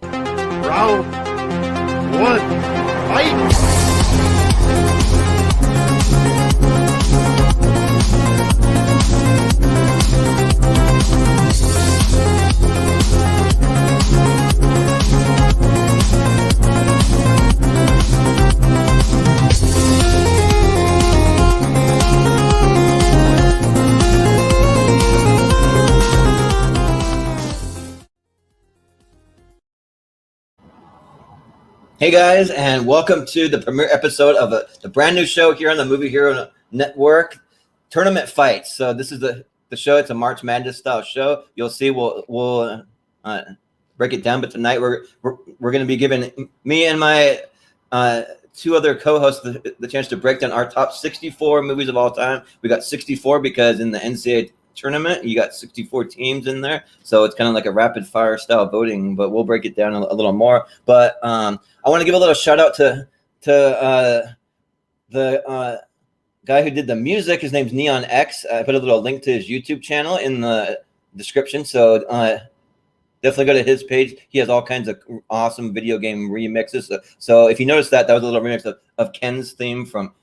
Round one, fight! Hey guys, and welcome to the premiere episode of the brand new show here on the Movie Hero Network, Tournament Fights. So this is the show. It's a March Madness style show. You'll see we'll break it down, but tonight we're going to be giving me and my two other co-hosts the chance to break down our top 64 movies of all time. We got 64 because in the NCAA tournament you got 64 teams in there, so it's kind of like a rapid fire style voting, but we'll break it down a little more. But I want to give a little shout out to the guy who did the music. His name's Neon X. I put a little link to his YouTube channel in the description, so definitely go to his page. He has all kinds of awesome video game remixes. So if you notice that was a little remix of Ken's theme from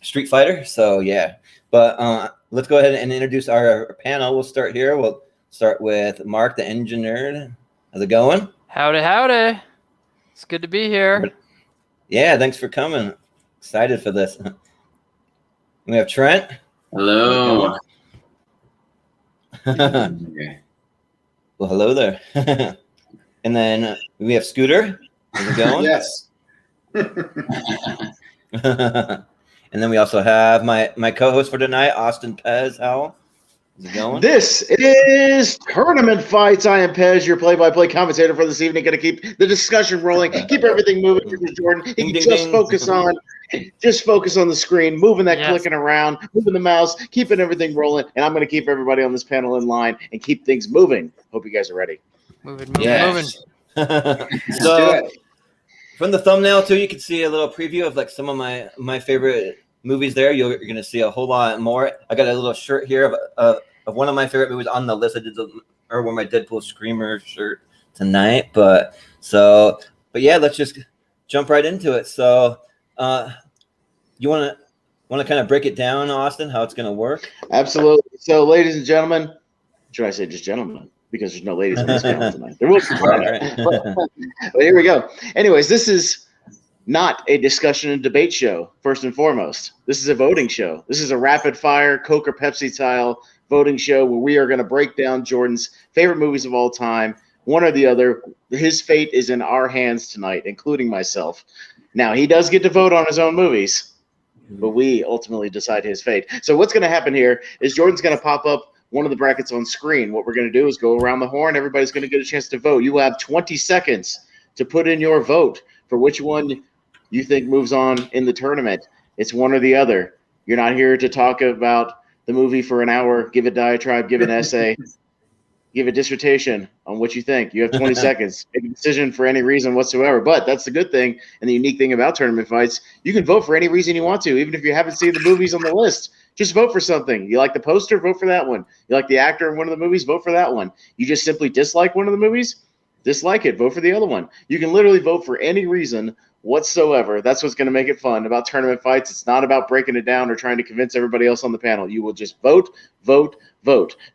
Street Fighter. So yeah, but let's go ahead and introduce our panel. We'll start here. We'll start with Mark, the engineer. How's it going? Howdy. It's good to be here. Yeah, thanks for coming. Excited for this. We have Trent. Hello. Okay. Well, hello there. And then we have Scooter. How's it going? Yes. And then we also have my co-host for tonight, Austin Pez. How's it going? This is Tournament Fights. I am Pez, your play-by-play commentator for this evening. Going to keep the discussion rolling, keep everything moving. Jordan, you can just focus on the screen, moving that clicking around, moving the mouse, keeping everything rolling. And I'm going to keep everybody on this panel in line and keep things moving. Hope you guys are ready. Moving. So from the thumbnail too, you can see a little preview of like some of my favorite movies there. You're going to see a whole lot more. I got a little shirt here of one of my favorite movies on the list. I did wear my Deadpool Screamer shirt tonight. But yeah, let's just jump right into it. So you want to kind of break it down, Austin, how it's going to work? Absolutely. So, ladies and gentlemen, should I say just gentlemen? Because there's no ladies on this panel tonight. There will be. Right. But here we go. Anyways, this is not a discussion and debate show, first and foremost. This is a voting show. This is a rapid-fire Coke or Pepsi style voting show where we are going to break down Jordan's favorite movies of all time, one or the other. His fate is in our hands tonight, including myself. Now, he does get to vote on his own movies, but we ultimately decide his fate. So what's going to happen here is Jordan's going to pop up one of the brackets on screen. What we're going to do is go around the horn. Everybody's going to get a chance to vote. You will have 20 seconds to put in your vote for which one you think moves on in the tournament. It's one or the other. You're not here to talk about the movie for an hour, give a diatribe, give an essay, give a dissertation on what you think. You have 20 seconds. Make a decision for any reason whatsoever. But that's the good thing and the unique thing about Tournament Fights. You can vote for any reason you want to, even if you haven't seen the movies on the list. Just vote for something. You like the poster, vote for that one. You like the actor in one of the movies, vote for that one. You just simply dislike one of the movies, dislike it, vote for the other one. You can literally vote for any reason whatsoever. That's what's going to make it fun about Tournament Fights. It's not about breaking it down or trying to convince everybody else on the panel. You will just vote. And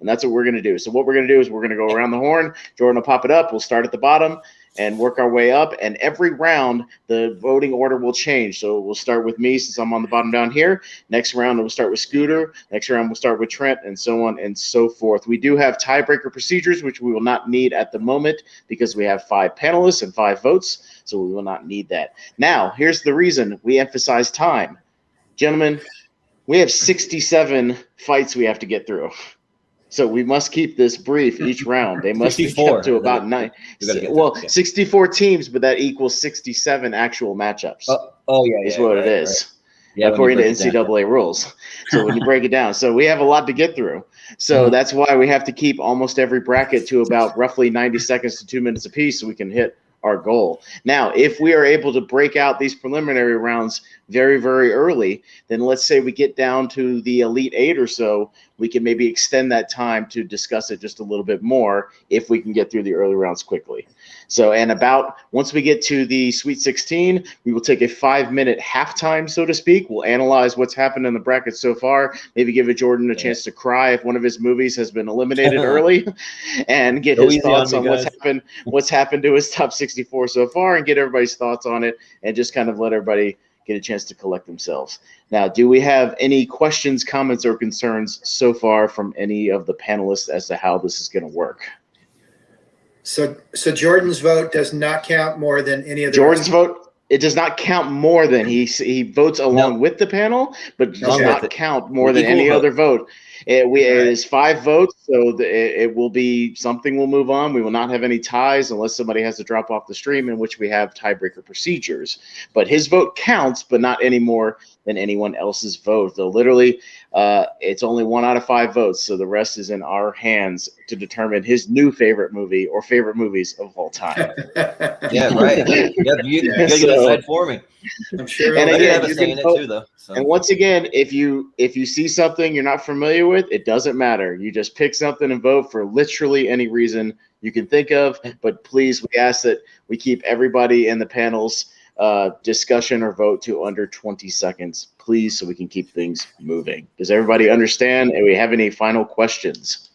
that's what we're going to do. So what we're going to do is we're going to go around the horn. Jordan will pop it up. We'll start at the bottom and work our way up. And every round, the voting order will change. So we'll start with me since I'm on the bottom down here. Next round, we'll start with Scooter. Next round, we'll start with Trent, and so on and so forth. We do have tiebreaker procedures, which we will not need at the moment because we have 5 panelists and 5 votes. So we will not need that. Now, here's the reason we emphasize time. Gentlemen, we have 67 fights we have to get through. So we must keep this brief each round. They must be kept to about 9. Well, 64 teams, but that equals 67 actual matchups. Is what it is. Yeah, according to NCAA rules. So when you break it down. So we have a lot to get through. So that's why we have to keep almost every bracket to about roughly 90 seconds to 2 minutes apiece so we can hit our goal. Now, if we are able to break out these preliminary rounds very, very early, then let's say we get down to the Elite Eight or so, we can maybe extend that time to discuss it just a little bit more if we can get through the early rounds quickly. So, and about once we get to the Sweet 16, we will take a 5-minute halftime, so to speak. We'll analyze what's happened in the bracket so far, maybe give Jordan a chance to cry if one of his movies has been eliminated early, and get his thoughts on what's happened to his top 64 so far, and get everybody's thoughts on it, and just kind of let everybody get a chance to collect themselves. Now, do we have any questions, comments, or concerns so far from any of the panelists as to how this is going to work? So Jordan's vote does not count more than any of the Jordan's vote, it does not count more than he votes along with the panel, but does not count more than any other vote. It is 5 votes, so it will be something. We'll move on. We will not have any ties unless somebody has to drop off the stream, in which we have tiebreaker procedures. But his vote counts, but not any more than anyone else's vote. Though literally, it's only 1 out of 5 votes, so the rest is in our hands to determine his new favorite movie or favorite movies of all time. Yeah, right. You gotta get aside for me. I'm sure. And again, you saying can vote, it too, though. So. And once again, if you see something you're not familiar with, it doesn't matter. You just pick something and vote for literally any reason you can think of. But please, we ask that we keep everybody in the panel's discussion or vote to under 20 seconds, please, so we can keep things moving. Does everybody understand? And we have any final questions?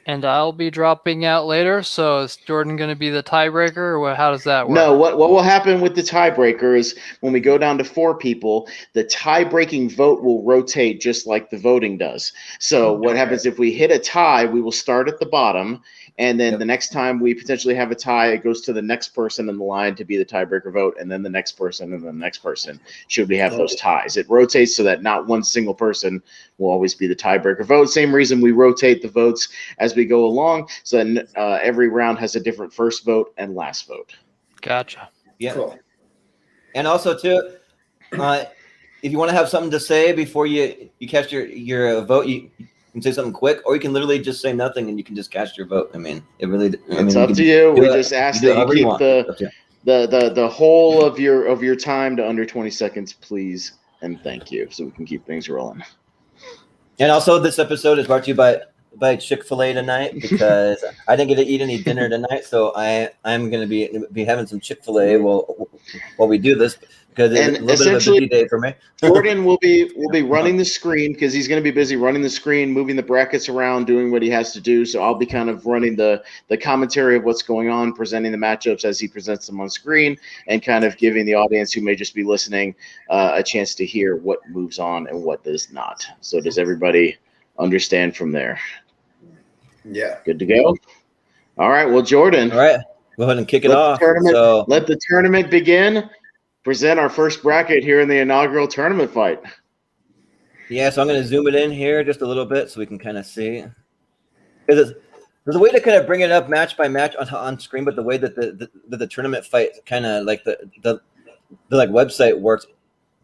And I'll be dropping out later, so is Jordan going to be the tiebreaker, or how does that work? No, what will happen with the tiebreaker is when we go down to 4 people, the tie-breaking vote will rotate just like the voting does. So what happens if we hit a tie, we will start at the bottom, and then the next time we potentially have a tie, it goes to the next person in the line to be the tiebreaker vote, and then the next person, and then the next person, should we have those ties. It rotates so that not one single person will always be the tiebreaker vote. Same reason we rotate the votes as we go along, so that every round has a different first vote and last vote. Gotcha. Yeah. Cool. And also, too, if you want to have something to say before you cast your vote, you can say something quick, or you can literally just say nothing and you can just cast your vote. I mean, It's up to you. We just ask that you keep the whole of your time to under 20 seconds, please, and thank you, so we can keep things rolling. And also, this episode is brought to you by Chick-fil-A tonight, because I didn't get to eat any dinner tonight, so I'm going to be having some Chick-fil-A while we do this, because it's a little bit of a busy day for me. Jordan will be running the screen, because he's going to be busy running the screen, moving the brackets around, doing what he has to do. So I'll be kind of running the commentary of what's going on, presenting the matchups as he presents them on screen, and kind of giving the audience who may just be listening a chance to hear what moves on and what does not. So does everybody understand from there? Yeah. Good to go? All right. Well, Jordan. All right. Go ahead and kick it off. Let the tournament begin. Present our first bracket here in the inaugural tournament fight. Yeah, so I'm going to zoom it in here just a little bit so we can kind of see. There's a way to kind of bring it up match by match on screen, but the way that the tournament fight kind of like the like website works,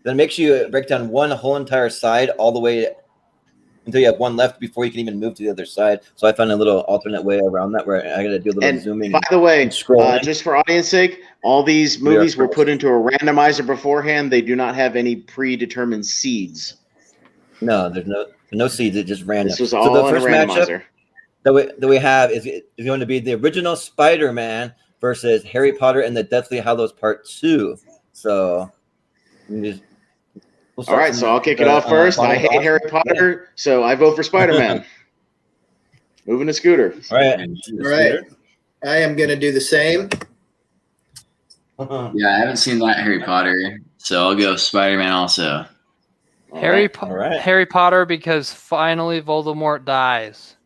then it makes you break down one whole entire side all the way until you have one left before you can even move to the other side. So I found a little alternate way around that where I got to do a little zooming. By the way, just for audience sake, all these movies were put into a randomizer beforehand. They do not have any predetermined seeds. No, there's no seeds. It's just random. This was all in a randomizer. That we have is going to be the original Spider-Man versus Harry Potter and the Deathly Hallows Part 2. So all right, so I'll kick it off first. I hate Harry Potter, so I vote for Spider-Man. Moving to Scooter. All right. All right. I am going to do the same. Yeah, I haven't seen that Harry Potter, so I'll go Spider-Man also. Harry Potter, because finally Voldemort dies.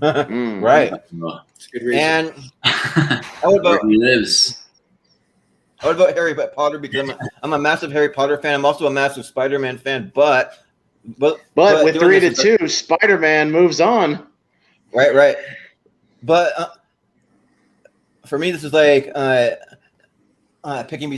Right. That's a good reason. And I would vote. He lives. I would vote Harry Potter because I'm a massive Harry Potter fan. I'm also a massive Spider-Man fan, but with 3-2, Spider-Man moves on. Right. But for me, this is like picking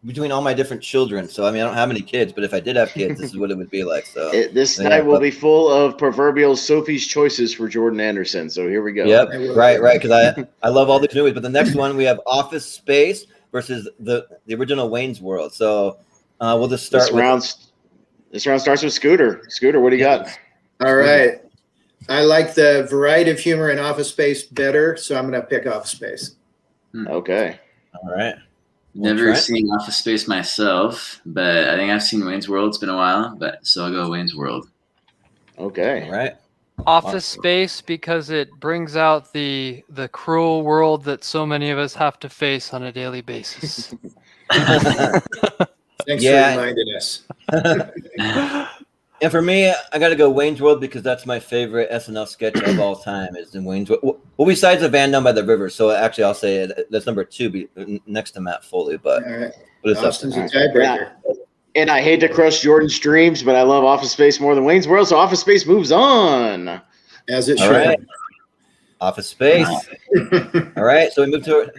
between all my different children. So I mean, I don't have any kids, but if I did have kids, this is what it would be like. So this night will be full of proverbial Sophie's choices for Jordan Anderson. So here we go. Yep, right. Because I love all the movies. But the next one we have Office Space versus the original Wayne's World. So We'll just start This round starts with Scooter. Scooter, what do you got? All right. I like the variety of humor in Office Space better, so I'm going to pick Office Space. Okay. All right. Never Trent? seen Office Space myself, but I think I've seen Wayne's World. It's been a while, but so I'll go Wayne's World. Okay. All right. Office Space because it brings out the cruel world that so many of us have to face on a daily basis. Thanks Yeah. for reminding us. And for me, I got to go Wayne's World because that's my favorite SNL sketch of all time. Is in Wayne's World. Well, besides the van down by the river. So actually, I'll say that's number 2, next to Matt Foley. But All right. it's up Austin's there. a tiebreaker. And I hate to crush Jordan's dreams, but I love Office Space more than Wayne's World, so Office Space moves on. As it All should. right. Office Space. All right. So we move to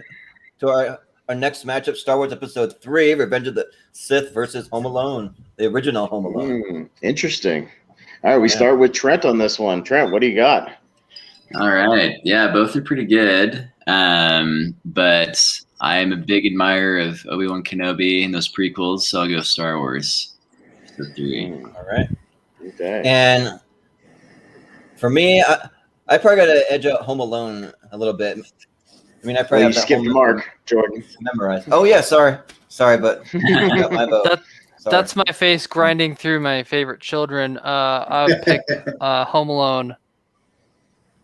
our next matchup: Star Wars Episode 3: Revenge of the Sith versus Home Alone, the original Home Alone. Interesting. All right, we start with Trent on this one. Trent, what do you got? All right. Yeah, both are pretty good. But I am a big admirer of Obi-Wan Kenobi and those prequels, so I'll go Star Wars. So 3. All right. Okay. And for me, I probably got to edge out Home Alone a little bit. I mean, I probably You have that skipped Home Mark, Jordan. memorized. Oh yeah, sorry, but I got my vote. Sorry. That's my face grinding through my favorite children. I would pick Home Alone.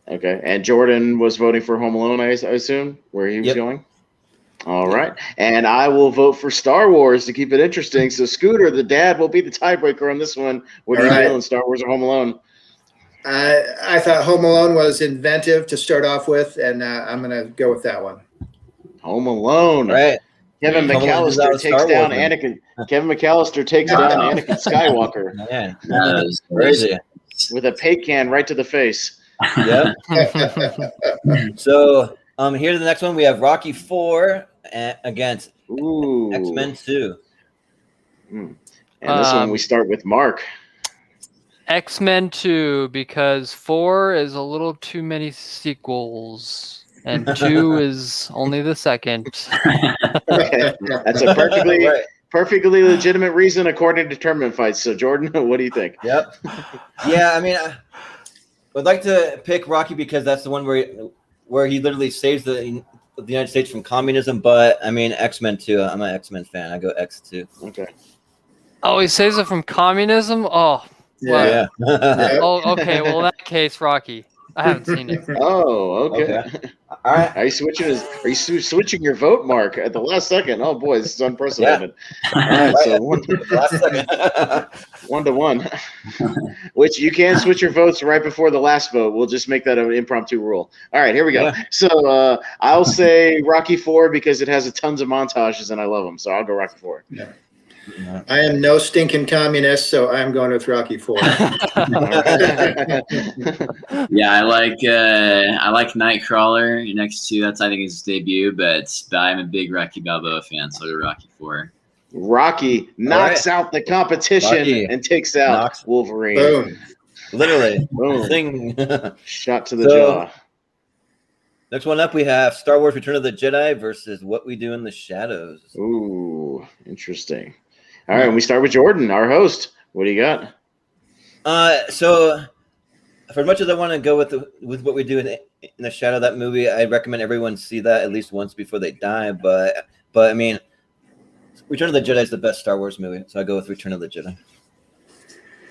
Okay. And Jordan was voting for Home Alone, I assume, where he was Yep. going? All right. And I will vote for Star Wars to keep it interesting. So, Scooter, the dad, will be the tiebreaker on this one. What are you feeling, Star Wars or Home Alone? I thought Home Alone was inventive to start off with, and I'm going to go with that one. Home Alone. Right. Kevin Home Alone is McAllister our takes Star down Wars Anakin. Kevin McAllister takes down Anakin Skywalker Man, That was crazy. with a paint can right to the face. Yep. So here to the next one. We have Rocky 4 against Ooh. X-Men 2. And this one we start with Mark. X-Men 2 because 4 is a little too many sequels and 2 is only the second. Okay. That's a perfectly legitimate reason according to tournament fights. So, Jordan, what do you think? Yep. Yeah, I mean, I would like to pick Rocky because that's the one where he literally saves the United States from communism. But I mean, X-Men 2. I'm an X-Men fan. I go X2. Okay. Oh, he saves it from communism? Oh, Yeah. oh, okay. Well, in that case, Rocky. I haven't seen it. Oh, okay. All right. Are you switching your vote, Mark, at the last second? Oh boy, this is unprecedented. All right, so Last second. 1-1. Which you can switch your votes right before the last vote. We'll just make that an impromptu rule. All right, here we go. Yeah. So I'll say Rocky 4 because it has tons of montages and I love them. So I'll go Rocky 4. Yeah. I am no stinking communist, so I'm going with Rocky 4. Yeah, I like Nightcrawler next to that's I think his debut, but I'm a big Rocky Balboa fan, so I'll go Rocky 4. Rocky knocks out the competition Rocky and takes out Wolverine. Boom. Literally. Boom. Thing. Shot to the jaw. Next one up, we have Star Wars Return of the Jedi versus What We Do in the Shadows. Ooh, interesting. All right, we start with Jordan, our host. What do you got? So for as much as I want to go with What We Do in the Shadow, that movie, I recommend everyone see that at least once before they die. But I mean, Return of the Jedi is the best Star Wars movie, so I go with Return of the Jedi.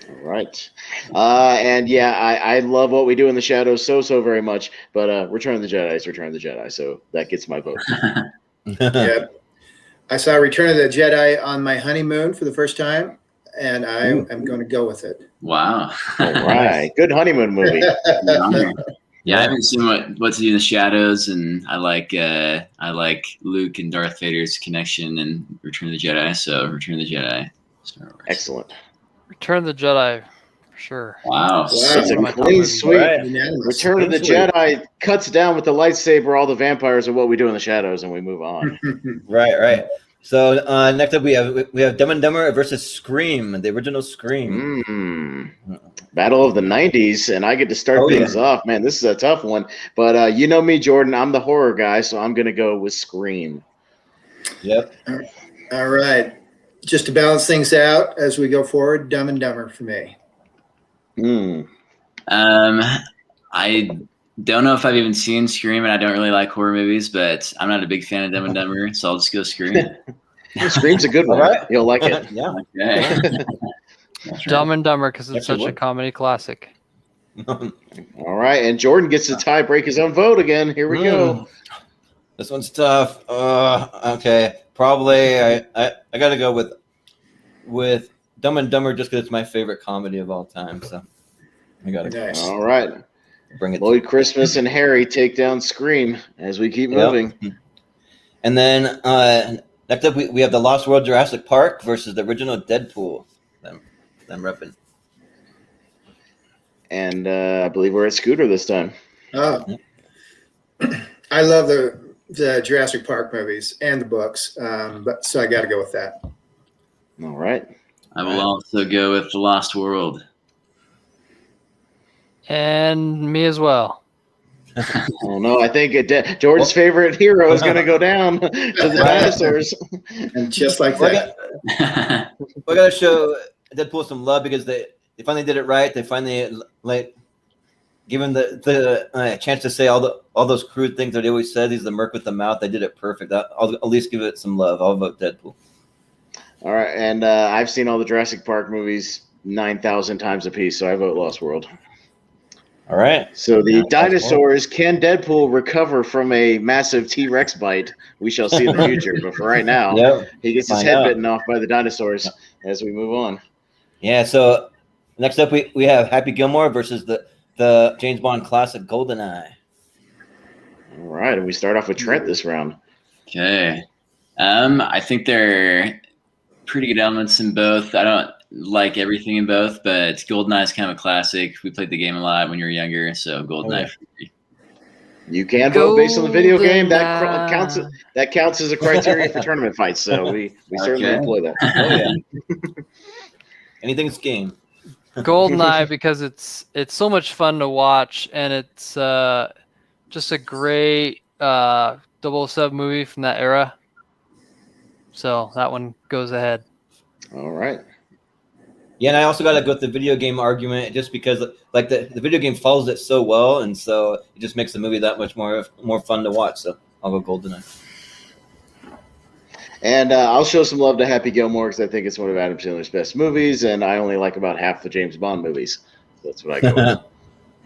All right. And yeah, I love What We Do in the Shadows so very much, but Return of the Jedi is Return of the Jedi, so that gets my vote. Yeah. I saw Return of the Jedi on my honeymoon for the first time, and I am going to go with it. Wow. All right. Good honeymoon movie. Yeah, I haven't seen what to do in the shadows, and I like Luke and Darth Vader's connection and Return of the Jedi. So Return of the Jedi. Star Wars. Excellent. Return of the Jedi, for sure. Wow. It's a One of my clean top sweep. Right. Return of the Jedi cuts down with the lightsaber all the vampires of What We Do in the Shadows, and we move on. Right. So next up, we have Dumb and Dumber versus Scream, the original Scream. Battle of the 90s, and I get to start things off. Man, this is a tough one. But you know me, Jordan. I'm the horror guy, so I'm going to go with Scream. Yep. All right. just to balance things out as we go forward, Dumb and Dumber for me. I don't know if I've even seen Scream, and I don't really like horror movies, but I'm not a big fan of Dumb and Dumber, so I'll just go Scream. Scream's a good one. All right. You'll like it. Yeah. Okay. That's right. Dumb and Dumber because it's Actually such a would. comedy classic. All right, and Jordan gets to tie break his own vote again. Here we go. This one's tough. Okay, probably I got to go with Dumb and Dumber just because it's my favorite comedy of all time. So I got to Nice. All right. bring it. Lloyd Christmas and Harry take down Scream as we keep Yep. moving. And then next up, we have the Lost World Jurassic Park versus the original Deadpool. Them repping. And I believe we're at Scooter this time. Oh, I love the Jurassic Park movies and the books, but so I got to go with that. All right. I will also go with The Lost World. And me as well. Oh no, I think Jordan's favorite hero is going to go down to the dinosaurs. And just like We're that, gonna show Deadpool some love because they finally did it right. They finally given the chance to say all those crude things that he always says. He's the merc with the mouth. They did it perfect. I'll at least give it some love. I'll vote Deadpool. All right, and I've seen all the Jurassic Park movies 9,000 times a piece, so I vote Lost World. All right. So the dinosaurs, can Deadpool recover from a massive T-Rex bite? We shall see in the future. But for right now, Yep. he gets his Find head out. bitten off by the dinosaurs as we move on. Yeah. So next up, we have Happy Gilmore versus the James Bond classic GoldenEye. All right, and we start off with Trent this round. Okay. I think there are pretty good elements in both. I don't like everything in both, but GoldenEye is kind of a classic. We played the game a lot when you were younger, so GoldenEye. Oh, yeah. You can vote based on the video game. That GoldenEye. counts. That counts as a criteria for tournament fights. So we certainly Okay. employ that. Oh yeah. Anything's game. GoldenEye because it's so much fun to watch and it's just a great 007 movie from that era. So that one goes ahead. All right. Yeah, and I also got to go with the video game argument just because like the video game follows it so well, and so it just makes the movie that much more fun to watch. So I'll go GoldenEye. And I'll show some love to Happy Gilmore because I think it's one of Adam Sandler's best movies, and I only like about half the James Bond movies. That's what I go with.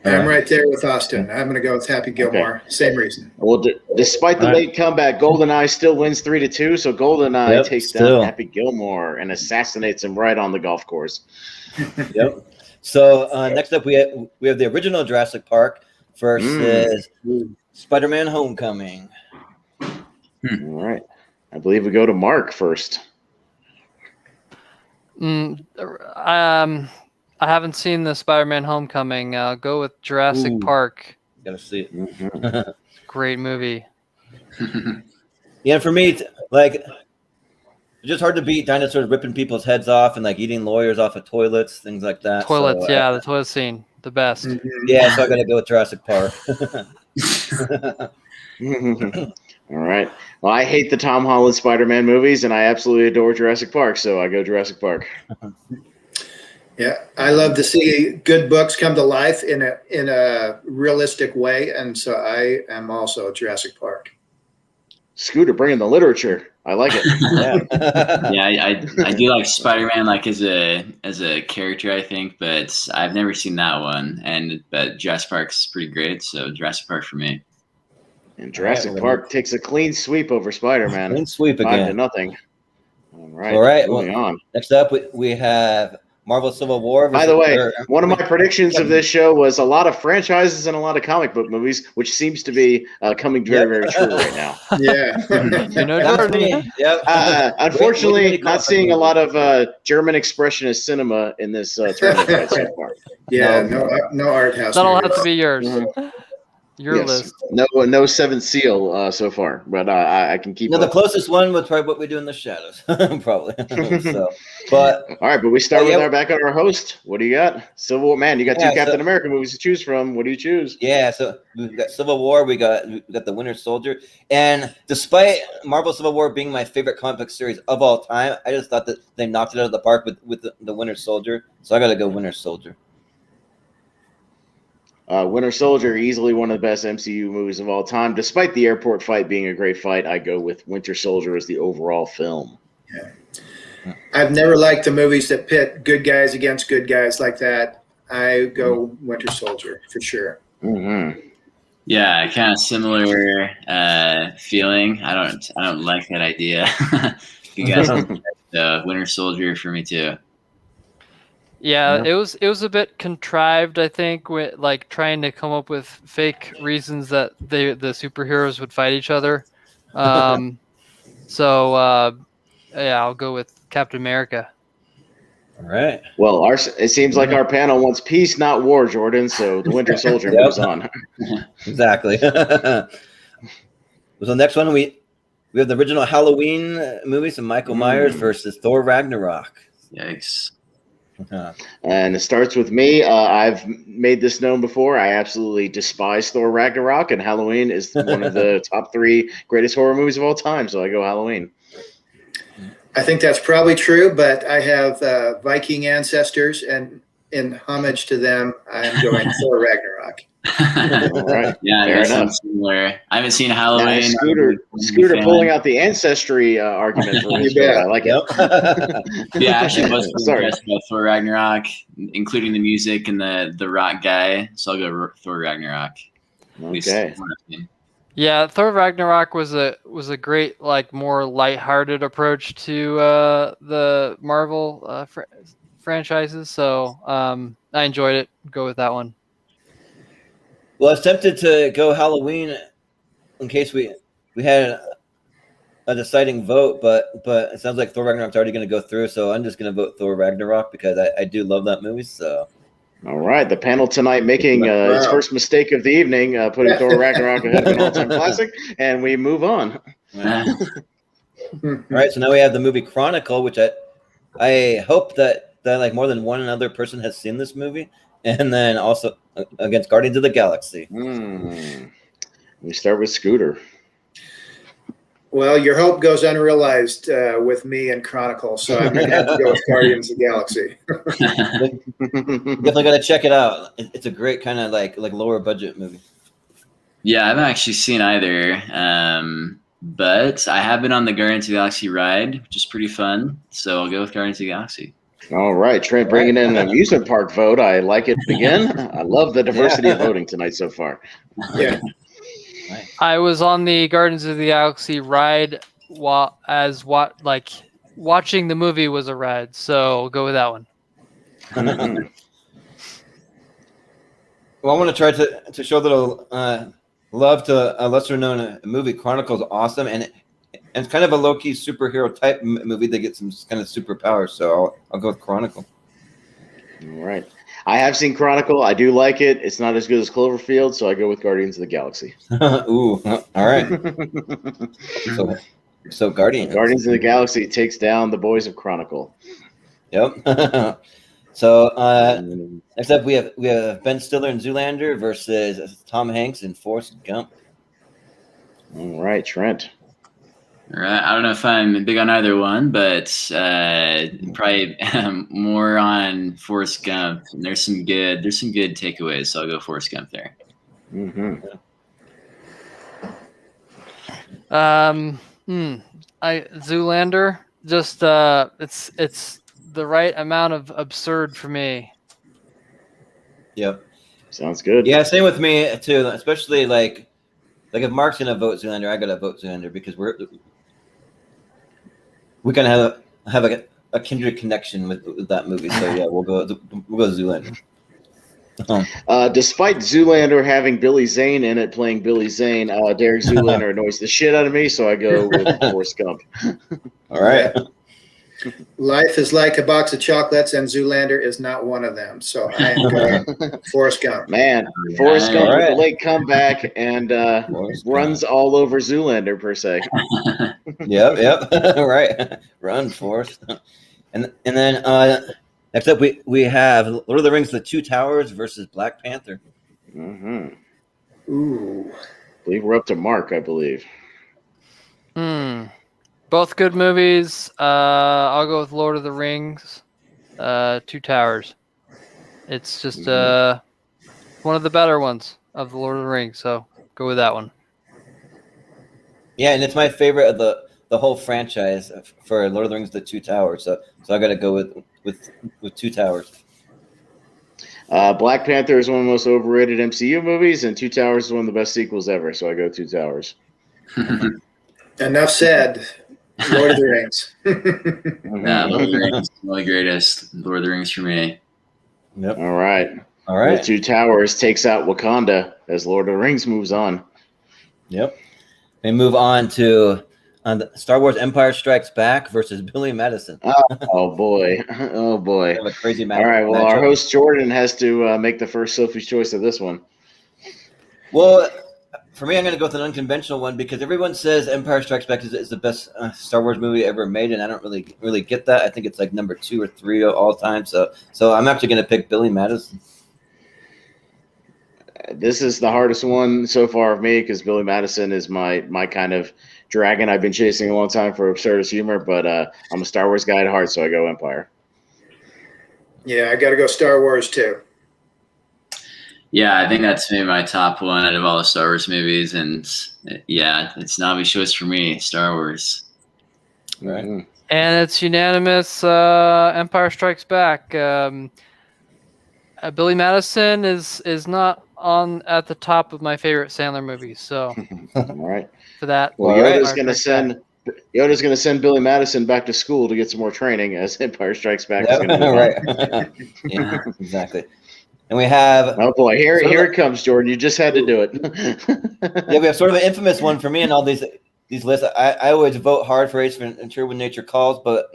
I'm right there with Austin. I'm going to go with Happy Gilmore. Okay. Same reason. Well, despite the late comeback, GoldenEye still wins 3-2. So GoldenEye takes down Happy Gilmore and assassinates him right on the golf course. Yep. So next up, we have the original Jurassic Park versus Spider-Man: Homecoming. All right. I believe we go to Mark first. I haven't seen the Spider-Man: Homecoming. I'll go with Jurassic Park. Gotta see it. Mm-hmm. Great movie. Yeah, for me, it's like it's just hard to beat dinosaurs ripping people's heads off and like eating lawyers off of toilets, things like that. Toilets, so, the toilet scene, the best. Yeah, so I gotta go with Jurassic Park. All right. Well, I hate the Tom Holland Spider-Man movies, and I absolutely adore Jurassic Park, so I go Jurassic Park. Yeah, I love to see good books come to life in a realistic way, and so I am also Jurassic Park. Scooter bringing the literature. I like it. Yeah, I do like Spider-Man like as a character, I think, but I've never seen that one. But Jurassic Park's pretty great, so Jurassic Park for me. And Jurassic Park takes a clean sweep over Spider-Man. Clean sweep again. 5-0. All right. All right. Moving on. Next up, we have Marvel Civil War. By the way, one of my predictions of this show was a lot of franchises and a lot of comic book movies, which seems to be coming very, very true right now. Yeah. Unfortunately, not seeing a lot of German expressionist cinema in this tournament so far. Yeah, no art house. That'll have to be yours. Your list. No Seventh Seal so far, but I can keep. No, the closest one was probably What We Do in the Shadows, probably. So, but all right, but we start with our host. What do you got? Civil War, man. You got two Captain America movies to choose from. What do you choose? Yeah, so we've got Civil War. We got the Winter Soldier, and despite Marvel Civil War being my favorite comic book series of all time, I just thought that they knocked it out of the park with the Winter Soldier. So I got to go Winter Soldier. Winter Soldier, easily one of the best MCU movies of all time. Despite the airport fight being a great fight, I go with Winter Soldier as the overall film. Yeah. I've never liked the movies that pit good guys against good guys like that. I go Winter Soldier for sure. Mm-hmm. Yeah, kind of similar feeling. I don't like that idea. You guys, Winter Soldier for me too. Yeah, it was a bit contrived, I think, with like trying to come up with fake reasons that the superheroes would fight each other. So I'll go with Captain America. All right. Well, it seems like our panel wants peace, not war, Jordan. So the Winter Soldier moves on. Exactly. So the next one we have the original Halloween movies of Michael Myers versus Thor Ragnarok. Yikes. And it starts with me. I've made this known before. I absolutely despise Thor Ragnarok, and Halloween is one of the top 3 greatest horror movies of all time. So I go Halloween. I think that's probably true, but I have Viking ancestors, and in homage to them, I'm going Thor Ragnarok. All right. Yeah, fair enough. Similar. I haven't seen Halloween. Scooter pulling out the ancestry argument for his film. I like it. Yeah, actually, most impressed by Thor Ragnarok, including the music and the rock guy. So I'll go Thor Ragnarok. Okay. Yeah, Thor Ragnarok was a great, like, more lighthearted approach to the Marvel franchises. So I enjoyed it. Go with that one. Well, I was tempted to go Halloween in case we had a deciding vote, but it sounds like Thor Ragnarok's already going to go through, so I'm just going to vote Thor Ragnarok because I do love that movie. So, all right, the panel tonight making its first mistake of the evening, putting Thor Ragnarok ahead of an all-time classic, and we move on. All right, so now we have the movie Chronicle, which I hope that like more than one other person has seen this movie. And then also against Guardians of the Galaxy. We start with Scooter. Well, your hope goes unrealized with me and Chronicle, so I'm going to have to go with Guardians of the Galaxy. Definitely got to check it out. It's a great kind of like lower budget movie. Yeah, I haven't actually seen either, but I have been on the Guardians of the Galaxy ride, which is pretty fun. So I'll go with Guardians of the Galaxy. All right, Trent bringing in an amusement park vote. I like it again. I love the diversity of voting tonight so far. Yeah. I was on the Guardians of the Galaxy ride watching the movie was a ride, so go with that one. Well, I want to try to show a little love to a lesser known movie. Chronicle's awesome, and it's kind of a low-key superhero type movie that gets some kind of superpowers, so I'll go with Chronicle. All right. I have seen Chronicle. I do like it. It's not as good as Cloverfield, so I go with Guardians of the Galaxy. Ooh, all right. So Guardians of the Galaxy takes down the boys of Chronicle. Yep. So next up, we have Ben Stiller in Zoolander versus Tom Hanks in Forrest Gump. All right, Trent. All right. I don't know if I'm big on either one, but probably more on Forrest Gump. And there's some good takeaways, so I'll go Forrest Gump there. Mm-hmm. Zoolander, just it's the right amount of absurd for me. Yep. Sounds good. Yeah, same with me too. Especially like if Mark's gonna vote Zoolander, I gotta vote Zoolander because we kind of have a kindred connection with that movie. So yeah, we'll go Zoolander. Despite Zoolander having Billy Zane in it, playing Billy Zane, Derek Zoolander annoys the shit out of me, so I go with Forrest Gump. All right. Life is like a box of chocolates, and Zoolander is not one of them. So I am going Forrest Gump. Man, Forrest Gump All with right. the late comeback and runs all over Zoolander per se. Yep. Right. Run, Forrest. And then next up we have Lord of the Rings: The Two Towers versus Black Panther. Mm-hmm. Ooh. I believe we're up to Mark, I believe. Both good movies. I'll go with Lord of the Rings, Two Towers. It's just one of the better ones of the Lord of the Rings, so go with that one. Yeah, and it's my favorite of the whole franchise for Lord of the Rings: The Two Towers. So I got to go with Two Towers. Black Panther is one of the most overrated MCU movies, and Two Towers is one of the best sequels ever, so I go Two Towers. Enough said. Lord of the Rings. Yeah, Lord of the Rings, one of the greatest. Lord of the Rings for me. Yep. All right. Well, Two Towers takes out Wakanda as Lord of the Rings moves on. Yep. We move on to Star Wars: Empire Strikes Back versus Billy Madison. Oh boy. Oh boy. Have a crazy match. All right. Well, our host Jordan has to make the first Sophie's choice of this one. Well, for me, I'm going to go with an unconventional one because everyone says Empire Strikes Back is the best Star Wars movie ever made, and I don't really get that. I think it's like number 2 or 3 of all time. So I'm actually going to pick Billy Madison. This is the hardest one so far of me because Billy Madison is my kind of dragon I've been chasing a long time for absurdist humor, but I'm a Star Wars guy at heart, so I go Empire. Yeah, I got to go Star Wars too. Yeah, I think that's maybe my top one out of all the Star Wars movies, and yeah, it's an obvious choice for me, Star Wars. Right. Mm-hmm. And it's unanimous. Empire Strikes Back. Billy Madison is not on at the top of my favorite Sandler movies. So, All right. for that, Well, All right. Yoda's going to send Billy Madison back to school to get some more training as Empire Strikes Back is going to move right. Yeah, exactly. And we have on. Oh boy, here it comes, Jordan. You just had to do it. we have sort of an infamous one for me in all these lists. I always vote hard for Ace Ventura: When Nature Calls, but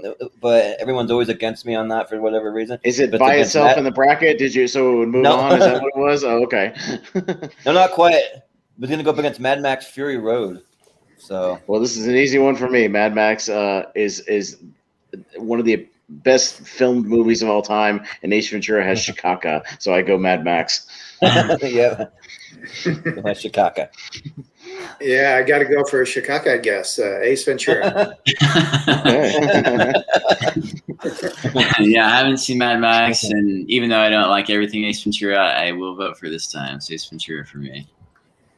everyone's always against me on that for whatever reason. Is it But by against itself that- in the bracket? Did you so it would move No. on? Is that what it was? Oh, okay. No, not quite. We're going to go up against Mad Max: Fury Road. So Well, this is an easy one for me. Mad Max is one of the best filmed movies of all time, and Ace Ventura has Chicago, so I go Mad Max. yeah, that's Chicago. Yeah, I got to go for Chicago, I guess. Ace Ventura. Yeah, I haven't seen Mad Max, and even though I don't like everything Ace Ventura, I will vote for this time. So Ace Ventura for me.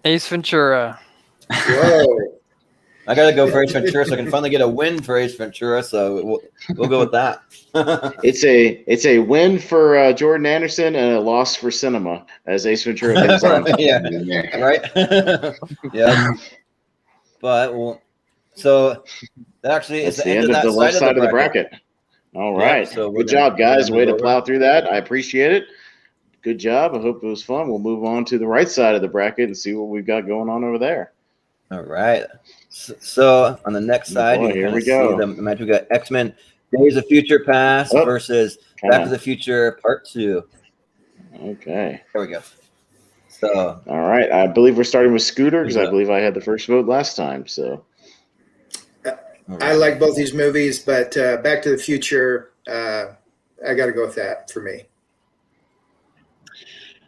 Ace Ventura. Whoa. I got to go for Ace Ventura so I can finally get a win for Ace Ventura. So we'll go with that. It's a win for Jordan Anderson and a loss for cinema as Ace Ventura moves on. Yeah, right. Yeah, but so that actually It's is the end of the left side of the bracket. All right. Yeah, so we're good gonna- job, guys. we're Way gonna to move plow over. through that. I appreciate it. Good job. I hope it was fun. We'll move on to the right side of the bracket and see what we've got going on over there. All right. So on the next side, boy, you can here kind we of see go. the match. We got X-Men: Days of Future Past Oh, versus kinda. Back to the Future Part 2. Okay. There we go. So All right. I believe we're starting with Scooter because I Yeah. believe I had the first vote last time. So I like both these movies, but Back to the Future, I got to go with that for me.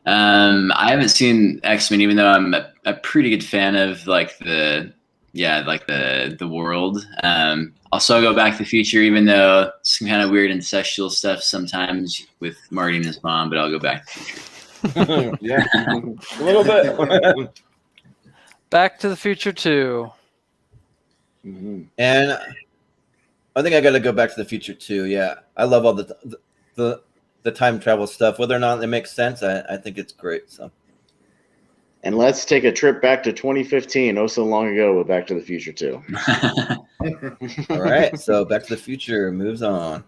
I haven't seen X-Men, even though I'm a pretty good fan of like the world. Also, I'll go Back to the Future, even though some kind of weird incestual stuff sometimes with Marty and his mom. But I'll go Back to the Future. yeah, a little bit. Back to the Future 2. mhm. And I think I got to go Back to the Future too. Yeah, I love all the time travel stuff. Whether or not it makes sense, I think it's great. So And let's take a trip back to 2015, oh so long ago, with Back to the Future 2. all right, so Back to the Future moves on.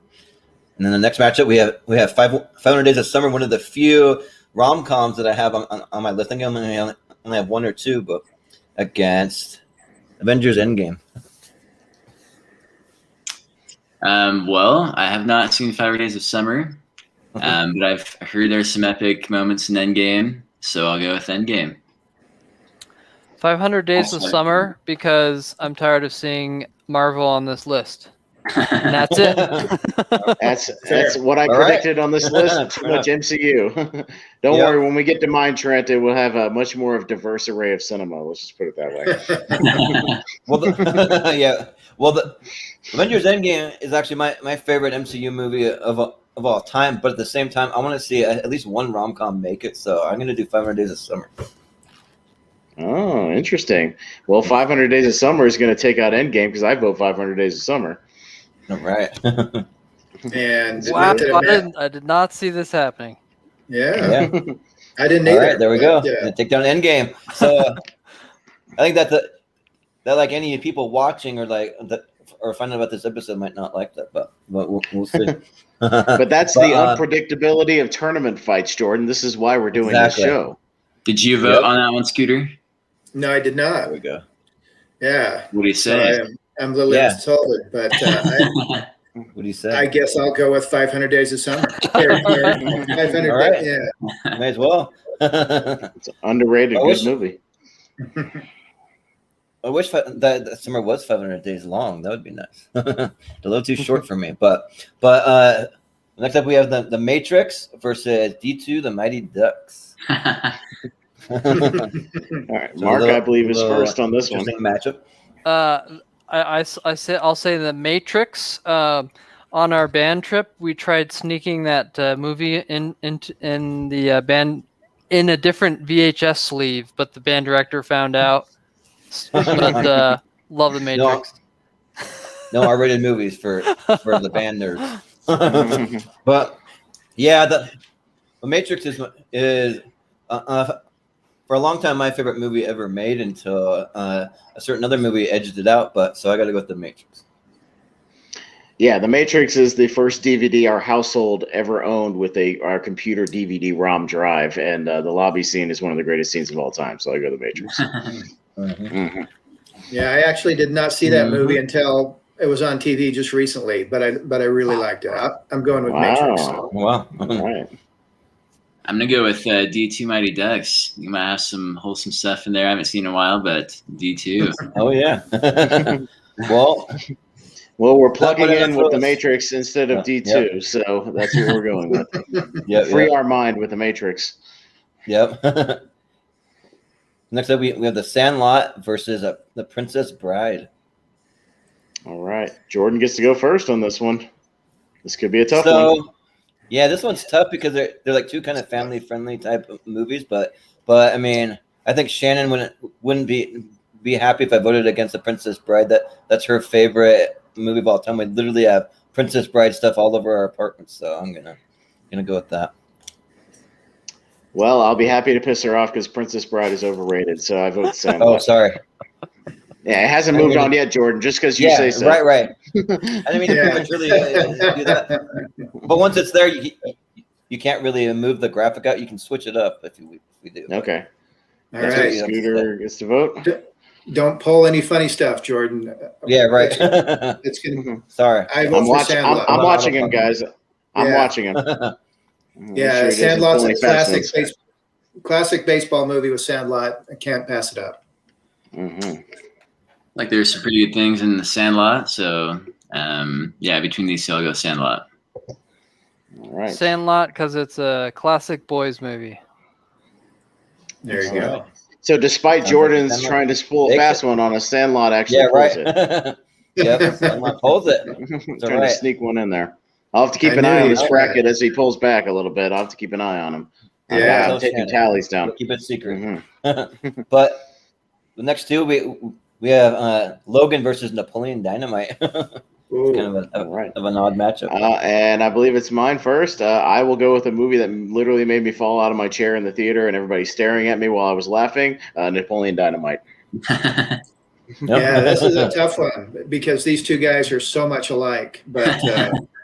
And then the next matchup, we have 500 Days of Summer, one of the few rom-coms that I have on my list. I think I only have 1 or 2, but against Avengers Endgame. Well, I have not seen 500 Days of Summer, but I've heard there's some epic moments in Endgame, so I'll go with Endgame. 500 Days of Summer, because I'm tired of seeing Marvel on this list. And that's it. That's what I predicted on this list. Too much MCU. Don't worry, when we get to mine, Trent, it will have a much more of diverse array of cinema. Let's just put it that way. Well, the Avengers Endgame is actually my favorite MCU movie of all time. But at the same time, I want to see at least one rom-com make it. So I'm going to do 500 Days of Summer. Oh, interesting. Well, 500 Days of Summer is going to take out Endgame because I vote 500 Days of Summer. All right. And wow, I did not see this happening. Yeah. I didn't either. All right, there we go. Take down Endgame. So I think that like any people watching or finding about this episode might not like that, but we'll see. But that's the unpredictability of tournament fights, Jordan. This is why we're doing this show. Did you vote on that one, Scooter? No, I did not. There we go. Yeah. What do you say? So I'm a little insulted, but what do you say? I guess I'll go with 500 Days of Summer. 500 All right. yeah. May as well. It's an underrated good movie. I wish that summer was 500 days long. That would be nice. A little too short for me. But next up we have the Matrix versus D2, the Mighty Ducks. All right, Mark, I believe is first on this one. Matchup. I'll say the Matrix. On our band trip, we tried sneaking that movie in the band in a different VHS sleeve, but the band director found out. But love the Matrix. No R-rated movies for the band nerds. But yeah, the Matrix is for a long time my favorite movie ever made until a certain other movie edged it out. But so I got to go with the Matrix. Yeah, The Matrix is the first DVD our household ever owned with our computer DVD-ROM drive, and the lobby scene is one of the greatest scenes of all time. So I go The Matrix. Yeah, I actually did not see that movie until it was on TV just recently, but I really liked it. I'm going with Matrix. Wow. All right. I'm gonna go with D2 Mighty Ducks. You might have some wholesome stuff in there I haven't seen in a while, but D2. Oh yeah. Well, we're plugging in with the Matrix instead of D2, so that's what we're going with. Free our mind with the Matrix. Yep. Next up, we have the Sandlot versus the Princess Bride. All right, Jordan gets to go first on this one. This could be a tough one. Yeah, this one's tough because they're like two kind of family friendly type of movies, but I mean, I think Shannon wouldn't be happy if I voted against the Princess Bride. That's her favorite movie of all time. We literally have Princess Bride stuff all over our apartment, so I'm gonna go with that. Well, I'll be happy to piss her off because Princess Bride is overrated, so I vote Sandlot. Oh, sorry. Yeah, it hasn't moved on yet, Jordan, just because you say so. Right. I didn't mean to prematurely do that. But once it's there, you can't really move the graphic out. You can switch it up if we do. Okay. All right. Scooter gets to vote. Don't pull any funny stuff, Jordan. Yeah, right. It's gonna. Sorry. I'm watching him, guys. I'm watching him. Yeah, Sandlot's a classic baseball movie with Sandlot. I can't pass it up. Mm-hmm. Like there's some pretty good things in the Sandlot, so between these two, I'll go Sandlot. All right. Sandlot because it's a classic boys movie. There you go. So despite Jordan's trying to pull a fast one on a Sandlot, actually pulls it. Yep, Sandlot pulls it. Trying to sneak one in there. I'll have to keep an eye on his bracket as he pulls back a little bit. I'll have to keep an eye on him. I'm taking tallies down. Keep it secret. But the next two, we have Logan versus Napoleon Dynamite. Kind of an odd matchup. And I believe it's mine first. I will go with a movie that literally made me fall out of my chair in the theater and everybody staring at me while I was laughing. Napoleon Dynamite. Yeah, this is a tough one because these two guys are so much alike. But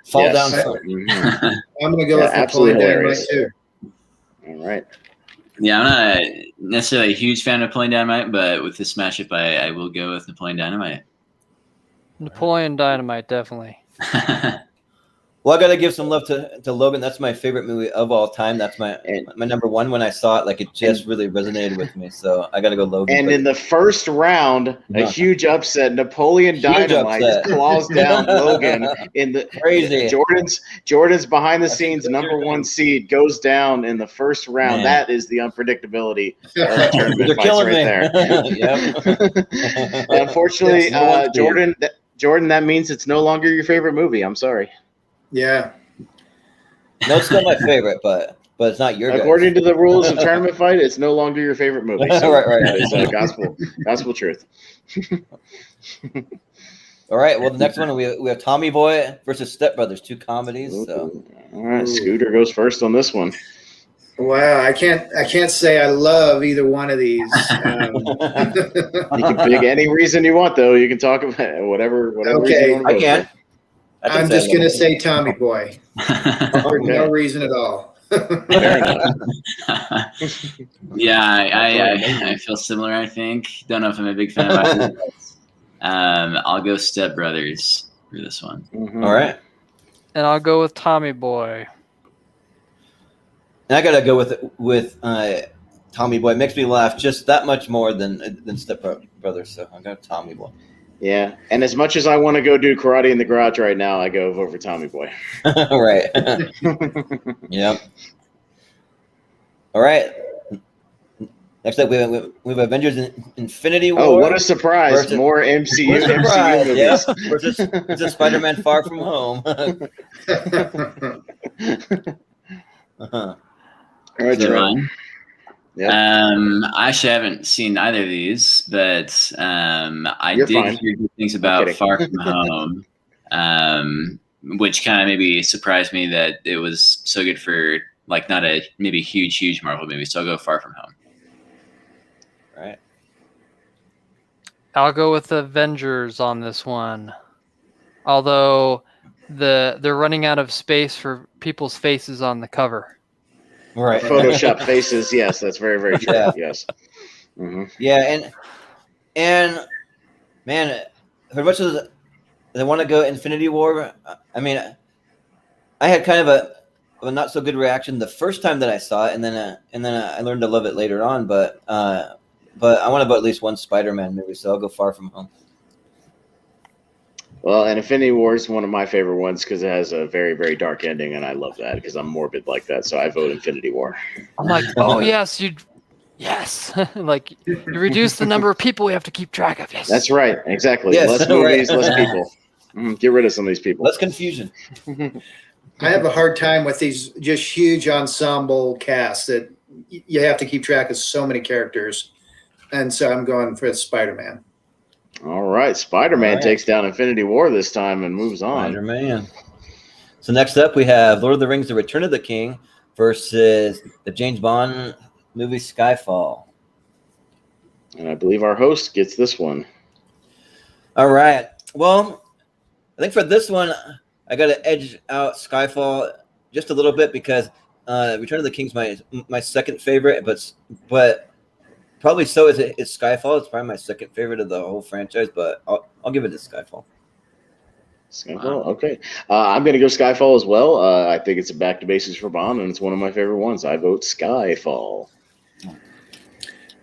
fall down. I'm going to go with Napoleon Dynamite too. All right. Yeah, I'm not necessarily a huge fan of Napoleon Dynamite, but with this matchup, I will go with Napoleon Dynamite. Napoleon Dynamite, definitely. Well, I gotta give some love to Logan. That's my favorite movie of all time. That's my number one. When I saw it, like it just really resonated with me. So I gotta go Logan. And in the first round, a huge upset. Napoleon Dynamite claws down Logan in the crazy. Jordan's behind the scenes number one seed goes down in the first round. Man. That is the unpredictability of the tournament fights right there. Unfortunately, Jordan, that means it's no longer your favorite movie. I'm sorry. Yeah. No, it's still my favorite, but it's not your. According to the rules of tournament fight, it's no longer your favorite movie. So right. That is gospel truth. All right. Well, the next one we have Tommy Boy versus Step Brothers, 2 comedies. So. All right, Scooter goes first on this one. Wow, I can't say I love either one of these. You can pick any reason you want, though. You can talk about whatever. Okay, you want to I can. I'm just going to say Tommy Boy for no reason at all. Fair enough. Yeah, I feel similar. I think. Don't know if I'm a big fan of it. I'll go Step Brothers for this one. Mm-hmm. All right. And I'll go with Tommy Boy. And I gotta go with Tommy Boy. It makes me laugh just that much more than Step Brothers. So I'm going Tommy Boy. Yeah, and as much as I want to go do karate in the garage right now, I go over Tommy Boy. Right. Yep. All right. Next up, we have Avengers Infinity War. Oh, what a surprise! Versus, More MCU movies. Yeah. Versus Spider-Man Far From Home. All right, Trent. Yep. I actually haven't seen either of these, but I did hear good things about Far From Home, which kind of maybe surprised me that it was so good for like not a maybe huge Marvel movie. So I'll go Far From Home. Right. I'll go with Avengers on this one. Although they're running out of space for people's faces on the cover. Right. Photoshop faces. Yes, that's very, very true. Yeah. Yes. Mm-hmm. Yeah, and man, for much as I want to go Infinity War, I mean, I had kind of a not so good reaction the first time that I saw it, and then I learned to love it later on. But I want to go at least one Spider-Man movie, so I'll go Far From Home. Well, and Infinity War is one of my favorite ones because it has a very, very dark ending, and I love that because I'm morbid like that. So I vote Infinity War. I'm like, oh yes, yes, like you reduce the number of people we have to keep track of. Yes, that's right, exactly. Yes, less movies, less people. Get rid of some of these people. Less confusion. I have a hard time with these just huge ensemble casts that you have to keep track of so many characters, and so I'm going for Spider-Man. All right, Spider-Man takes down Infinity War this time and moves on. Spider-Man. So next up, we have Lord of the Rings: The Return of the King versus the James Bond movie Skyfall. And I believe our host gets this one. All right. Well, I think for this one, I got to edge out Skyfall just a little bit because Return of the King's my second favorite, but probably so is Skyfall. It's probably my second favorite of the whole franchise, but I'll give it to Skyfall. Skyfall, okay. I'm going to go Skyfall as well. I think it's a back to basics for Bond, and it's one of my favorite ones. I vote Skyfall.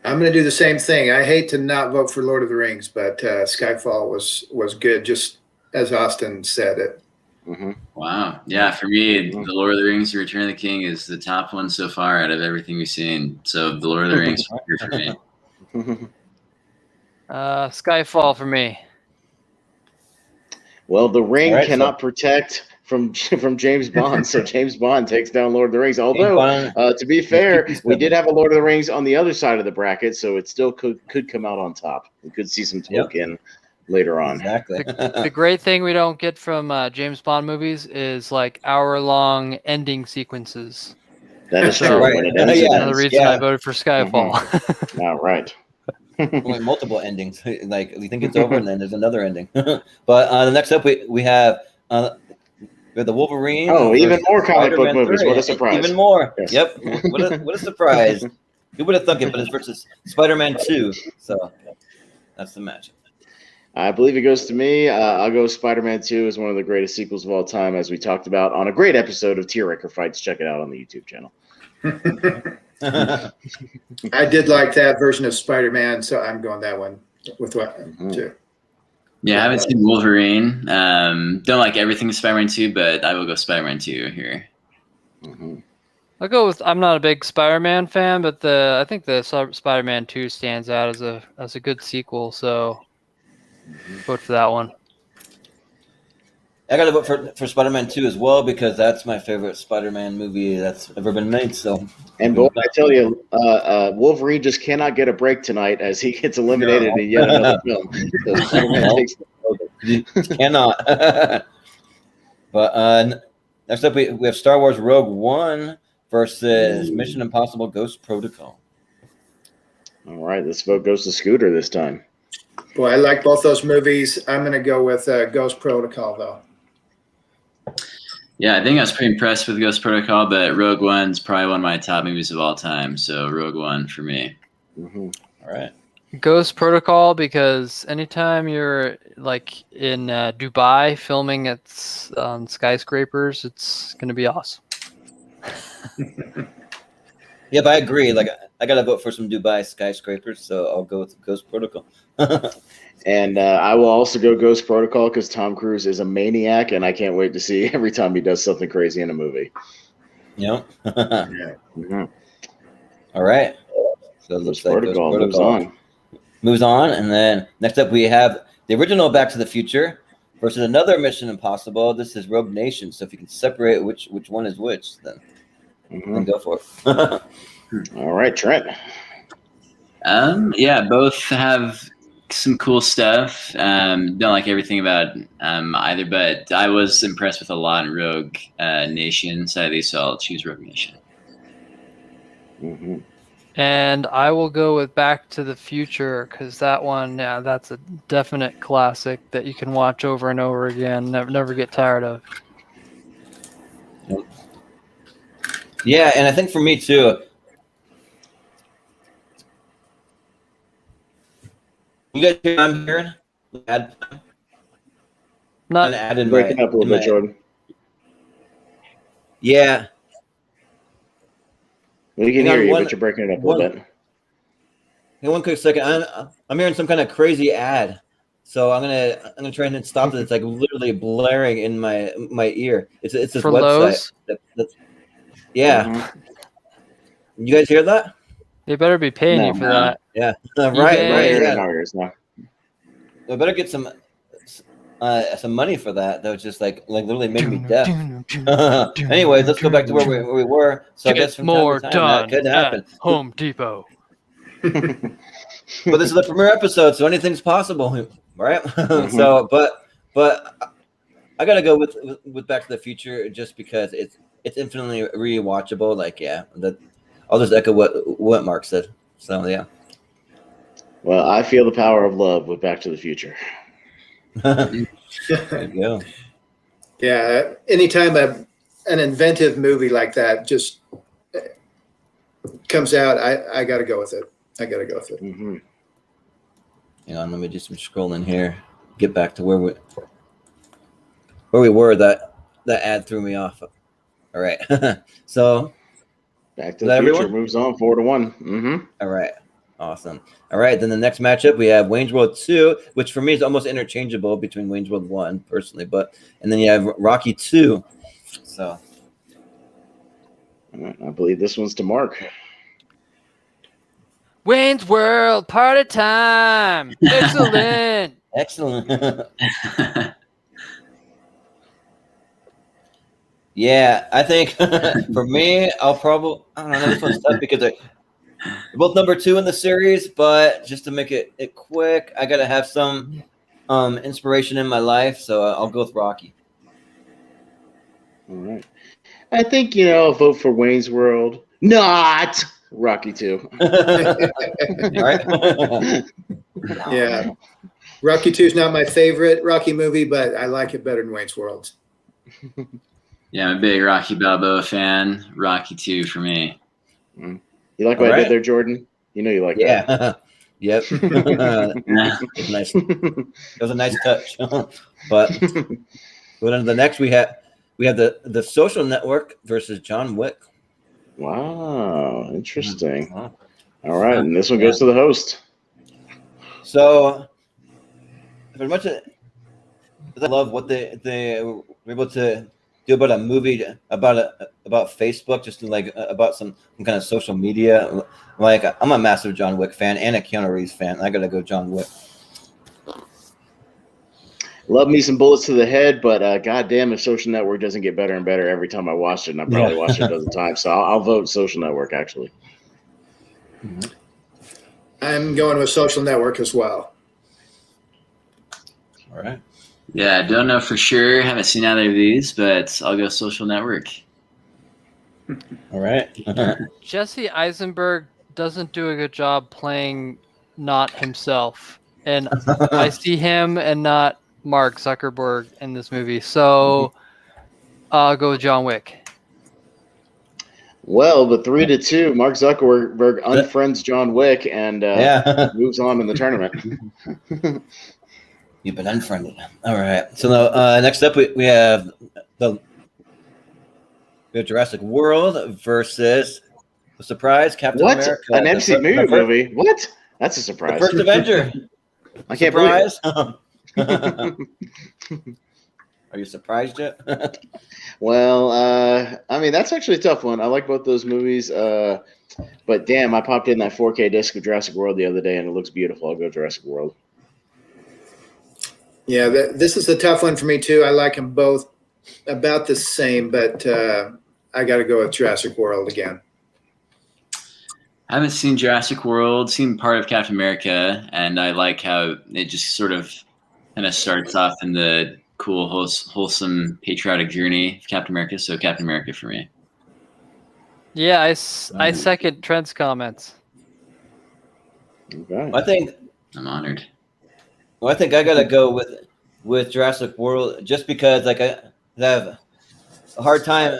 I'm going to do the same thing. I hate to not vote for Lord of the Rings, but Skyfall was good, just as Austin said it. Mm-hmm. Wow. Yeah, for me, The Lord of the Rings, The Return of the King is the top one so far out of everything we've seen. So The Lord of the Rings is here for me. Skyfall for me. Well, the ring cannot protect from James Bond, so James Bond takes down Lord of the Rings. Although, to be fair, we did have a Lord of the Rings on the other side of the bracket, so it still could come out on top. We could see some Tolkien later on. Exactly. The great thing we don't get from James Bond movies is like hour-long ending sequences. That is true. Right. When it ends, That's another reason I voted for Skyfall. Mm-hmm. All right. Like multiple endings. Like we think it's over, and then there's another ending. But the next up, we have the Wolverine. Oh, even more comic book movies. 3. What a surprise! Even more. Yes. Yep. What a surprise! Who would have thunk it? But it's versus Spider-Man 2. So that's the match. I believe it goes to me. I'll go Spider-Man 2 is one of the greatest sequels of all time, as we talked about on a great episode of Tier Wrecker Fights. Check it out on the YouTube channel. I did like that version of Spider-Man, so I'm going that one with what too. Yeah, I haven't seen Wolverine. Don't like everything Spider-Man 2, but I will go Spider-Man 2 here. I'll go with. I'm not a big Spider-Man fan, but I think the Spider-Man 2 stands out as a good sequel. So vote for that one. I gotta vote for Spider-Man 2 as well because that's my favorite Spider-Man movie that's ever been made. So, and boy, I tell you, Wolverine just cannot get a break tonight as he gets eliminated in yet another film. So Spider-Man takes you cannot. But next up, we have Star Wars Rogue One versus Mission Impossible Ghost Protocol. All right, this vote goes to Scooter this time. Boy, I like both those movies. I'm going to go with Ghost Protocol, though. Yeah, I think I was pretty impressed with Ghost Protocol, but Rogue One's probably one of my top movies of all time. So Rogue One for me. All right. Ghost Protocol, because anytime you're like in Dubai filming at skyscrapers, it's going to be awesome. Yeah, but I agree. Like, I gotta vote for some Dubai skyscrapers, so I'll go with Ghost Protocol. And I will also go Ghost Protocol because Tom Cruise is a maniac, and I can't wait to see every time he does something crazy in a movie. Yep. Yeah. All right. So it looks like Ghost Protocol moves on, and then next up we have the original Back to the Future versus another Mission Impossible. This is Rogue Nation. So if you can separate which one is which, then go for it. All right, Trent. Yeah, both have some cool stuff. Don't like everything about either, but I was impressed with a lot in Rogue Nation, so I'll choose Rogue Nation. And I will go with Back to the Future because that one, that's a definite classic that you can watch over and over again, never get tired of. Yeah, and I think for me too. You guys hear what I'm hearing? Not breaking up a little bit, Jordan. Yeah. We can hear you, but you're breaking it up a little bit. Hey, one quick second. I'm hearing some kind of crazy ad, so I'm gonna try and stop it. It's like literally blaring in my ear. It's this for website. Lowe's? Yeah. You guys hear that? They better be paying you for that. Yeah. Right. Yeah. I better get some money for that. That was just like literally made me deaf. Anyways, let's go back to where we were. So I guess from more time to time, done that could happen. at Home Depot. But this is the premiere episode, so anything's possible, right? So, but I gotta go with Back to the Future just because it's infinitely rewatchable. Like, I'll just echo what Mark said. So yeah. Well, I feel the power of love with Back to the Future. There you go. Yeah, anytime an inventive movie like that just comes out, I got to go with it. Hang on, let me do some scrolling here. Get back to where we were. That ad threw me off. All right. So Back to the Future moves on 4-1. All right. Awesome. All right. Then the next matchup we have Wayne's World 2, which for me is almost interchangeable between Wayne's World 1 personally, and then you have Rocky 2. So I believe this one's to Mark. Wayne's World, party time. Excellent. Excellent. Yeah, I think for me, I don't know, this one's tough because they're both number 2 in the series, but just to make it quick, I got to have some inspiration in my life, so I'll go with Rocky. All right. I think, I'll vote for Wayne's World. Not Rocky 2. All right. Yeah. Rocky 2 is not my favorite Rocky movie, but I like it better than Wayne's World. Yeah, I'm a big Rocky Balboa fan. Rocky 2 for me. You like what I did there, Jordan? You like that. Yep. Nice. It was a nice touch. But going on to the next, we have the Social Network versus John Wick. Wow, interesting. Wow. All right, and this one goes to the host. So, as much as I love what they were able to do about a movie about Facebook, just to, like, about some kind of social media. Like, I'm a massive John Wick fan and a Keanu Reeves fan. I gotta go John Wick. Love me some bullets to the head, but goddamn, if Social Network doesn't get better and better every time I watch it, and I probably watched it a dozen times, so I'll vote Social Network, actually. I'm going with Social Network as well. All right. Yeah, don't know for sure. Haven't seen either of these, but I'll go Social Network. All right. Jesse Eisenberg doesn't do a good job playing not himself, and I see him and not Mark Zuckerberg in this movie. So I'll go with John Wick. Well, but 3-2, Mark Zuckerberg unfriends John Wick and moves on in the tournament. You've been unfriended. All right. So now, next up, we have Jurassic World versus the surprise Captain America. What? An MCU movie? What? That's a surprise. The first Avenger. I can't believe it. Are you surprised yet? Well, I mean, that's actually a tough one. I like both those movies. But damn, I popped in that 4K disc of Jurassic World the other day, and it looks beautiful. I'll go Jurassic World. Yeah, this is a tough one for me too. I like them both about the same, but I got to go with Jurassic World again. I haven't seen Jurassic World, seen part of Captain America, and I like how it just sort of kind of starts off in the cool, wholesome, patriotic journey of Captain America. So Captain America for me. Yeah, I second Trent's comments. Okay. I'm honored. Well, I think I gotta go with Jurassic World just because, like, I have a hard time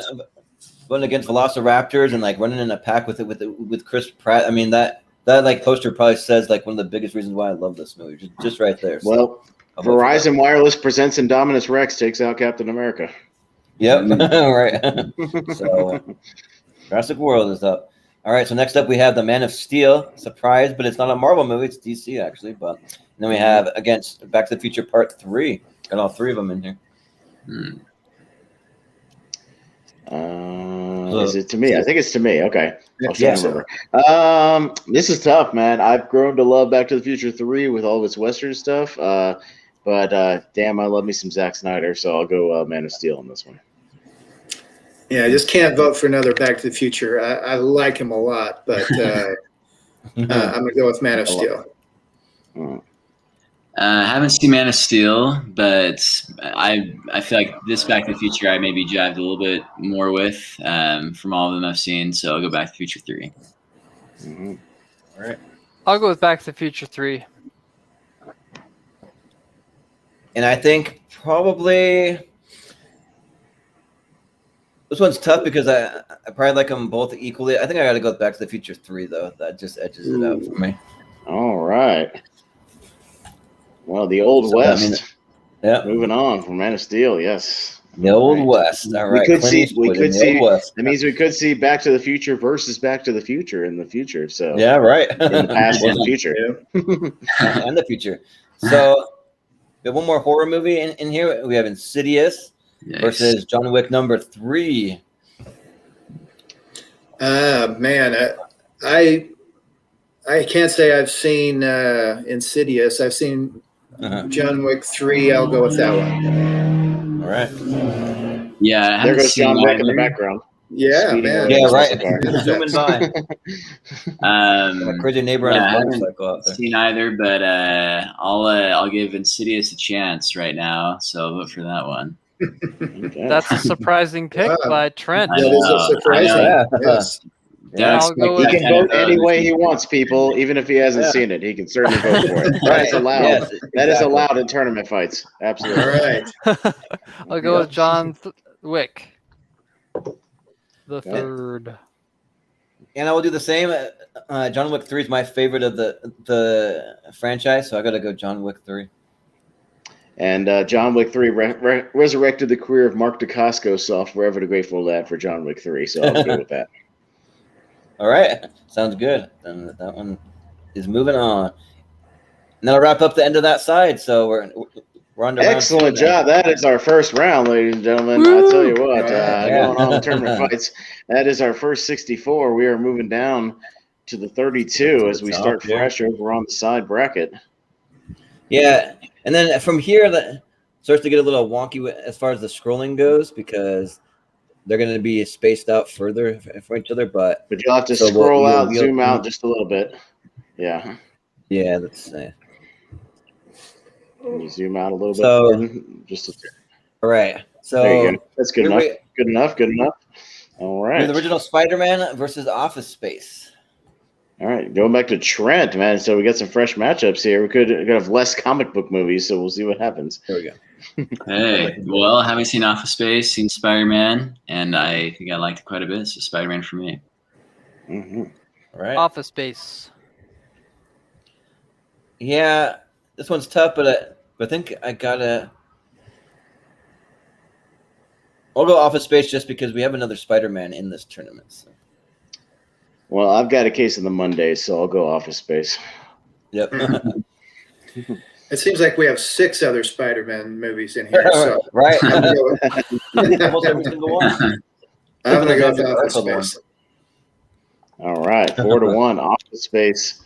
going against Velociraptors and, like, running in a pack with Chris Pratt. I mean, that like poster probably says, like, one of the biggest reasons why I love this movie, just right there. So, well, Verizon Wireless presents Indominus Rex takes out Captain America. Yep. Right. So Jurassic World is up. All right. So next up we have the Man of Steel. Surprise, but it's not a Marvel movie. It's DC actually. But then we have against Back to the Future Part 3. Got all three of them in here. Is it to me? I think it's to me. Okay. I'll try to remember. This is tough, man. I've grown to love Back to the Future 3 with all of its Western stuff. But damn, I love me some Zack Snyder, so I'll go Man of Steel on this one. Yeah, I just can't vote for another Back to the Future. I like him a lot, but I'm going to go with Man of Steel. I haven't seen Man of Steel, but I feel like this Back to the Future I maybe jived a little bit more with from all of them I've seen, so I'll go Back to the Future 3. All right. I'll go with Back to the Future 3. And I think probably this one's tough because I probably like them both equally. I think I got to go with Back to the Future 3, though. That just edges it out for me. All right. Well, the Old West. Moving on from Man of Steel, yes. The Old West. All right. We could see. That means we could see Back to the Future versus Back to the Future in the future. So yeah, right. In the past and the future. And the future. So we have one more horror movie in here. We have Insidious versus John Wick number 3. Man, I can't say I've seen Insidious. I've seen John Wick 3. I'll go with that one. All right. Yeah, there goes John Wick in the background. Yeah, man. Yeah, right. Zooming by. A crazy neighbor on his motorcycle out there. Seen either, but I'll give Insidious a chance right now, so I'll vote for that one. Okay. That's a surprising pick by Trent. That is a surprising. Yes. Yeah, he can vote any way he wants, people, even if he hasn't seen it. He can certainly vote for it. That is allowed. Yes, exactly. That is allowed in tournament fights. Absolutely. All right. I'll go with John Wick, the third. And I will do the same. John Wick 3 is my favorite of the franchise, so I got to go John Wick 3. And John Wick 3 resurrected the career of Mark Dacascos, so I'm forever grateful to that for John Wick 3. So I'll go with that. All right, sounds good. Then that one is moving on. And that'll wrap up the end of that side. So we're on to excellent job. That is our first round, ladies and gentlemen. Woo! I tell you what, Yeah. going on tournament fights. That is our first 64. We are moving down to the 32 as we start fresh over on the side bracket. Yeah, and then from here that starts to get a little wonky as far as the scrolling goes because they're going to be spaced out further from each other. But you'll have to scroll out, zoom out just a little bit. Yeah. Yeah, that's Can you zoom out a little bit? Just all right. So there you go. That's good enough. Good enough. Good enough. All right. The original Spider-Man versus Office Space. All right, going back to Trent, man. So we got some fresh matchups here. We could have less comic book movies, so we'll see what happens. There we go. Hey, well, haven't seen Office Space, seen Spider-Man, and I think I liked it quite a bit. So Spider-Man for me. Mm-hmm. All right. Office Space. Yeah, this one's tough, but I think I gotta. I'll go Office Space just because we have another Spider-Man in this tournament. So. Well, I've got a case of the Mondays, so I'll go Office Space. Yep. It seems like we have 6 other Spider-Man movies in here. So right. I'm gonna go Almost every single one. I'm gonna go with Office Space. All right, 4-1. Office Space.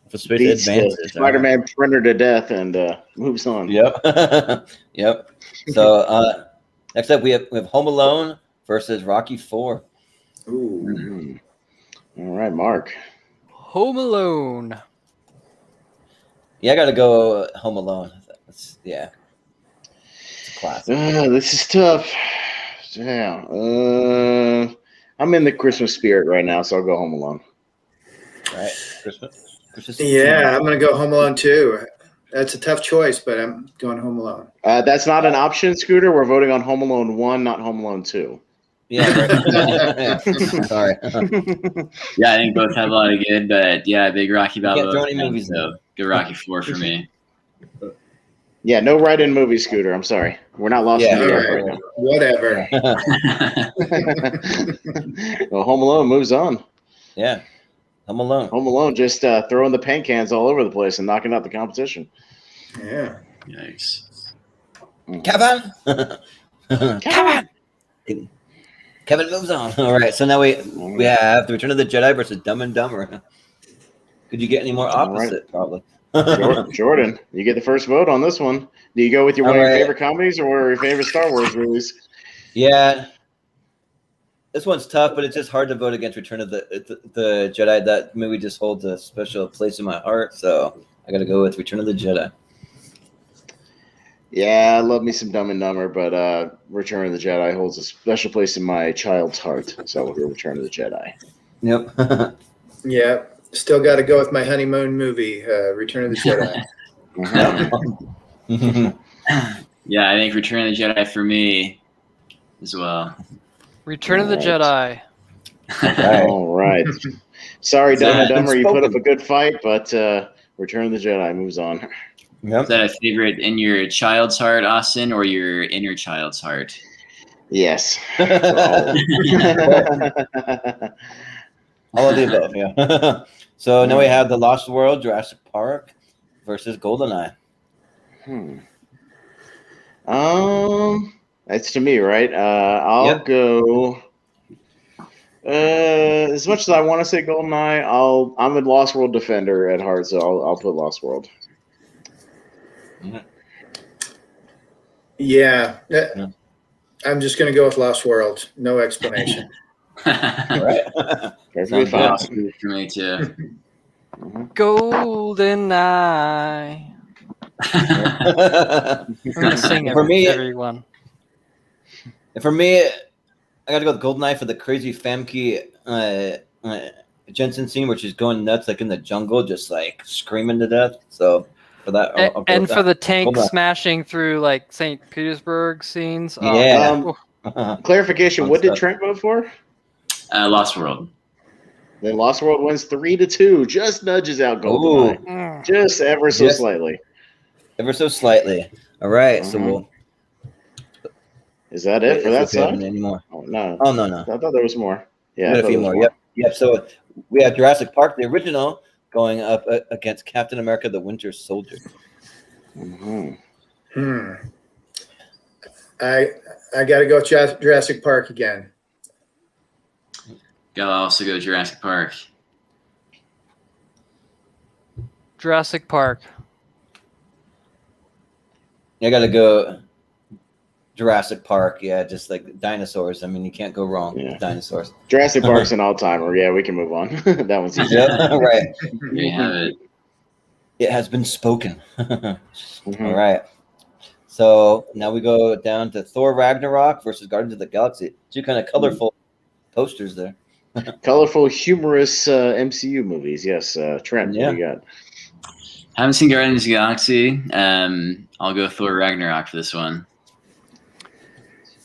Office Space beats the advances. Spider-Man printer to death and moves on. Yep. Yep. So next up we have Home Alone versus Rocky 4. Ooh. Mm-hmm. All right, Mark. Home Alone. Yeah, I got to go Home Alone. It's a classic. This is tough. Yeah. I'm in the Christmas spirit right now, so I'll go Home Alone. All right. Christmas. Yeah, I'm going to go Home Alone too. That's a tough choice, but I'm going Home Alone. That's not an option, Scooter. We're voting on Home Alone 1, not Home Alone 2. Yeah. Right. Sorry. Yeah, I think both have a lot of good, but yeah, big Rocky Balboa. Can't throw any movies so good Rocky 4 for me. Yeah, no write-in movie, Scooter. I'm sorry. We're not lost in the dark right now. Whatever. Well, Home Alone moves on. Yeah. Home Alone. Home Alone just throwing the paint cans all over the place and knocking out the competition. Yeah. Yikes. Kevin. Kevin moves on. All right. So now we have the Return of the Jedi versus Dumb and Dumber. Could you get any more opposite? Right. Probably. Jordan, you get the first vote on this one. Do you go with one of your favorite comedies or your favorite Star Wars movies? Yeah. This one's tough, but it's just hard to vote against Return of the Jedi. That movie just holds a special place in my heart, so I got to go with Return of the Jedi. Yeah, I love me some Dumb and Dumber, but Return of the Jedi holds a special place in my child's heart, so we'll go Return of the Jedi. Yep. Yeah, still got to go with my honeymoon movie, Return of the Jedi. Yeah, I think Return of the Jedi for me as well. Return of the Jedi. All right. Sorry, Dumb and Dumber, you put up a good fight, but Return of the Jedi moves on. Yep. Is that a favorite in your child's heart, Austin, or your inner child's heart? Yes. All of the above, yeah. So now we have The Lost World, Jurassic Park versus GoldenEye. That's to me, right? I'll go. As much as I want to say GoldenEye, I'm a Lost World defender at heart, so I'll put Lost World. Yeah. I'm just going to go with Lost World. No explanation. Right. Perfectly fine. For me too. GoldenEye. I'm gonna sing everyone. For me, I got to go with GoldenEye for the crazy Famke Jensen scene, where she's going nuts, like in the jungle, just like screaming to death. So for that, I'll go with for that. the tank GoldenEye. Smashing through like St. Petersburg scenes. Yeah. Clarification: what did Trent vote for? Lost World. Then Lost World wins 3-2. Just nudges out GoldenEye. Just ever so slightly. Ever so slightly. All right. So we'll. Is that it for that side? Anymore? Oh no. Oh no. I thought there was more. Yeah, a few more. Yep. So we have Jurassic Park, the original, going up against Captain America: The Winter Soldier. I got to go Jurassic Park again. Gotta also go Jurassic Park. Jurassic Park. I gotta go Jurassic Park. Yeah, just like dinosaurs. I mean, you can't go wrong with dinosaurs. Jurassic Park's an all-timer. Yeah, we can move on. That one's easy. Right. There you have it. It has been spoken. All right. So now we go down to Thor Ragnarok versus Guardians of the Galaxy. Two kind of colorful posters there. Colorful, humorous MCU movies. Yes. Trent, what do you got? Haven't seen Guardians of the Galaxy. I'll go Thor Ragnarok for this one.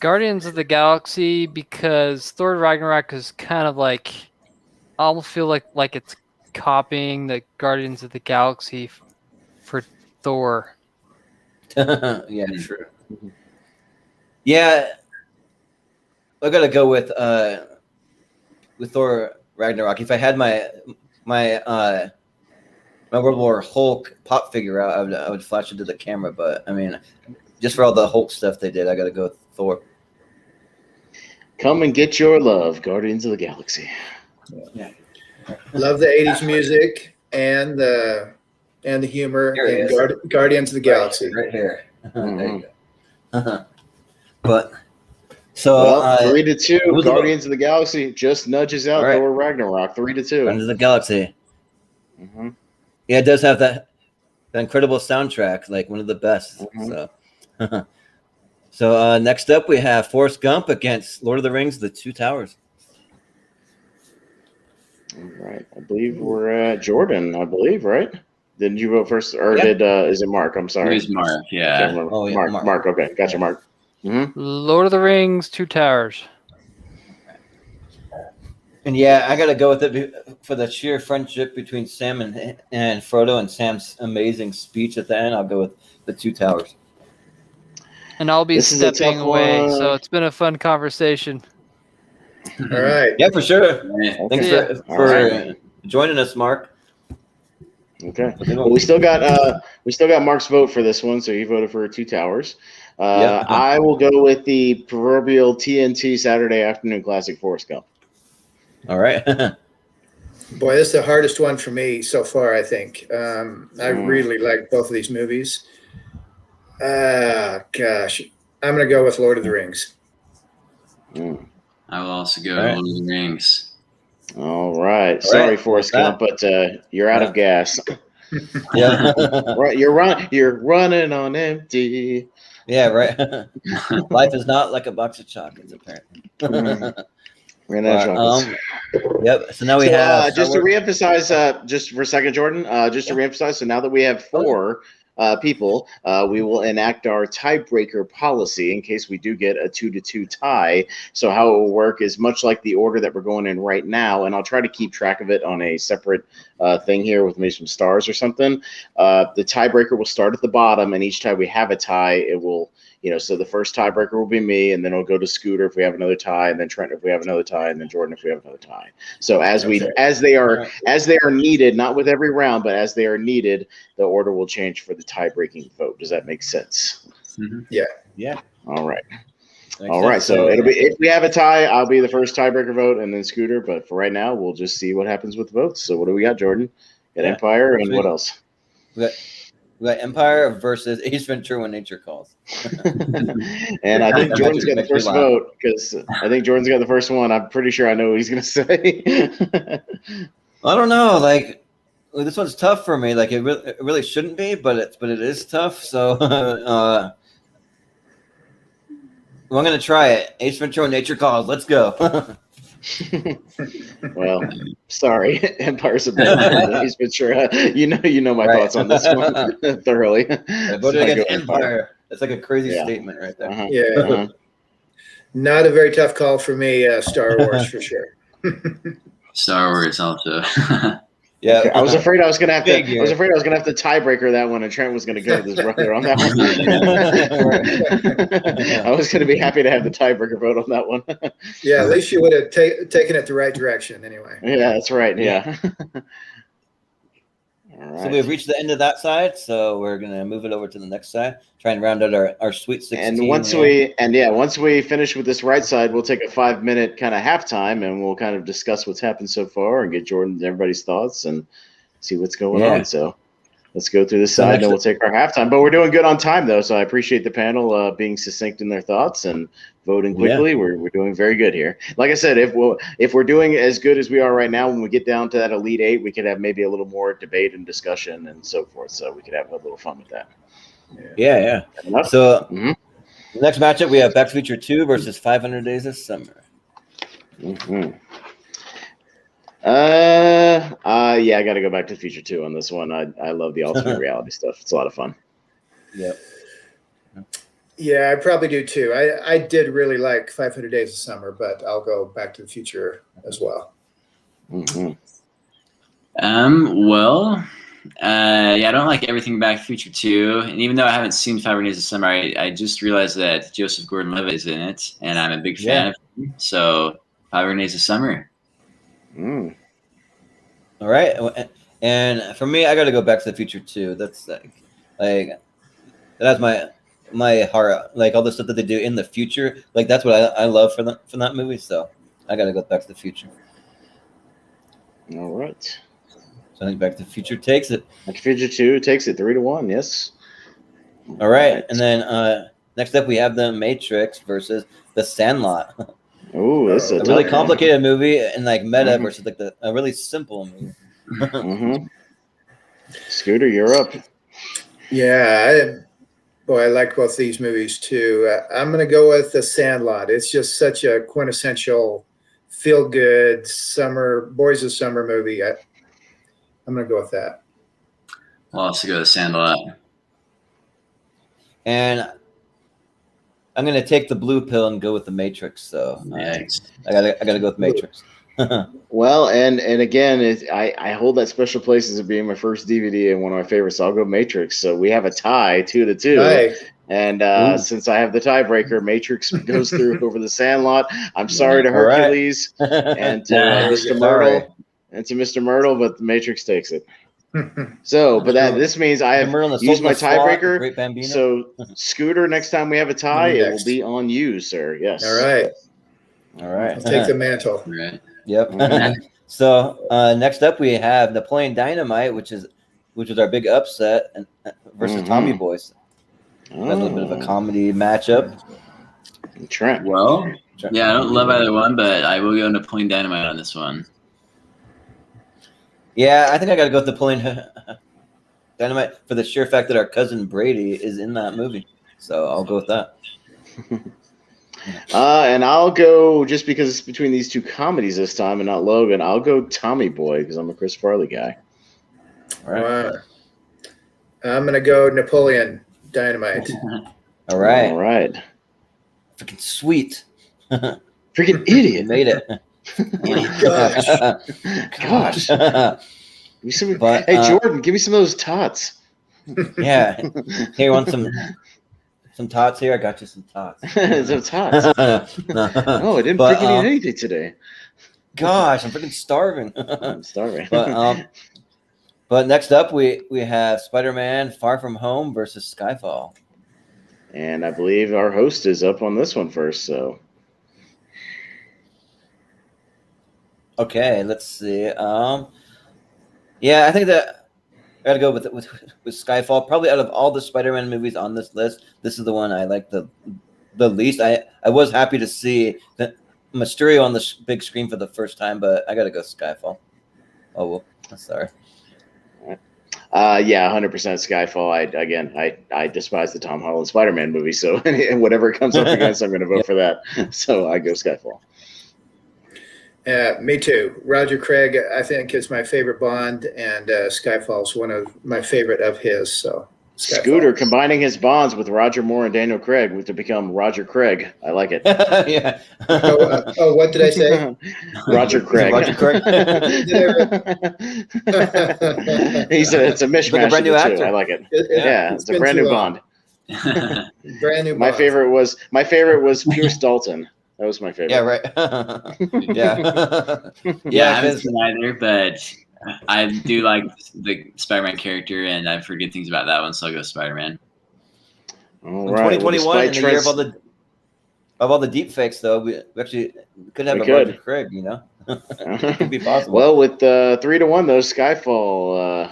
Guardians of the Galaxy, because Thor Ragnarok is kind of like, I almost feel like it's copying the Guardians of the Galaxy for Thor. Yeah, true. Yeah, I gotta go with Thor Ragnarok. If I had my World War Hulk pop figure out, I would flash it to the camera. But I mean, just for all the Hulk stuff they did, I gotta go with Thor. Come and get your love, Guardians of the Galaxy. Yeah. Love the 80s music and the humor in Guardians of the Galaxy. Right here. There you go. But so 3-2, Guardians of the Galaxy just nudges out Thor Ragnarok. 3-2. Guardians of the Galaxy. Yeah, it does have that incredible soundtrack, like one of the best. So next up we have Forrest Gump against Lord of the Rings: The Two Towers. All right. I believe we're at Jordan, right? Did you vote first, or is it Mark? I'm sorry. It was Mark, yeah. Oh, yeah, Mark. Okay, gotcha, Mark. Lord of the Rings: Two Towers. And yeah, I gotta go with it for the sheer friendship between Sam and Frodo, and Sam's amazing speech at the end. I'll go with The Two Towers. And I'll be stepping away. So it's been a fun conversation. All right. Yeah, for sure. Yeah. Thanks for joining us, Mark. Okay. Well, we still got Mark's vote for this one, so he voted for Two Towers. I will go with the proverbial TNT Saturday afternoon classic, Forrest Gump. All right. Boy, this is the hardest one for me so far, I think. I really like both of these movies. Gosh, I'm going to go with Lord of the Rings. I will also go Lord of the Rings. All right. Sorry, Forrest Gump, but you're out of gas. Yeah. Right. You're running on empty. Yeah, right. Life is not like a box of chocolates, apparently. Yep. So now we have just to reemphasize, just for a second, Jordan. Just to reemphasize. So now that we have 4 people, we will enact our tiebreaker policy in case we do get a 2-2 tie. So how it will work is much like the order that we're going in right now, and I'll try to keep track of it on a separate thing here with maybe some stars or something. The tiebreaker will start at the bottom, and each time we have a tie, it will. So the first tiebreaker will be me, and then it'll go to Scooter if we have another tie, and then Trent if we have another tie, and then Jordan if we have another tie. So as they are needed, not with every round, but as they are needed, the order will change for the tie-breaking vote. Does that make sense? Yeah. Yeah. All right. All right. So it'll be, if we have a tie, I'll be the first tiebreaker vote, and then Scooter. But for right now, we'll just see what happens with the votes. So what do we got, Jordan? Got Empire, and what else? We got Empire versus Ace Ventura: When Nature Calls. And I think Jordan's got the first vote because I think Jordan's got the first one. I'm pretty sure I know what he's going to say. I don't know. Like, this one's tough for me. Like, it really shouldn't be, but it is tough. So I'm going to try it. Ace Ventura: When Nature Calls. Let's go. Well, sorry, Empire's a bad Ace Ventura. You know my thoughts on this one thoroughly. I voted against Empire. That's like a crazy statement right there. Not a very tough call for me. Star Wars for sure. Star Wars also. Yeah, Okay, I was afraid I was gonna have to. Figure. I was afraid I was gonna have to tiebreaker that one, and Trent was gonna go with his brother on that one. I was gonna be happy to have the tiebreaker vote on that one. Yeah, at least you would have taken it the right direction anyway. Yeah, that's right. Yeah. All So right. we've reached the end of that side, so we're gonna move it over to the next side. Try and round out our Sweet 16. And once we finish with this right side, we'll take a 5-minute kind of halftime, and we'll kind of discuss what's happened so far and get Jordan and everybody's thoughts and see what's going on. So let's go through this side, and we'll take our halftime. But we're doing good on time, though, so I appreciate the panel being succinct in their thoughts and voting quickly. We're doing very good here. Like I said, if we're doing as good as we are right now, when we get down to that Elite Eight, we could have maybe a little more debate and discussion and so forth. So we could have a little fun with that. Yeah. So next matchup, we have Back to the Future 2 versus 500 Days of Summer. Yeah, I got to go Back to the Future 2 on this one. I love the alternate reality stuff. It's a lot of fun. Yep. Yeah, I probably do too. I did really like 500 Days of Summer, but I'll go Back to the Future as well. I don't like everything Back to the Future 2. And even though I haven't seen 500 Days of Summer, I just realized that Joseph Gordon-Levitt is in it, and I'm a big fan of him. So 500 Days of Summer. All right. And for me, I got to go Back to the Future 2. That's that's my heart. Like all the stuff that they do in the future. Like that's what I love from that movie. So I got to go Back to the Future. All right. I think Back to the Future takes it. Back to the Future 2 takes it 3-1. Yes. All right. And then next up, we have The Matrix versus The Sandlot. Oh, this is a really complicated movie and like meta versus like a really simple movie. Scooter, you're up. Yeah. I like both these movies too. I'm going to go with The Sandlot. It's just such a quintessential feel-good summer, boys of summer movie. I'm going to go with that. I'll also go with Sandlot. And I'm going to take the blue pill and go with The Matrix. So I gotta go with Matrix. Well, and again, I hold that special place as it being my first DVD and one of my favorites. So I'll go Matrix. So we have a tie 2-2. Nice. And since I have the tiebreaker, Matrix goes through over The Sandlot. I'm sorry to Hercules and to Mr. Myrtle. And to Mr. Myrtle, but the Matrix takes it. So, but this means I have used my tiebreaker. So, Scooter, next time we have a tie, it will be on you, sir. Yes. All right. I'll take the mantle. Right. Yep. So next up we have Napoleon Dynamite, which is our big upset, and versus Tommy Boys. That's a little bit of a comedy matchup. Trent. Well, I don't love either one, but I will go Napoleon Dynamite on this one. Yeah, I think I got to go with Napoleon Dynamite for the sheer fact that our cousin Brady is in that movie. So I'll go with that. And I'll go, just because it's between these two comedies this time and not Logan, I'll go Tommy Boy because I'm a Chris Farley guy. All right. I'm going to go Napoleon Dynamite. All right. All right. Freaking sweet. Freaking idiot. Made it. Gosh. Hey, Jordan, give me some of those tots. Yeah. Hey, you want some tots here? I got you some tots. Some tots. Oh, I didn't freaking eat anything today. Gosh, I'm freaking starving. I'm starving. But next up, we have Spider-Man Far From Home versus Skyfall. And I believe our host is up on this one first, so. Okay, let's see. Yeah, I think that I gotta go with Skyfall. Probably out of all the Spider-Man movies on this list, this is the one I like the least. I was happy to see that Mysterio on the big screen for the first time, but I gotta go Skyfall. Oh well, sorry. Yeah, 100% Skyfall. I despise the Tom Holland Spider-Man movie, so and whatever it comes up against, I'm going to vote for that. So I go Skyfall. Me too. Roger Craig, I think, is my favorite Bond, and Skyfall is one of my favorite of his. So Scooter combining his bonds with Roger Moore and Daniel Craig to become Roger Craig. I like it. Yeah. What did I say? Roger Craig. Roger Craig. It's a mishmash Like a brand new of the two. actor. I like it. Yeah, Yeah, it's a brand new Bond. Brand new. My favorite was Pierce Dalton. That was my favorite. Yeah, right. Yeah, I haven't 'cause- seen either, but I do like the Spider-Man character, and I've heard good things about that one, so I'll go Spider-Man. All in right. 2021, in the year of Trent's- all the deep fakes, though, we actually could have We a could. Roger Craig. It could be possible. Well, with 3-1, though, Skyfall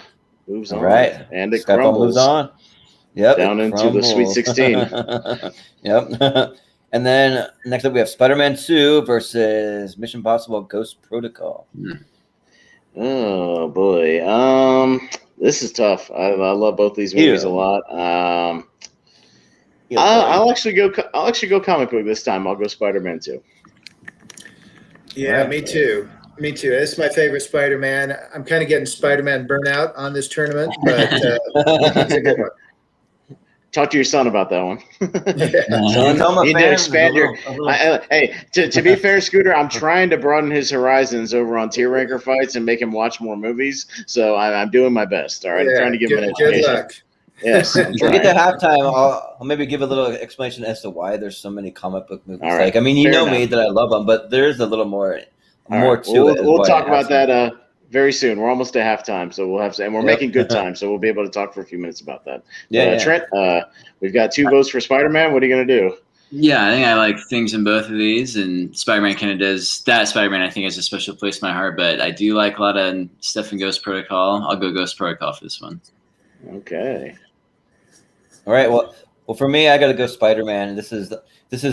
moves All on. right, And it Skyfall crumbles moves on. Yep, down it into the Sweet crumbles. 16. Yep. And then next up, we have Spider-Man 2 versus Mission Impossible: Ghost Protocol. Oh boy, this is tough. I love both these movies a lot. I'll actually go comic book this time. I'll go Spider-Man 2. Yeah, me too. Me too. It's my favorite Spider-Man. I'm kind of getting Spider-Man burnout on this tournament, but it's a good one. Talk to your son about that one. Son, you need to expand your. Hey, to be fair, Scooter, I'm trying to broaden his horizons over on tier ranker fights and make him watch more movies. So I'm doing my best. All right, I'm trying to give him an education. Good luck. Yes, I'm When we get to trying. halftime, I'll maybe give a little explanation as to why there's so many comic book movies. All right, Like, I mean, you fair know enough. me that I love them, but there's a little more All more right, to we'll, it. is We'll why talk I have about that very soon. We're almost to halftime, so we'll have, and we're Yep. making good time, so we'll be able to talk for a few minutes about that. Yeah. Trent, we've got 2 votes for Spider-Man. What are you gonna do? Yeah, I think I like things in both of these, and Spider-Man kind of does that. Spider-Man, I think, has a special place in my heart, but I do like a lot of stuff in Ghost Protocol. I'll go Ghost Protocol for this one. Okay. All right. Well, for me, I got to go Spider-Man. This is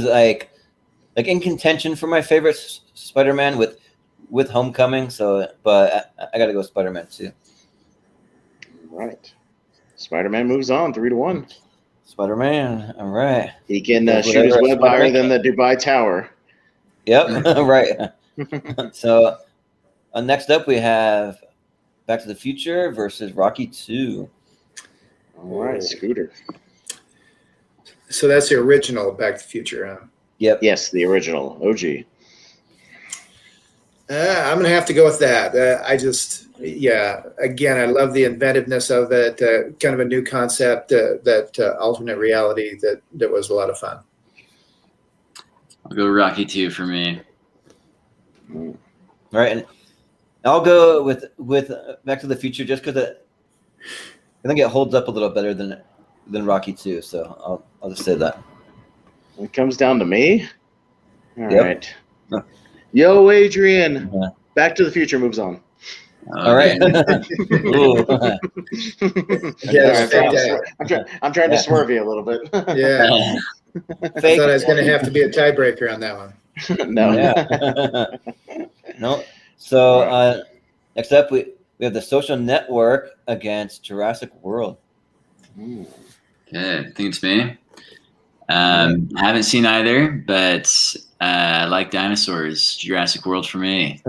like in contention for my favorite Spider-Man with Homecoming. So, but I got to go Spider-Man 2. All right. Spider-Man moves on 3-1. Spider-Man. All right. He can Whatever shoot his web higher Spider-Man than the Dubai Tower. Yep. Right. So, next up we have Back to the Future versus Rocky 2. All right, Scooter. So that's the original Back to the Future, huh? Yep. Yes, the original OG. I'm gonna have to go with that. Again, I love the inventiveness of it. Kind of a new concept, that alternate reality that was a lot of fun. I'll go Rocky 2 for me. All right, and I'll go with Back to the Future just because I think it holds up a little better than Rocky 2. So I'll just say that. It comes down to me. All Yep. right. Yo, Adrian. Yeah. Back to the Future moves on. All right. Ooh. Yes, All right, fake I'm trying Yeah. to swerve you a little bit. Yeah, I Fake. thought I was going to have to be a tiebreaker on that one. No. Yeah. No. So next up we have The Social Network against Jurassic World. Ooh. Okay, I think it's me. I haven't seen either, but I like dinosaurs. Jurassic World for me.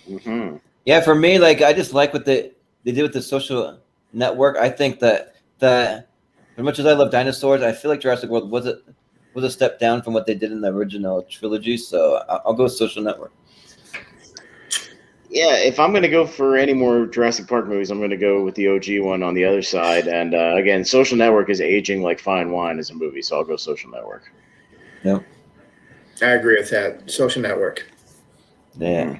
Mhm. Yeah, for me, like I just like what they did with The Social Network. I think that as much as I love dinosaurs, I feel like Jurassic World was a step down from what they did in the original trilogy. So I'll go with Social Network. Yeah, if I'm going to go for any more Jurassic Park movies, I'm going to go with the OG one on the other side. And again, Social Network is aging like fine wine as a movie, so I'll go Social Network. Yep. I agree with that. Social Network. Yeah.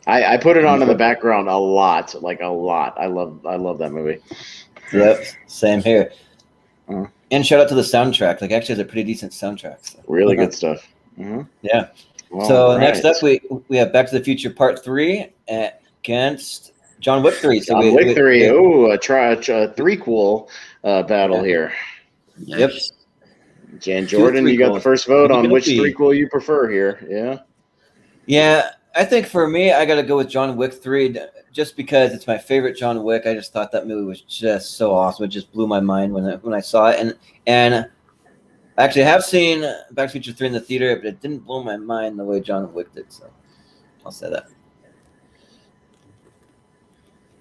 I put it on in the background a lot, like a lot. I love that movie. Yep. Same here. Mhm. And shout out to the soundtrack. Like actually, it's a pretty decent soundtrack. So. Really good stuff. Mm-hmm. Yeah. All So next right. up, we have Back to the Future Part 3 against John Wick 3. So John Wick 3. Oh, a threequel battle here. Yep. Jan Jordan, you got the first vote on which Oopie. threequel you prefer here. Yeah. Yeah, I think for me, I got to go with John Wick 3 just because it's my favorite John Wick. I just thought that movie was just so awesome. It just blew my mind when I saw it. And I actually have seen Back to the Future 3 in the theater, but it didn't blow my mind the way John Wick did. So I'll say that.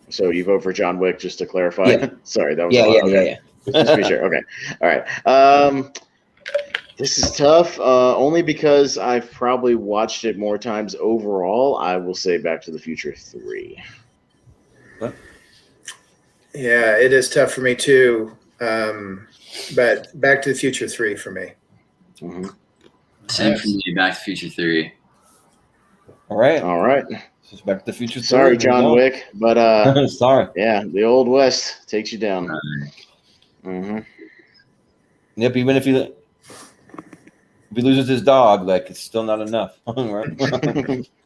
So you vote for John Wick, just to clarify. Yeah. Sorry, that was Yeah, a lot. yeah, Okay. yeah, yeah. Just to be sure. Okay. All right. This is tough. Only because I've probably watched it more times overall. I will say Back to the Future 3. What? Yeah, it is tough for me too. But Back to the Future 3 for me. Mm-hmm. Same for me. Back to the Future 3. All right. All right. This is Back to the Future 3. Sorry, John Wick, but sorry. yeah, the Old West takes you down. Mm-hmm. Yep. Even if he loses his dog, like it's still not enough. Right?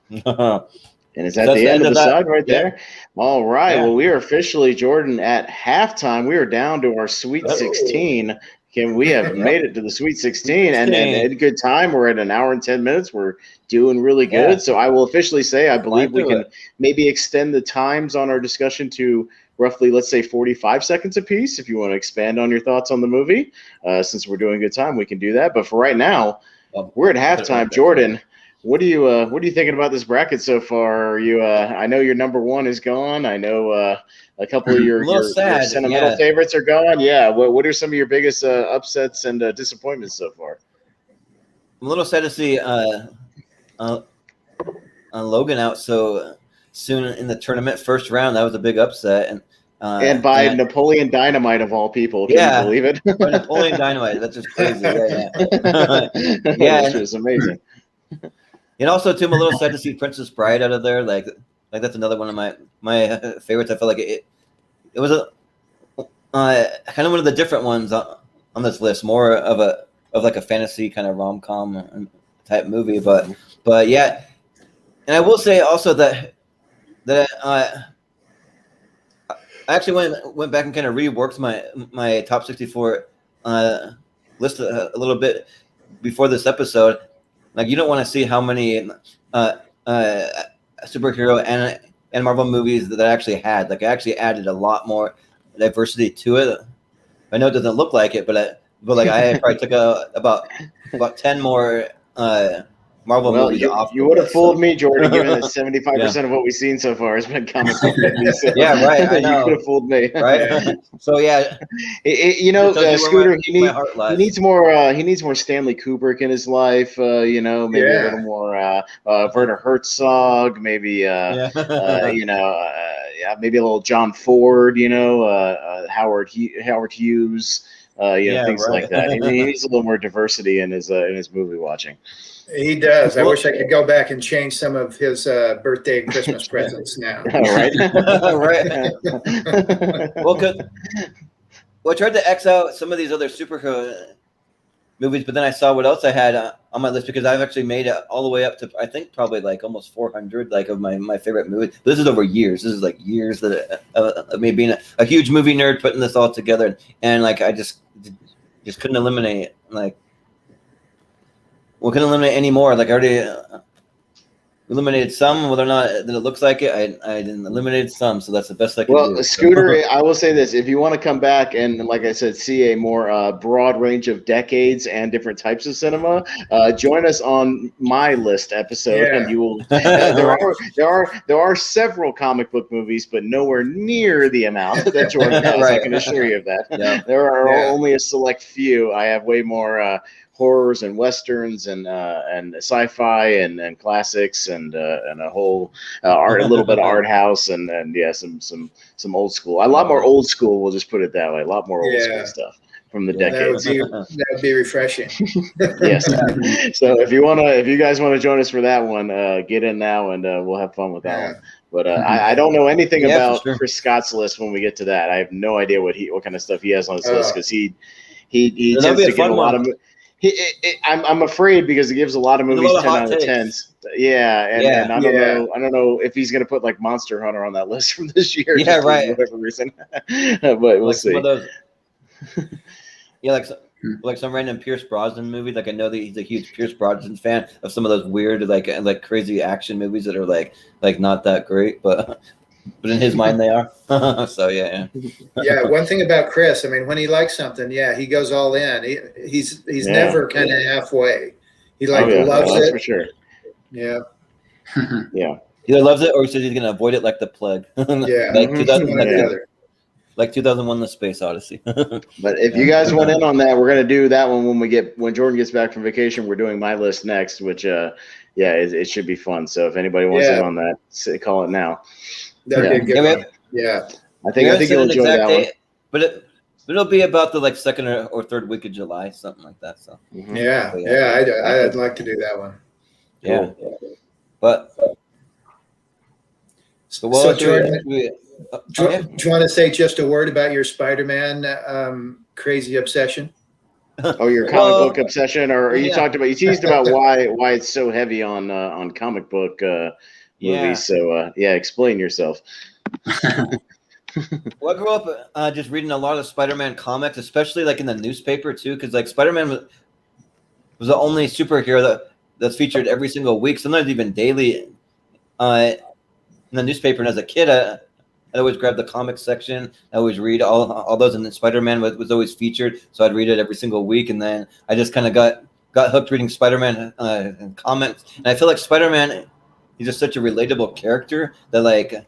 And it's at the end of the saga right there. All right. Yeah. Well, we are officially, Jordan, at halftime. We are down to our Sweet 16. We have made it to the Sweet 16, and at a good time. We're at an hour and 10 minutes. We're doing really good. Yeah. So I will officially say I believe we can it. maybe extend the times on our discussion to roughly, let's say, 45 seconds apiece. If you want to expand on your thoughts on the movie, since we're doing good time, we can do that. But for right now, we're at halftime. Jordan, what are you thinking about this bracket so far? Are you I know your number one is gone. I know a couple of your sentimental favorites are gone. Yeah. What are some of your biggest upsets and disappointments so far? I'm a little sad to see Logan out so soon in the tournament, first round. That was a big upset, and by Napoleon Dynamite of all people. Can you believe it? By Napoleon Dynamite. That's just crazy. Yeah. That was amazing. And also, too, I'm a little sad to see Princess Bride out of there. Like that's another one of my favorites. I feel like it was a kind of one of the different ones on this list. More of a fantasy kind of rom-com type movie, but yeah. And I will say also that I actually went back and kind of reworked my top 64 list a little bit before this episode. Like, you don't want to see how many superhero and Marvel movies that I actually had. Like, I actually added a lot more diversity to it. I know it doesn't look like it, but like I probably took about 10 more Marvel movies off. You would have fooled me, Jordan, given that 75% of what we've seen so far has been comic book movies. So yeah, right. I know. You could have fooled me, right? So yeah, Scooter, he needs more Stanley Kubrick in his life. Maybe a little more Werner Herzog. Maybe maybe a little John Ford. Howard Hughes. Things like that. He needs a little more diversity in his movie watching. He does. I wish I could go back and change some of his birthday and Christmas presents now. Right. Right. Well, I tried to X out some of these other superhero movies, but then I saw what else I had on my list, because I've actually made it all the way up to, I think, probably like almost 400 of my favorite movies. This is over years. This is like years that of me being a huge movie nerd, putting this all together, and like I just couldn't eliminate couldn't eliminate any more. Like I already eliminated some, whether or not that it looks like it. I didn't eliminate some, so that's the best I can do. Well, Scooter, I will say this: if you want to come back and, like I said, see a more broad range of decades and different types of cinema, join us on my list episode, and you will. There are several comic book movies, but nowhere near the amount that Jordan has. I can assure you of that. Yeah. There are only a select few. I have way more. Horrors and westerns and sci-fi and classics and a whole art, a little bit of art house and some old school. A lot more old school. We'll just put it that way. A lot more old school stuff from the decades. That would be refreshing. Yes. So if you guys want to join us for that one, get in now and we'll have fun with that one. But I don't know anything about Chris Scott's list when we get to that. I have no idea what kind of stuff he has on his list, because he tends to get a lot of. I'm afraid, because he gives a lot of movies 10 out of 10s. Yeah, and I don't know if he's gonna put like Monster Hunter on that list from this year. Yeah, right. For whatever reason, but we'll see. Some of those, like some random Pierce Brosnan movie. Like I know that he's a huge Pierce Brosnan fan of some of those weird like crazy action movies that are like not that great, but in his mind they are. So yeah. One thing about Chris, I mean, when he likes something, he goes all in. He's never kind of halfway. He loves it for sure. Yeah. Yeah. He either loves it or he says he's gonna avoid it like the plague. Yeah. Like like 2001: The Space Odyssey. But if you guys want in on that, we're gonna do that one when Jordan gets back from vacation. We're doing my list next, which it should be fun. So if anybody wants in on that, call it now. That'd be a good one. Yeah. I think you'll enjoy that one. But it'll be about the second or third week of July, something like that. So I'd like to do that one. Yeah, cool. But so Jordan, do you want to say just a word about your Spider-Man crazy obsession? Oh, your comic book obsession, or you teased about why it's so heavy on comic book movies. So explain yourself. Well, I grew up just reading a lot of Spider-Man comics, especially in the newspaper too, because Spider-Man was the only superhero that's featured every single week, sometimes even daily, in the newspaper. And as a kid, I always grab the comic section. I always read all those, and then Spider-Man was always featured, so I'd read it every single week. And then I just kind of got hooked reading Spider-Man comics, and I feel like Spider-Man, he's just such a relatable character that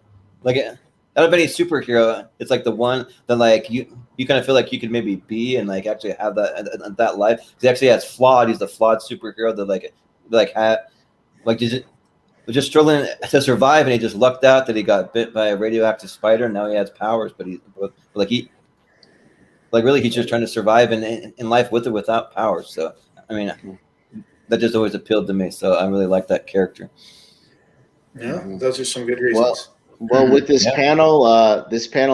out of any superhero, it's the one that you kind of feel like you could maybe be and actually have that life. He actually has he's the flawed superhero that was just struggling to survive, and he just lucked out that he got bit by a radioactive spider, and now he has powers. But really he's just trying to survive in life with or without powers. So I mean, that just always appealed to me. So I really like that character. Yeah, those are some good reasons. Well, with this panel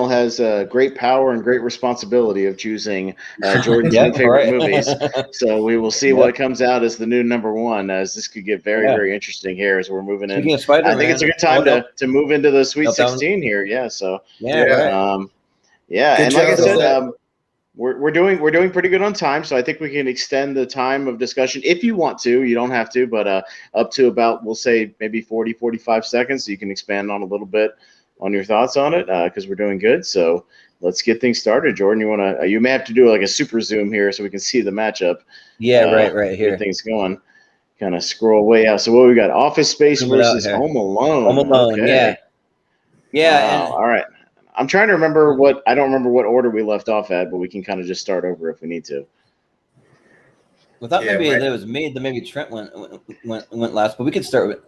has great power and great responsibility of choosing Jordan's new favorite movies. So we will see what comes out as the new number one, as this could get very, very interesting here as we're moving in. I think it's a good time to move into the Sweet 16 here. Yeah. So and like I said, we're doing pretty good on time, so I think we can extend the time of discussion if you want to. You don't have to, but up to about, we'll say maybe 40, 45 seconds, so you can expand on a little bit on your thoughts on it, because we're doing good. So let's get things started. Jordan, you may have to do a super zoom here so we can see the matchup. Right here. Get things going. Kind of scroll way out. So what we got? Office Space versus Home Alone. Home Alone. Okay. Yeah. Wow. All right. I'm trying to remember I don't remember what order we left off at, but we can kind of just start over if we need to. It was me, then maybe Trent went last, but we could start with.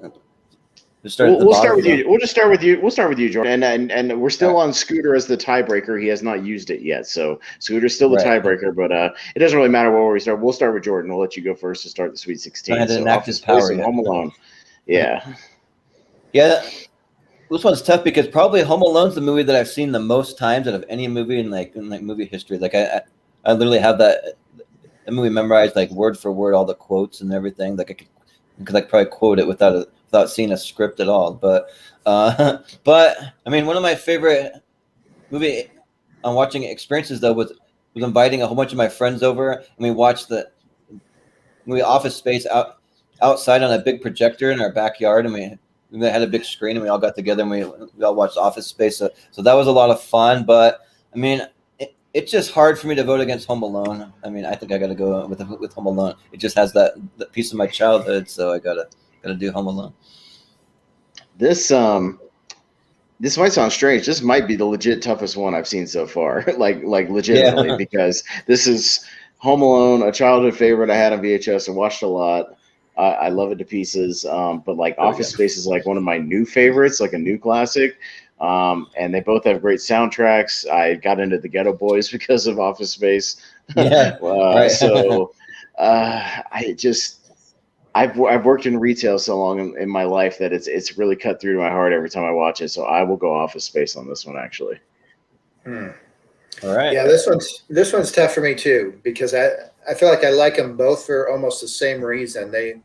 We'll start with you. We'll just start with you. We'll start with you, Jordan. And we're still on Scooter as the tiebreaker. He has not used it yet, so Scooter's still the tiebreaker. But it doesn't really matter where we start. We'll start with Jordan. We'll let you go first to start the Sweet 16. So Office Space and Home Alone. Yeah. Yeah. This one's tough because probably Home Alone's the movie that I've seen the most times out of any movie in movie history. I literally have the movie memorized word for word, all the quotes and everything. I could probably quote it without seeing a script at all. But I mean, one of my favorite movie watching experiences though was inviting a whole bunch of my friends over, and we watched the movie Office Space outside on a big projector in our backyard, and we had a big screen, and we all got together and we all watched Office Space. So that was a lot of fun. But I mean, it's just hard for me to vote against Home Alone. I mean, I think I got to go with Home Alone. It just has that piece of my childhood, so I gotta do Home Alone. This might sound strange. This might be the legit toughest one I've seen so far. like legitimately, because this is Home Alone, a childhood favorite I had on VHS and watched a lot. I love it to pieces. But Office Space is one of my new favorites, a new classic. And they both have great soundtracks. I got into the Ghetto Boys because of Office Space. So I've worked in retail so long in my life that it's really cut through to my heart every time I watch it. So I will go Office Space on this one, actually. All right. Yeah, this one's tough for me too, because I feel like I like them both for almost the same reason. They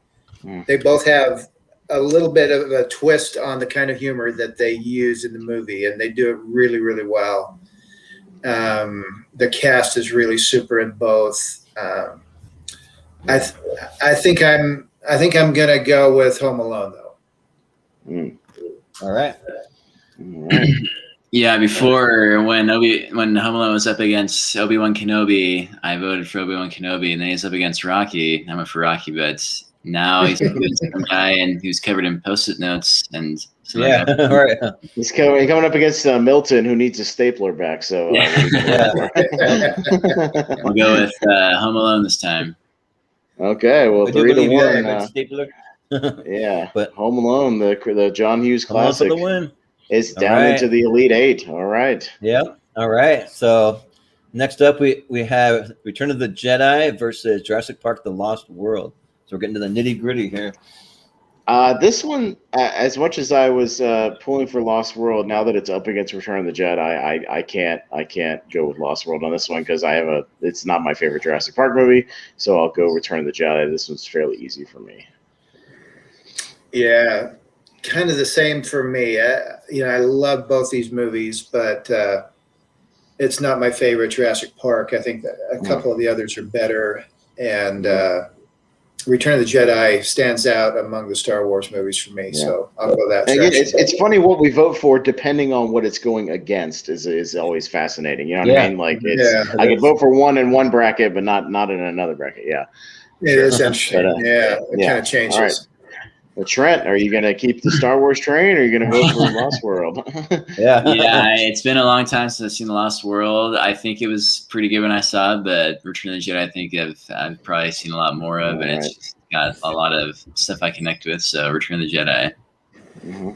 both have a little bit of a twist on the kind of humor that they use in the movie, and they do it really, really well. The cast is really super in both. I think I'm gonna go with Home Alone though. All right. Yeah, before when Home Alone was up against Obi-Wan Kenobi, I voted for Obi-Wan Kenobi, and then he's up against Rocky. I went for Rocky, but Now he's some guy and who's covered in Post-it notes and Yeah, right. He's coming up against Milton, who needs a stapler back. So what are you gonna go for? We'll go with Home Alone this time. Okay, well, I do 3 to believe you are a 1. good stapler. Yeah, But Home Alone, the John Hughes Home Alone for classic, the win. is All down right. into the Elite Eight. All right. Yep. All right. So next up, we have Return of the Jedi versus Jurassic Park: The Lost World. So we're getting to the nitty gritty here. This one, as much as I was pulling for Lost World, now that it's up against Return of the Jedi, I can't go with Lost World on this one because it's not my favorite Jurassic Park movie, so I'll go Return of the Jedi. This one's fairly easy for me. Yeah, kind of the same for me. I love both these movies, but it's not my favorite Jurassic Park. I think that a couple of the others are better, and Return of the Jedi stands out among the Star Wars movies for me. Yeah. So I'll go that again. direction. It's funny what we vote for depending on what it's going against is always fascinating. You know what I mean? Like I could vote for one in one bracket, but not in another bracket. Yeah, it is interesting. But, it kind of changes. All right. Well, Trent, are you going to keep the Star Wars train, or are you going to vote for Lost World? Yeah, it's been a long time since I've seen The Lost World. I think it was pretty good when I saw it, but Return of the Jedi, I think I've probably seen a lot more of, and it's just got a lot of stuff I connect with. So Return of the Jedi. Mm-hmm.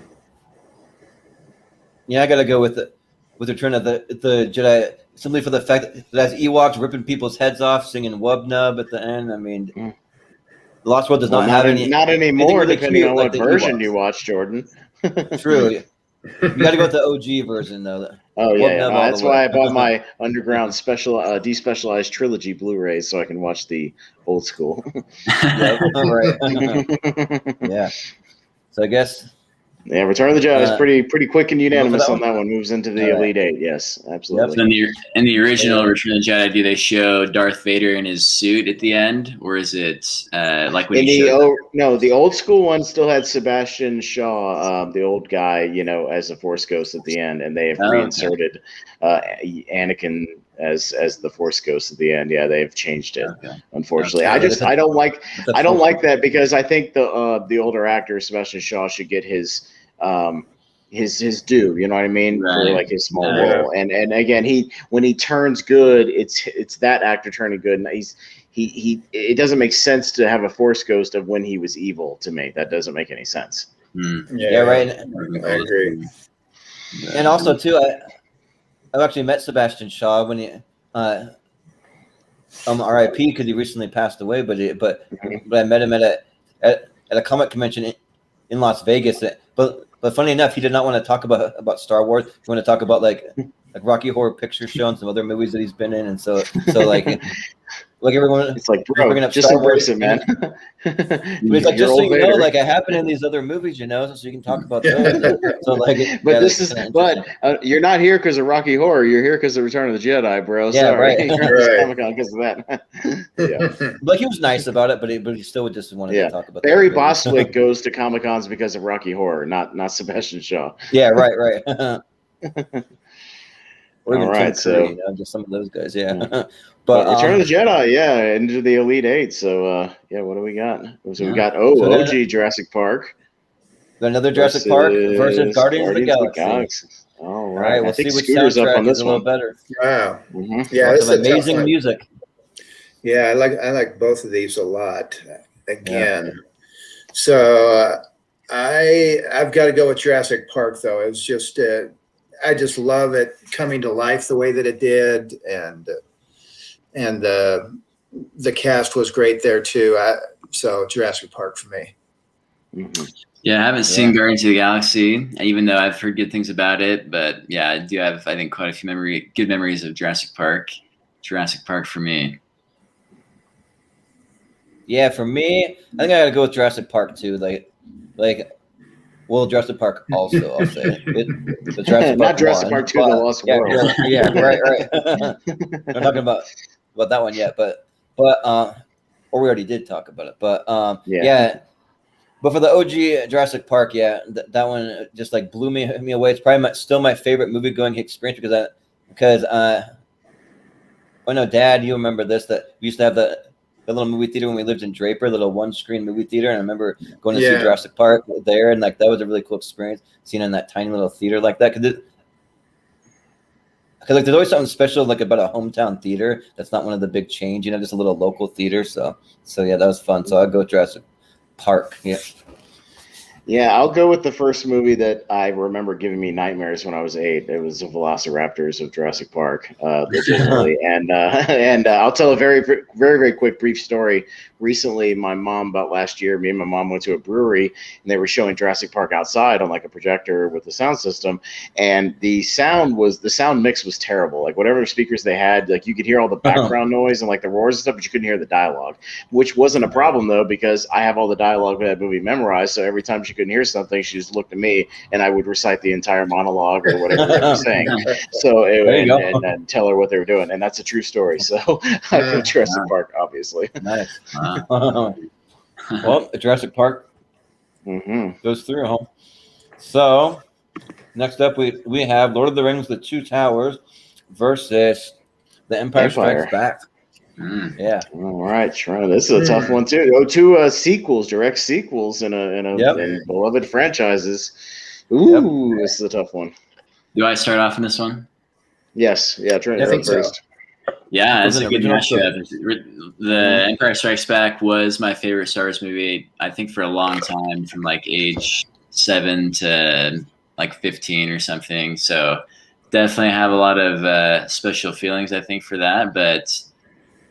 Yeah, I got to go with Return of the Jedi simply for the fact that it has Ewoks ripping people's heads off, singing Wub Nub at the end. I mean. The Lost World does not have any. Not anymore, really depending on like what version you watch, Jordan. True. You got to go with the OG version, though. Oh, yeah. That's why I bought my underground despecialized trilogy Blu-rays so I can watch the old school. Yep. All right. Yeah. So I guess. Yeah, Return of the Jedi is pretty quick and unanimous on that one. Moves into the Elite Eight. Yes, absolutely. Yep. In the original Return of the Jedi, do they show Darth Vader in his suit at the end, or is it like when the old school one still had Sebastian Shaw, the old guy, as a Force ghost at the end, and they have reinserted Anakin as the Force ghost at the end. Yeah, they've changed it. Okay. Unfortunately, I don't like that because I think the older actor Sebastian Shaw should get his due, you know what I mean, for like his small role. And again, when he turns good, it's that actor turning good, and it doesn't make sense to have a Force ghost of when he was evil. To me, that doesn't make any sense. Yeah, right. I agree. And also too, I've actually met Sebastian Shaw when he R.I.P. because he recently passed away, but I met him at a comic convention in Las Vegas. But funny enough, he did not want to talk about Star Wars. He wanted to talk about like Rocky Horror Picture Show and some other movies that he's been in, and so like everyone, it's like, bro, just embrace it, man. It's like, just so you know, like, I happen in these other movies, so you can talk about those. So like, but you're not here because of Rocky Horror. You're here because of Return of the Jedi, bro. Yeah, sorry. Right. Comic-Con because of that. Yeah. But he was nice about it, but he still just wanted to talk about. Barry Bostwick goes to Comic-Cons because of Rocky Horror, not Sebastian Shaw. Yeah, right. Or even Tim Curry, just some of those guys, But Return of the Jedi, into the Elite Eight. So, what do we got? So we got OG Jurassic Park. Another Jurassic Park versus Guardians of the Galaxy. All right. We'll see which soundtrack up on this is a little better. Wow. Mm-hmm. Yeah, this is amazing music. Yeah, I like both of these a lot. Again, so I've got to go with Jurassic Park though. It's just I just love it coming to life the way that it did, and the cast was great there too. So Jurassic Park for me. Mm-hmm. Yeah, I haven't seen Guardians of the Galaxy, even though I've heard good things about it. But yeah, I do have, I think, quite a few good memories of Jurassic Park. Jurassic Park for me. Yeah, for me, I think I gotta go with Jurassic Park too. Jurassic Park also, I'll say. The Jurassic Park Not Jurassic Park 2, The Lost World. Yeah, right. I'm talking about that one yet, but or we already did talk about it. But but for the OG Jurassic Park, that one just like blew me away. It's probably still my favorite movie going experience because I know, Dad, you remember this, that we used to have the little movie theater when we lived in Draper, the little one-screen movie theater, and I remember going to see Yeah. Jurassic Park there, and like that was a really cool experience, seeing in that tiny little theater like that. Because like there's always something special like about a hometown theater that's not one of the big chains, you know, just a little local theater. So yeah, that was fun. So I'd go Jurassic Park. Yeah. Yeah, I'll go with the first movie that I remember giving me nightmares when I was 8. It was the Velociraptors of Jurassic Park, legitimately. And I'll tell a very, very, very quick, brief story. Recently, my mom, about last year, me and my mom went to a brewery, and they were showing Jurassic Park outside on like a projector with the sound system, and the sound mix was terrible. Like whatever speakers they had, like you could hear all the background noise and like the roars and stuff, but you couldn't hear the dialogue, which wasn't a problem though because I have all the dialogue of that movie memorized. So every time she couldn't hear something, she just looked at me, and I would recite the entire monologue or whatever they were saying. So and tell her what they were doing, and that's a true story. So I go Jurassic Park, obviously. Nice. Well, Jurassic Park goes through. Huh? So next up, we have Lord of the Rings: The Two Towers versus The Empire Strikes Back. Yeah. All right, Trent. This is a tough one too. Oh, two sequels, direct sequels in beloved franchises. Ooh, this is a tough one. Do I start off in this one? Yes. Yeah, Trent. I think first. so. Yeah, it's a good matchup. The Empire Strikes Back was my favorite Star Wars movie, I think, for a long time, from like age 7 to like 15 or something. So definitely have a lot of special feelings, I think, for that. But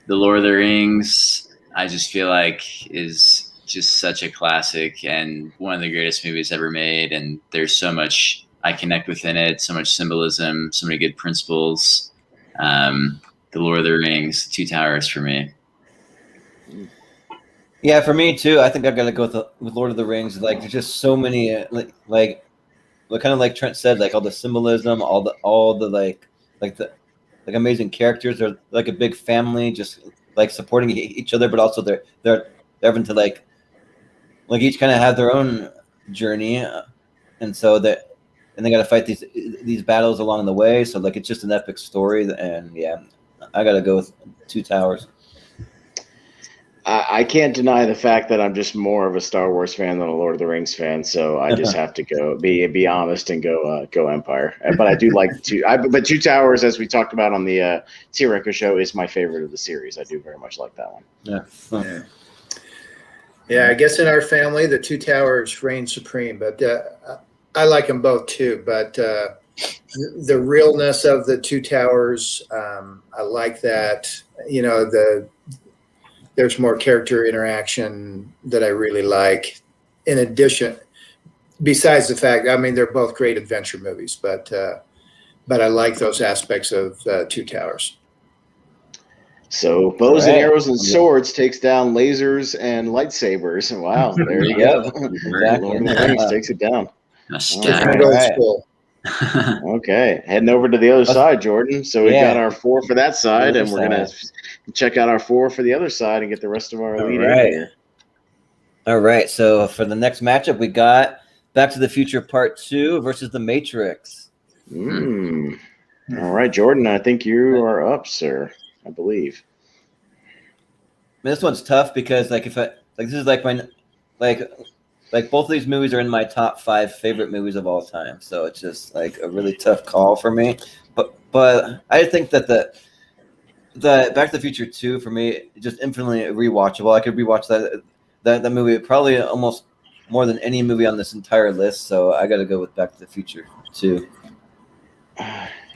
The Lord of the Rings, I just feel like is just such a classic and one of the greatest movies ever made. And there's so much I connect within it, so much symbolism, so many good principles. The Lord of the Rings, Two Towers for me. Yeah, for me too. I think I've got to go with Lord of the Rings. Like, there's just so many, like kind of like Trent said, like all the symbolism, all the like amazing characters. They're like a big family, just like supporting each other, but also they're having to like each kind of have their own journey, and so they got to fight these battles along the way. So like it's just an epic story, and yeah. I got to go with Two Towers. I can't deny the fact that I'm just more of a Star Wars fan than a Lord of the Rings fan, so I just have to go be honest and go Empire. But I do like but Two Towers, as we talked about on the T-Reco show, is my favorite of the series. I do very much like that one. Yeah. Yeah, I guess in our family, the Two Towers reign supreme, but I like them both too. But the realness of the Two Towers, I like that. You know, there's more character interaction that I really like. In addition, besides the fact, I mean, they're both great adventure movies, but I like those aspects of Two Towers. So bows and arrows and swords takes down lasers and lightsabers. Wow, there you go. Lord of the Rings takes it down. Okay, heading over to the other side, Jordan. So we've got our 4 for that side, and we're gonna check out our 4 for the other side and get the rest of our elite here. All right. So for the next matchup, we got Back to the Future Part 2 versus The Matrix. All right, Jordan. I think you are up, sir. I believe. This one's tough because this is like my both of these movies are in my top 5 favorite movies of all time. So it's just like a really tough call for me. But I think that the Back to the Future 2 for me is just infinitely rewatchable. I could rewatch that movie probably almost more than any movie on this entire list. So I got to go with Back to the Future 2.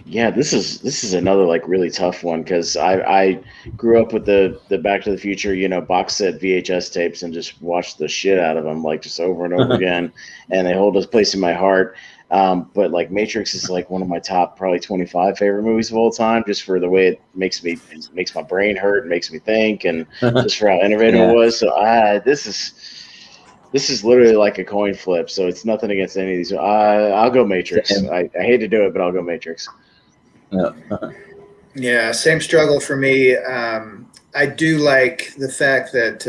Yeah, this is another like really tough one because I grew up with the Back to the Future, box set VHS tapes and just watched the shit out of them like just over and over again, and they hold a place in my heart. But like Matrix is like one of my top probably 25 favorite movies of all time, just for the way it makes my brain hurt and makes me think, and just for how innovative it was. So this is literally like a coin flip. So it's nothing against any of these. I'll go Matrix. I hate to do it, but I'll go Matrix. Yeah, same struggle for me. I do like the fact that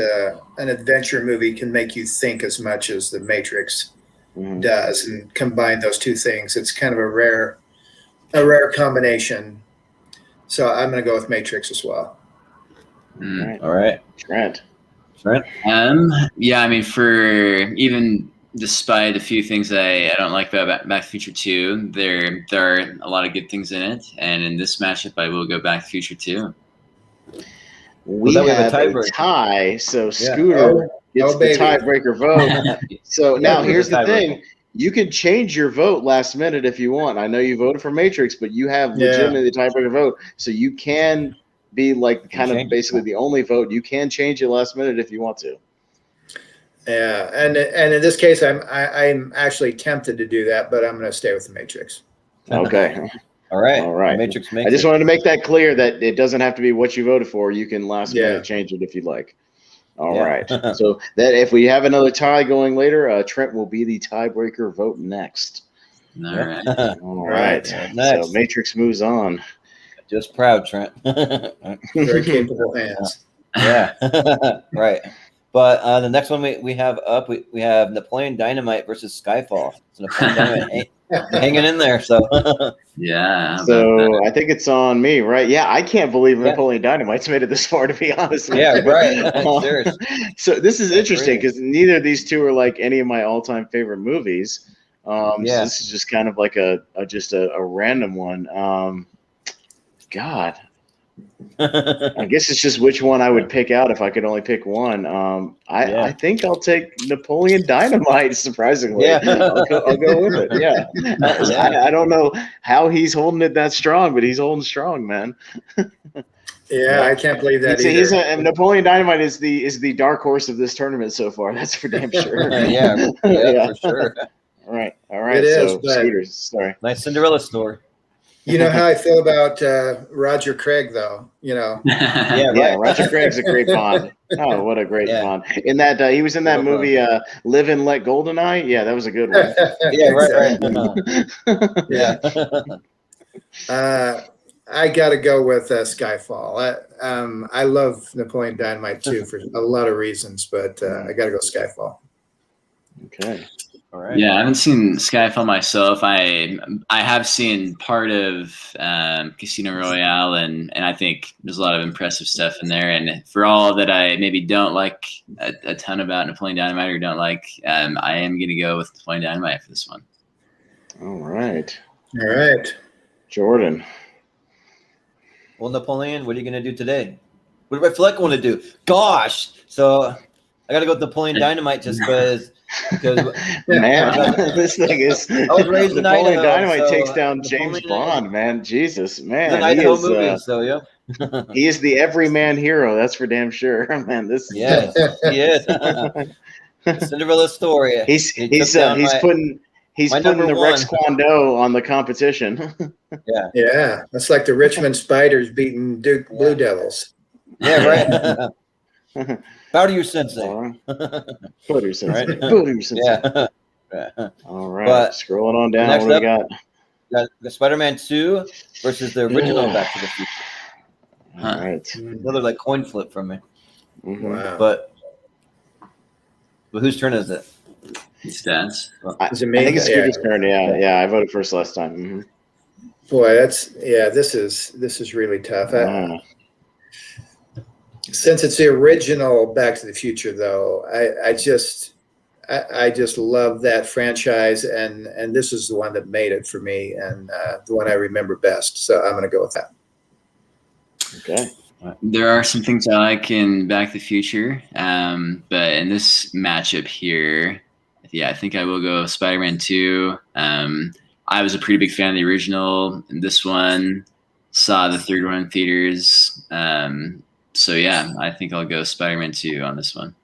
an adventure movie can make you think as much as The Matrix does, and combine those two things. It's kind of a rare combination. So I'm going to go with Matrix as well. All right. Trent. Yeah, I mean, for even despite a few things I don't like about Back to the Future 2, there are a lot of good things in it. And in this matchup, I will go Back to the Future 2. We Well, have a tiebreaker. tie, so Scooter gets the baby. tiebreaker vote. So now Scooter's here's the the thing. tiebreaker. You can change your vote last minute if you want. I know you voted for Matrix, but you have legitimately the tiebreaker vote. So you can be like kind of basically the only vote. You can change it last minute if you want to. Yeah, and in this case, I'm actually tempted to do that, but I'm going to stay with the Matrix. Okay. All right. All right. Matrix makes I just wanted to make that clear that it doesn't have to be what you voted for. You can last minute change it if you'd like. All right. So that if we have another tie going later, Trent will be the tiebreaker vote next. All right. All right. Next. So Matrix moves on. Just proud, Trent. Very capable hands. Yeah. Right. But the next one we have up, we have Napoleon Dynamite versus Skyfall. So Napoleon Dynamite hanging in there. So yeah. So I think it's on me, right? Yeah, I can't believe Napoleon Dynamite's made it this far, to be honest with you. Right. So this is interesting because neither of these two are like any of my all-time favorite movies. So this is just kind of like a random one. God. I guess it's just which one I would pick out if I could only pick one. I think I'll take Napoleon Dynamite, surprisingly. Yeah. I'll go with it. Yeah. I don't know how he's holding it that strong, but he's holding strong, man. Yeah, I can't believe that either. Napoleon Dynamite is the dark horse of this tournament so far. That's for damn sure. yeah, for sure. All right. It is, but Scooters, sorry. Nice Cinderella story. You know how I feel about Roger Craig, though. You know. Yeah, Roger Craig's a great Bond. Oh, what a great Bond! In that he was in that movie "Live and Let Goldeneye." Yeah, that was a good one. Yeah. I got to go with Skyfall. I love Napoleon Dynamite too for a lot of reasons, but I got to go Skyfall. Okay. All right. Yeah, I haven't seen Skyfall myself. I have seen part of Casino Royale, and I think there's a lot of impressive stuff in there. And for all that I maybe don't like a ton about Napoleon Dynamite or don't like, I am going to go with Napoleon Dynamite for this one. All right. Well, Jordan. Napoleon, what are you going to do today? What do I feel like I want to do? Gosh. So I got to go with Napoleon Dynamite just because man, this thing is. I was raised in Napoleon Idaho, Dynamite so takes down James Bond, man. Jesus, man. It's an Idaho movie, so yeah. He is the everyman hero. That's for damn sure, man. He is. Cinderella story. He's putting the Rex Kwon Do on the competition. Yeah, that's like the Richmond Spiders beating Duke Blue Devils. Yeah, right. Bow to your sensei. Bow to your sensei. Yeah. All right. But scrolling on down, what do we got? The Spider-Man 2 versus the original Back to the Future. All right. Another like coin flip from me. Wow. But whose turn is it? It's Dad's. I think it's Scooter's turn. Yeah. I voted first last time. Mm-hmm. Boy, this is really tough. Since it's the original Back to the Future, though, I just love that franchise, and this is the one that made it for me, and the one I remember best. So I'm going to go with that. Okay. There are some things I like in Back to the Future, but in this matchup here, I think I will go Spider-Man 2. I was a pretty big fan of the original, and this one saw the third one in theaters. So yeah, I think I'll go Spider-Man 2 on this one.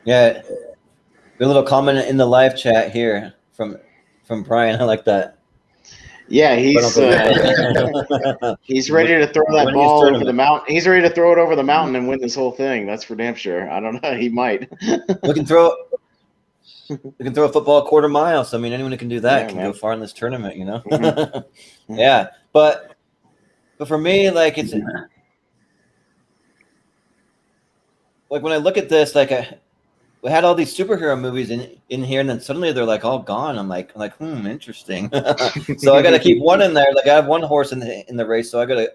Yeah, a little comment in the live chat here from Brian. I like that. Yeah, he's ready to throw that ball over the mountain. He's ready to throw it over the mountain and win this whole thing. That's for damn sure. I don't know. He might. We can throw a football a quarter mile. So I mean, anyone who can do that can go far in this tournament. You know. Mm-hmm. Yeah, but for me, like it's like when I look at this, like we had all these superhero movies in here, and then suddenly they're like all gone. I'm like, interesting. So I got to keep one in there. Like I have one horse in the race, so I got to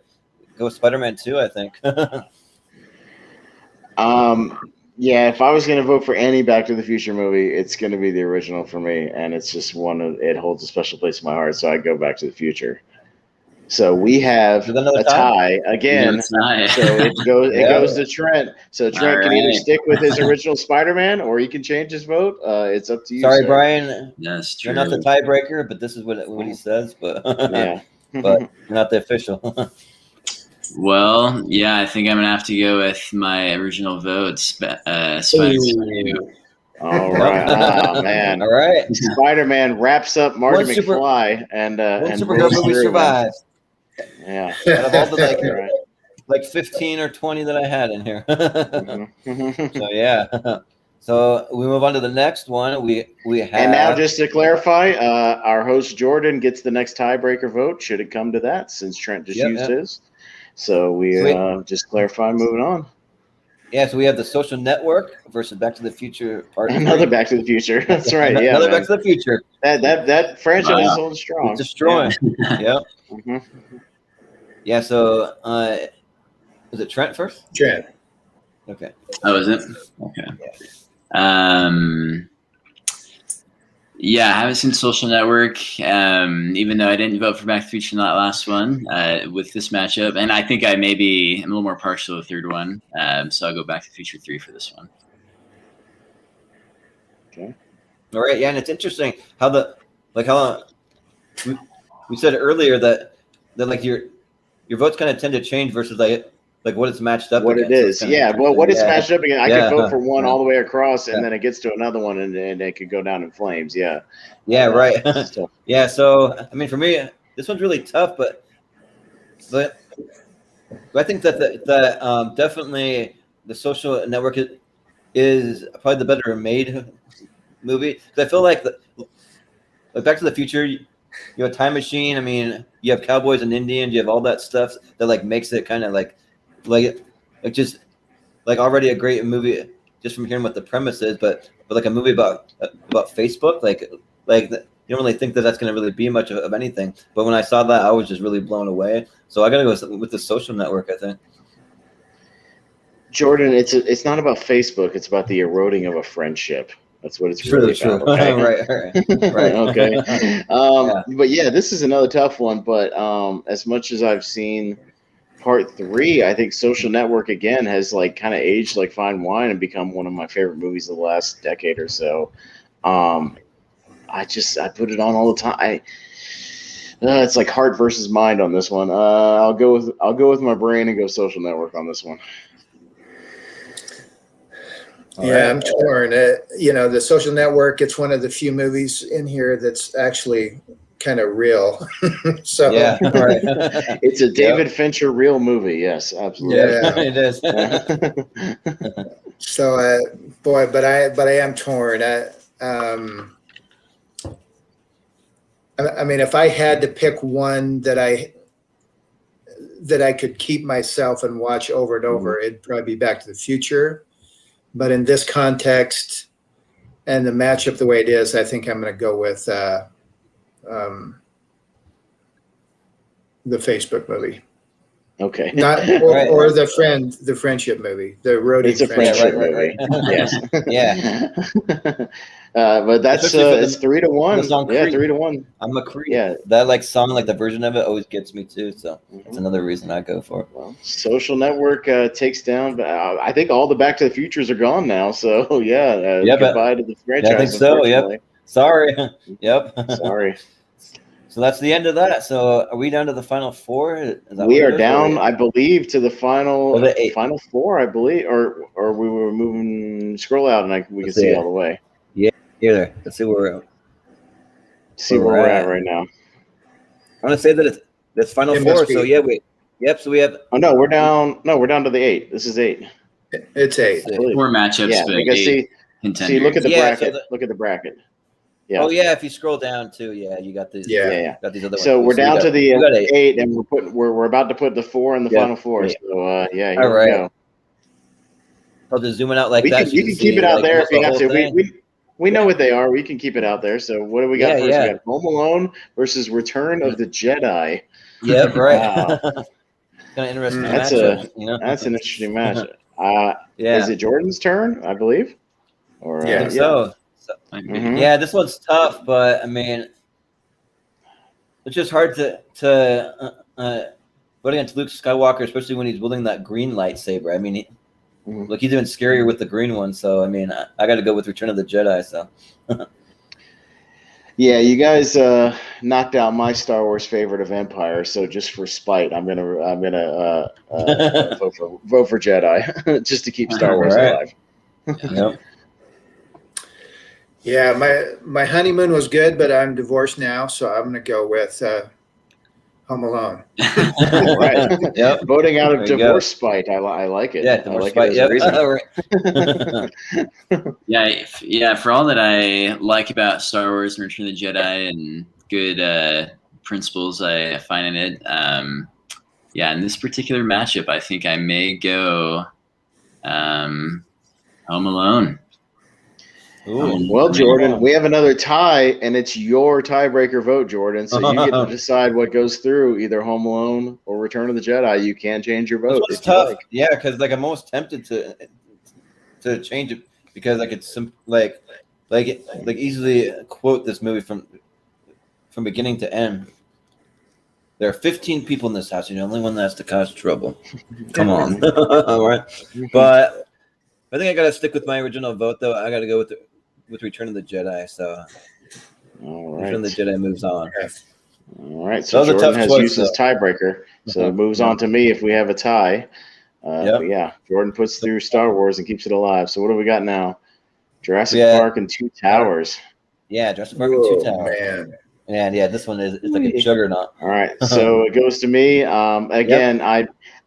go with Spider-Man 2, I think. Yeah, if I was going to vote for any Back to the Future movie, it's going to be the original for me, and it's just it holds a special place in my heart, so I'd go Back to the Future. So we have a tie again. So it goes to Trent. So Trent can either stick with his original Spider-Man or he can change his vote. It's up to you. Sorry, sir. Brian. That's true. You're not the tiebreaker, but this is what he says. But yeah, but you're not the official. Well, yeah, I think I'm gonna have to go with my original vote, Spider-Man 2. All right, oh man! All right, Spider-Man wraps up Marty McFly, and Superhero movie survives. Yeah, out of all the like 15 or 20 that I had in here. So yeah. So we move on to the next one. We have, and now just to clarify, our host Jordan gets the next tiebreaker vote. Should it come to that, since Trent just used his. So we just clarify. Moving on. Yeah, so we have The Social Network versus Back to the Future Part 3. Another Back to the Future. That's right. Yeah, another Back to the Future. That franchise is holding strong. It's destroying. Yeah. Yeah. So, is it Trent first? Trent. Okay. Oh, is it? Okay. Yeah, I haven't seen Social Network, even though I didn't vote for Back to the Future in that last one with this matchup. And I think I'm a little more partial to the third one. So I'll go Back to the Future 3 for this one. Okay. All right. Yeah, and it's interesting how we said earlier that like your votes kind of tend to change versus like what it's matched up what against. It is. So what it's matched up against. I could vote for one all the way across, and then it gets to another one, and it could go down in flames. Yeah. Right. Yeah. So I mean, for me, this one's really tough, but I think that definitely The Social Network is probably the better made movie, because I feel like Back to the Future, you have a time machine. I mean, you have cowboys and Indians. You have all that stuff that like makes it kind of like just like already a great movie just from hearing what the premise is. But like a movie about Facebook, like you don't really think that that's going to really be much of anything. But when I saw that, I was just really blown away. So I got to go with The Social Network, I think. Jordan, it's not about Facebook. It's about the eroding of a friendship. That's what it's really about. True. Okay? right. Okay. But yeah, this is another tough one. But as much as I've seen Part 3, I think Social Network again has like kind of aged like fine wine and become one of my favorite movies of the last decade or so. I put it on all the time. It's like heart versus mind on this one. I'll go with my brain and go Social Network on this one. I'm torn. The Social Network, it's one of the few movies in here that's actually kind of real. So yeah, right. It's a David Fincher real movie. Yes, absolutely. Yeah, it is. So, but I am torn. I mean, if I had to pick one that I could keep myself and watch over and over, it'd probably be Back to the Future. But in this context and the matchup the way it is, I think I'm going to go with the Facebook movie. Okay. Or the friendship movie, the roadie. It's a friendship movie. Yes. Yeah. But that's it's 3-1. Yeah, 3-1. I'm a Creed. Yeah. That like song, like the version of it, always gets me too. So that's another reason I go for it. Well, Social Network takes down. I think all the Back to the Futures are gone now. So goodbye to the franchise. Yeah, I think so. Yep. Sorry. Yep. Sorry. So that's the end of that. So are we down to the final four? We are down, I believe, to the final four, I believe, or we were moving. Scroll out and we can see it all the way. Yeah, let's see where we're at right now. I want to say that it's final four. So so we have. Oh no, we're down. No, we're down to the 8. This is 8. It's 8. 4 matchups. Yeah, because see, look at the bracket. Look at the bracket. Yeah. Oh yeah, if you scroll down too, you got these. Yeah. Got these other ones. So we're down to the 8, and we're about to put the 4 in the final 4. Yeah. So here all right. we go. I'll just zoom it out like that. You can keep it out there if you have to. We know what they are. We can keep it out there. So what do we got first? We got Home Alone versus Return of the Jedi. Yep, right. Kind of interesting That's matchup, you know? That's an interesting match. Yeah. Is it Jordan's turn? I believe. Or I think so. Mhm. Yeah, this one's tough, but I mean, it's just hard to vote against Luke Skywalker, especially when he's wielding that green lightsaber. I mean, Mhm. he's even scarier with the green one. So I mean, I got to go with Return of the Jedi. So Yeah, you guys knocked out my Star Wars favorite of Empire, so just for spite, I'm gonna vote for Jedi just to keep Star Wars All right. alive. Yep. Yeah, my honeymoon was good, but I'm divorced now, so I'm going to go with Home Alone. All right. Yep. Voting out of There you divorce spite. I like it. Yeah, I divorce like fight. it as a reason. Yeah. For all that I like about Star Wars and Return of the Jedi and good principles I find in it, in this particular matchup, I think I may go Home Alone. Ooh. Well, Jordan, we have another tie, and it's your tiebreaker vote, Jordan. So you get to decide what goes through, either Home Alone or Return of the Jedi. You can change your vote This if one's you tough. like. Yeah, because like I'm almost tempted to change it because I could easily quote this movie from beginning to end. There are 15 people in this house. You're the only one that has to cause trouble. Come on. All right. But I think I got to stick with my original vote, though. I got to go with Return of the Jedi. So All right. Return of the Jedi moves on. All right. So That was a Jordan tough has choice, used his tiebreaker. So it moves on to me if we have a tie. Yep. But yeah, Jordan puts through Star Wars and keeps it alive. So what do we got now? Jurassic Yeah. Park and Two Towers. Yeah, Jurassic Park and Two Towers. Man. And yeah, this one is like a juggernaut. All right, so it goes to me. Again,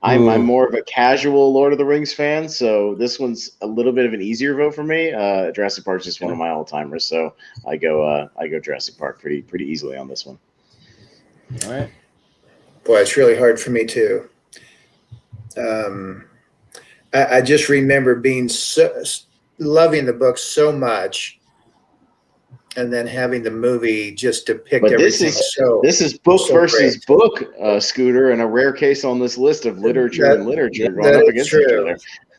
I'm more of a casual Lord of the Rings fan, so this one's a little bit of an easier vote for me. Jurassic Park's just one of my all timers, so I go Jurassic Park pretty easily on this one. All right. Boy, it's really hard for me too. I just remember being loving the book so much, and then having the movie just depict But everything. This is book so versus great. book, Scooter, and a rare case on this list of literature and literature going that up is against true. each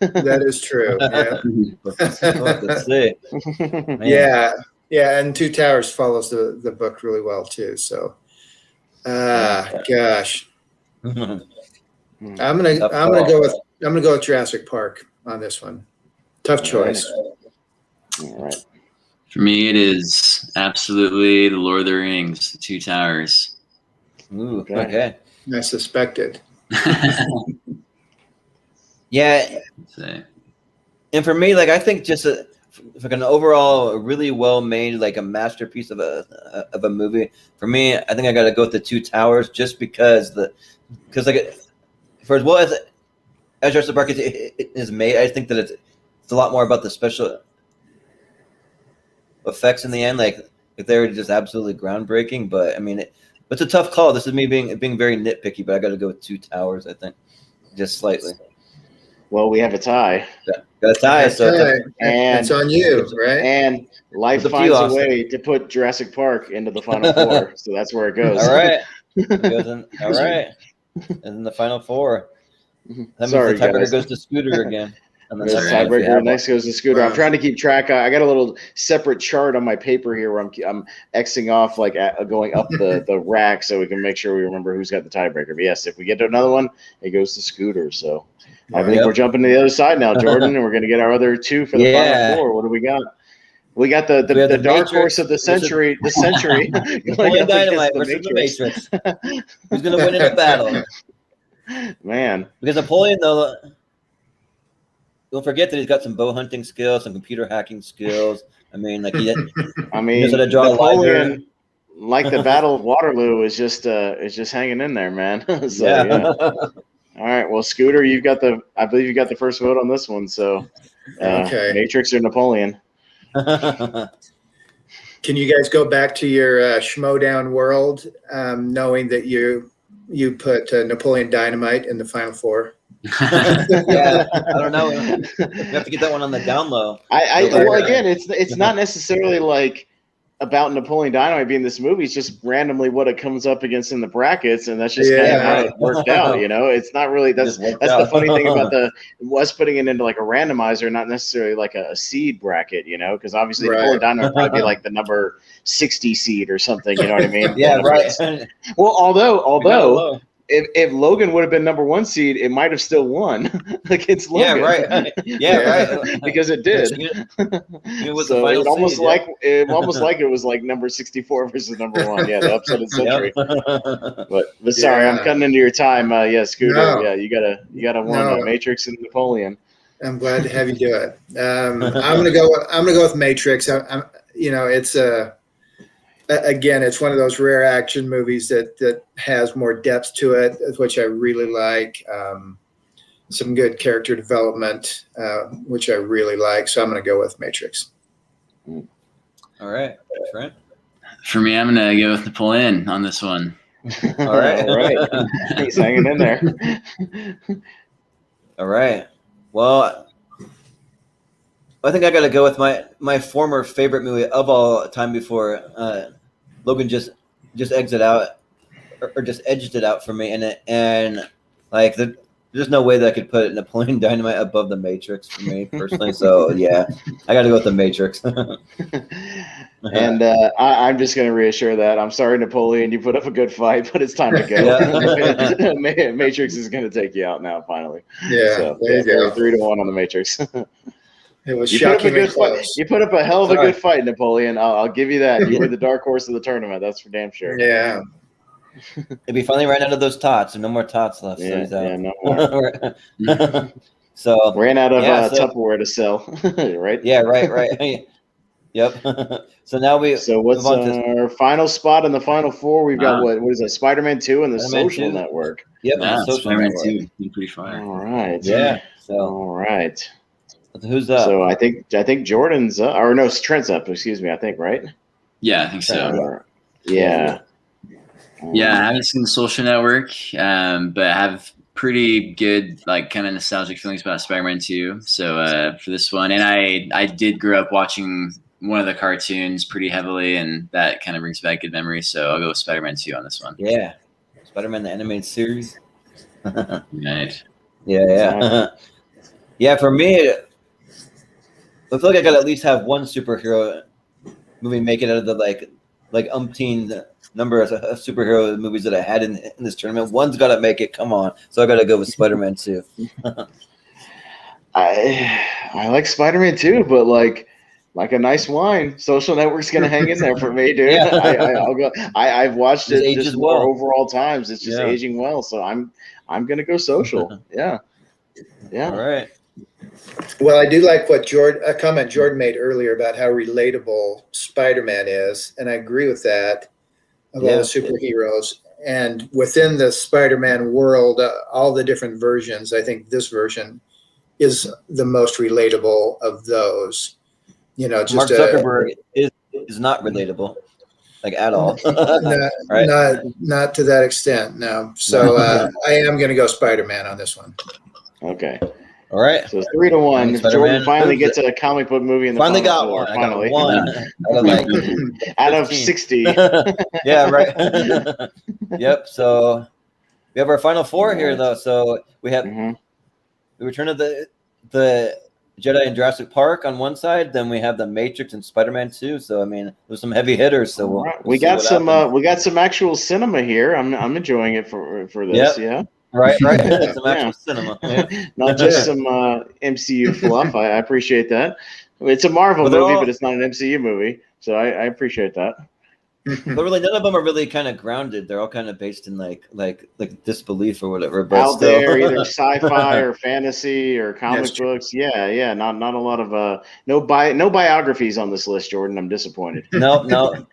other. That is true. Yeah. Let's see. Yeah, and Two Towers follows the book really well too. So, gosh, I'm gonna go with Jurassic Park on this one. Tough choice. All right. For me, it is absolutely the Lord of the Rings, the Two Towers. Ooh, okay. I suspected. Yeah. And for me, like I think just like an overall really well made, like a masterpiece of a movie. For me, I think I got to go with the Two Towers just because like for as well as Jurassic Park is made, I think that it's a lot more about the special effects in the end. Like if they were just absolutely groundbreaking, but I mean, it's a tough call. This is me being very nitpicky, but I got to go with Two Towers. I think just slightly. Well, we have a tie. Got a tie, and it's on you, right? And life finds a way to put Jurassic Park into the Final Four, so that's where it goes. All right, all right, and then the Final Four. That means the tiebreaker goes to Scooter again. And then tiebreaker next goes to Scooter. I'm trying to keep track. I got a little separate chart on my paper here where I'm Xing off like going up the rack so we can make sure we remember who's got the tiebreaker. But yes, if we get to another one, it goes to Scooter. So I think we're jumping to the other side now, Jordan, and we're going to get our other two for the Final Four. What do we got? We got the dark horse of the century. The century. Napoleon Dynamite versus the Matrix. Who's going to win in the battle? Man, because Napoleon, though, don't forget that he's got some bow hunting skills, some computer hacking skills. I mean, like Napoleon, like the Battle of Waterloo, is just hanging in there, man. So yeah. All right, well, Scooter, I believe you got the first vote on this one. So, okay, Matrix or Napoleon? Can you guys go back to your Schmodown world, knowing that you put Napoleon Dynamite in the Final Four? Yeah, I don't know. You have to get that one on the down low. Well, again, it's not necessarily like about Napoleon Dynamite being this movie is just randomly what it comes up against in the brackets, and that's just kind of how it worked out. It's not really that's the funny thing about us putting it into like a randomizer, not necessarily like a seed bracket, because obviously Napoleon Dynamite would probably be like the number 60 seed or something. You know what I mean? Yeah, right. Well, although. If Logan would have been number 1 seed, it might have still won against Logan. Yeah, right. Because it did. So it almost like it was like number 64 versus number 1. Yeah, the upset of the century. But sorry, I'm cutting into your time. Scooter. No. Yeah, you gotta win Matrix and Napoleon. I'm glad to have you do it. I'm gonna go with Matrix. It's again, it's one of those rare action movies that has more depth to it, which I really like. Some good character development, which I really like. So I'm going to go with Matrix. All right, Trent. For me, I'm going to go with Napoleon on this one. All right. He's hanging in there. All right. Well, I think I got to go with my former favorite movie of all time before Logan just exit out or just edged it out for me, and like there's no way that I could put Napoleon Dynamite above the Matrix for me personally. So yeah, I got to go with the Matrix. And I'm just going to reassure that I'm sorry, Napoleon, you put up a good fight, but it's time to go. Matrix is going to take you out now, finally. Yeah, so, there you go. 3-1 on the Matrix. It was shockingly close. You put up a hell of a good fight, Napoleon. I'll give you that. You were the dark horse of the tournament. That's for damn sure. Yeah. If we finally ran out of those tots, and no more tots left. No more. So ran out of Tupperware to sell, right? Yeah, right. Yep. So now So what's our final spot in the final 4? We've got what is it? Spider-Man 2 and the Social Network. Yep. Spider-Man 2. Pretty fire. All right. Yeah. So all right. Who's up? So I think Jordan's up, or no, Trent's up. Excuse me. I think right. Yeah, I think so. Yeah. Yeah, I haven't seen the Social Network, but I have pretty good, like, kind of nostalgic feelings about Spider-Man 2. So for this one, and I did grow up watching one of the cartoons pretty heavily, and that kind of brings back good memories. So I'll go with Spider-Man 2 on this one. Yeah, Spider-Man the animated series. Right. Yeah. Yeah, for me, I feel like I gotta at least have one superhero movie make it out of the like umpteen number of superhero movies that I had in this tournament. One's got to make it. Come on. So I got to go with Spider-Man 2. I like Spider-Man 2, but like a nice wine, Social Network's going to hang in there for me, dude. Yeah. I'll go. I've watched it just more overall times. It's just aging well. So I'm going to go Social. Yeah. All right. Well, I do like a comment Jordan made earlier about how relatable Spider-Man is, and I agree with that. Of all the superheroes, and within the Spider-Man world, all the different versions, I think this version is the most relatable of those. Just Mark Zuckerberg is not relatable, like at all. Not to that extent, no. So I am going to go Spider-Man on this one. Okay. All right. So 3-1. Jordan finally gets a comic book movie in the finally final got four, one. Finally. I got one. Out of 60. Yeah, right. Yep. So we have our final 4 here, though. So we have the Return of the Jedi in Jurassic Park on one side. Then we have the Matrix and Spider-Man 2. So I mean, there's some heavy hitters. So we'll we got some actual cinema here. I'm enjoying it for this. Yep. Yeah. Right. Some actual cinema. Yeah. Not just some MCU fluff. I appreciate that. It's a Marvel movie, but it's not an MCU movie. So I appreciate that. But really, none of them are really kind of grounded. They're all kind of based in like disbelief or whatever. But out there, either sci-fi or fantasy or comic books. Yeah. Not a lot of no biographies on this list, Jordan. I'm disappointed. No.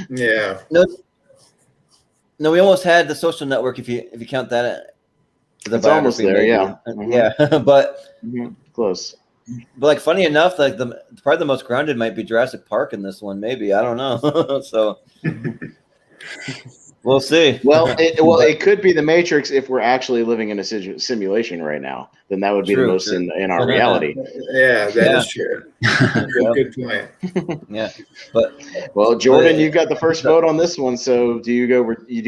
Yeah. No, we almost had the Social Network. If you count that, it's almost there. Yeah. Yeah, but close. But like, funny enough, like probably the most grounded might be Jurassic Park in this one. Maybe, I don't know. So We'll see. Well, it could be the Matrix if we're actually living in a simulation right now. Then that would be the most in our reality. Yeah, that is true. Good point. Yeah, but well, Jordan, you've got the first vote on this one. So do you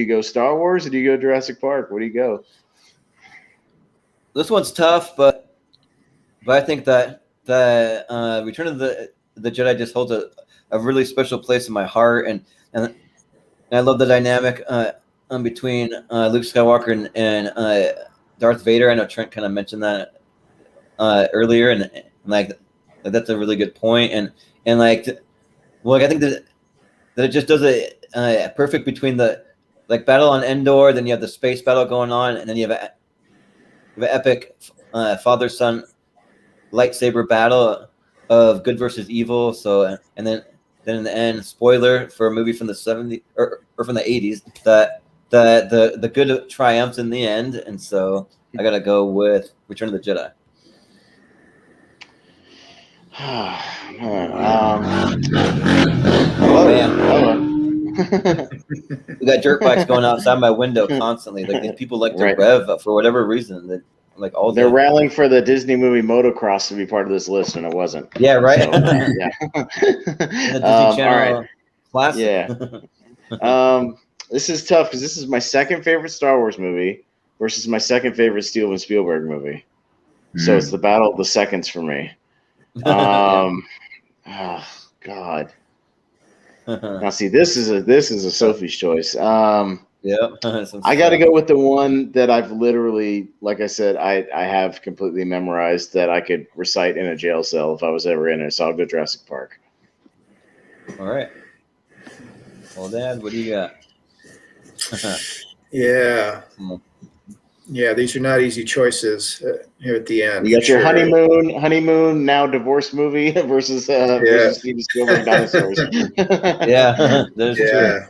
go Star Wars or do you go Jurassic Park? Where do you go? This one's tough, but I think that Return of the Jedi just holds a really special place in my heart, and I love the dynamic between Luke Skywalker and Darth Vader. I know Trent kind of mentioned that earlier, and like that's a really good point. And I think that it just does a perfect between the battle on Endor, then you have the space battle going on, and then you have an epic father-son lightsaber battle of good versus evil. So and then in the end, spoiler for a movie from the 70s or from the 80s, that the good triumphs in the end, and so I gotta go with Return of the Jedi. We got dirt bikes going outside my window constantly. Like these people like to rev for whatever reason. That they're rallying for the Disney movie Motocross to be part of this list, and it wasn't. Yeah, right. So, yeah. The Disney Channel classic. Yeah. This is tough because this is my second favorite Star Wars movie versus my second favorite Steven Spielberg movie. So it's the battle of the seconds for me. Oh God. Now see, this is a Sophie's choice. Yeah, I got to go with the one that I've literally, like I said, I have completely memorized that I could recite in a jail cell if I was ever in it. So I'll go Jurassic Park. All right. Well, Dad, what do you got? Yeah. These are not easy choices here at the end. You got your honeymoon, now divorce movie versus Steven Spielberg dinosaurs. There's true.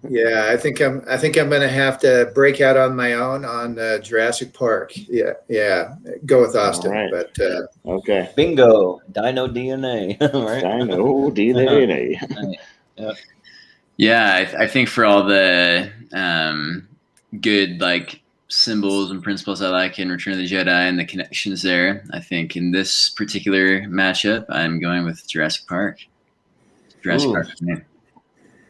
Yeah, I think I'm going to have to break out on my own on Jurassic Park. Yeah, go with Austin. Right. But okay, bingo, Dino DNA, right? Dino DNA. Yeah, I think for all the good symbols and principles I like in Return of the Jedi and the connections there, I think in this particular matchup, I'm going with Jurassic Park. Jurassic Park. Yeah.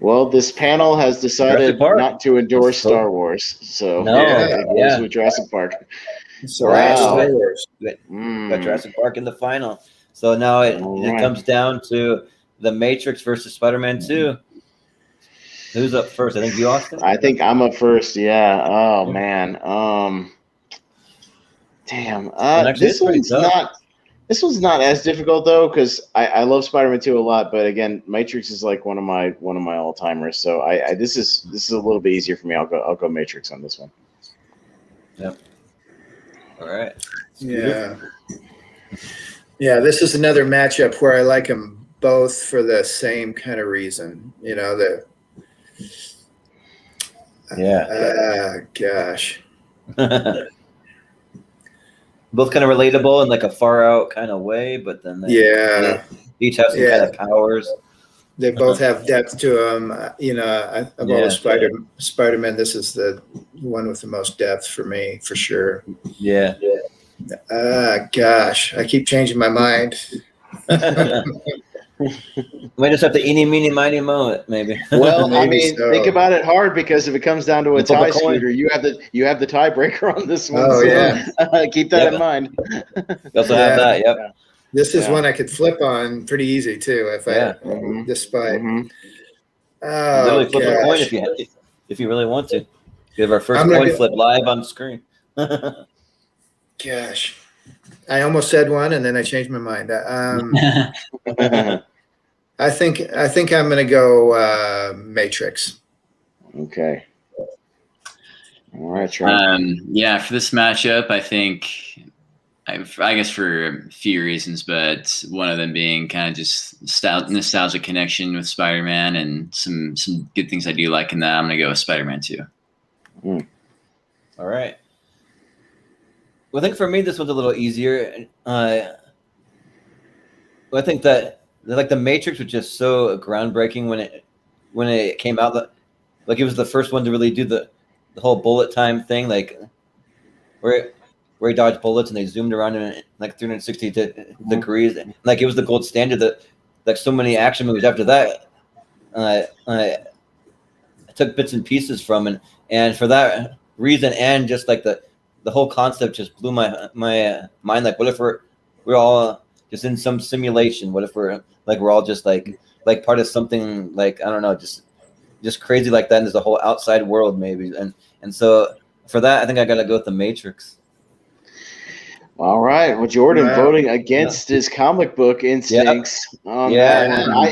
Well, this panel has decided not to endorse Star Wars, so it goes with Jurassic Park. Star Wars. Got Jurassic Park in the final. So now it comes down to The Matrix versus Spider-Man 2. Who's up first? I think you, Austin? I think I'm up first, yeah. Oh, man. Damn. This one's not as difficult though, because I love Spider-Man 2 a lot, but again, Matrix is like one of my all-timers. So this is a little bit easier for me. I'll go Matrix on this one. Yep. All right. Yeah. This is another matchup where I like them both for the same kind of reason. You know gosh. Both kind of relatable in a far out kind of way, but then they each have some kind of powers. They both have depth to them. Of all the Spider-Man, this is the one with the most depth for me, for sure. Yeah. Gosh, I keep changing my mind. Might just have to eeny, meeny, miny, moe it, maybe. Well, think about it hard, because if it comes down to a tie, Scooter, you have the tiebreaker on this one. Keep that in mind. You also have that. Yep. This is one I could flip on pretty easy too, despite. Literally flip a coin if you really want to. We have our first coin flip live on screen. Gosh. I almost said one, and then I changed my mind. I think I'm going to go Matrix. Okay. All right, Trent. For this matchup, I think, I guess for a few reasons, but one of them being kind of just nostalgic connection with Spider-Man and some good things I do like in that. I'm going to go with Spider-Man 2. All right. Well, I think for me, this one's a little easier. I think that The Matrix was just so groundbreaking when it came out. like it was the first one to really do the whole bullet time thing, like where he dodged bullets and they zoomed around in like 360 degrees. Like it was the gold standard that like so many action movies after that I took bits and pieces from, and for that reason, and just like the whole concept just blew my mind. Like, what if we're all just in some simulation? What if we're all just like part of something, like, I don't know, just crazy like that, and there's a whole outside world maybe, and so for that I think I gotta go with The Matrix. All right. Well, Jordan Wow. voting against his comic book instincts on that one.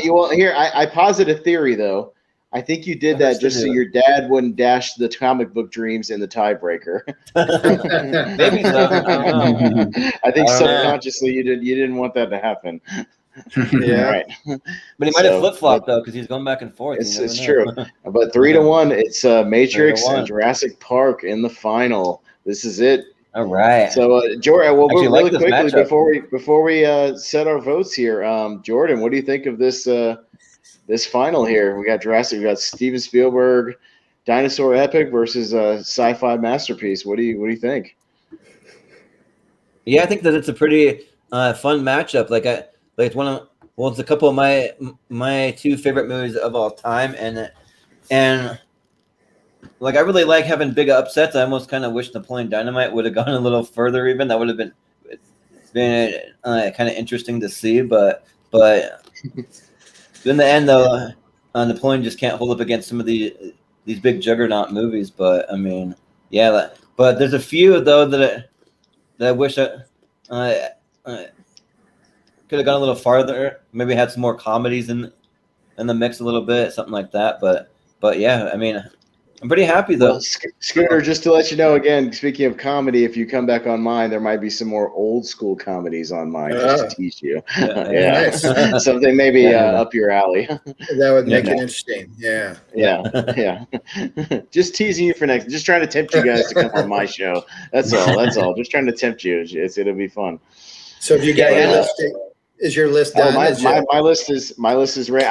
I posit a theory, though. I think you did that just so your dad wouldn't dash the comic book dreams in the tiebreaker. Maybe so. I don't know. I think subconsciously you didn't want that to happen. Yeah. All right. But he might have flip-flopped, though, because he's going back and forth. It's true. But 3-1, it's Matrix and Jurassic Park in the final. This is it. All right. So, Jordan, well, Actually, really quickly matchup. before we set our votes here, Jordan, what do you think of this this final here? We got Jurassic, we got Steven Spielberg, dinosaur epic versus sci-fi masterpiece. What do you think? Yeah, I think that it's a pretty fun matchup. It's a couple of my two favorite movies of all time, and like I really like having big upsets. I almost kind of wish Napoleon Dynamite would have gone a little further. Even that would have been kind of interesting to see. But in the end, though, Napoleon just can't hold up against some of these big juggernaut movies. But I mean, yeah. But there's a few though that I wish I could have gone a little farther. Maybe had some more comedies in the mix a little bit, something like that. But yeah, I mean, I'm pretty happy though. Well, Scooter, just to let you know again, speaking of comedy, if you come back on mine, there might be some more old school comedies on mine just to teach you. Yeah. Nice. Something maybe up your alley. That would make it interesting. Yeah. Yeah. Just teasing you for next. Just trying to tempt you guys to come on my show. That's all. Just trying to tempt you. It'll be fun. So if you got your list, is your list done? My list is ready.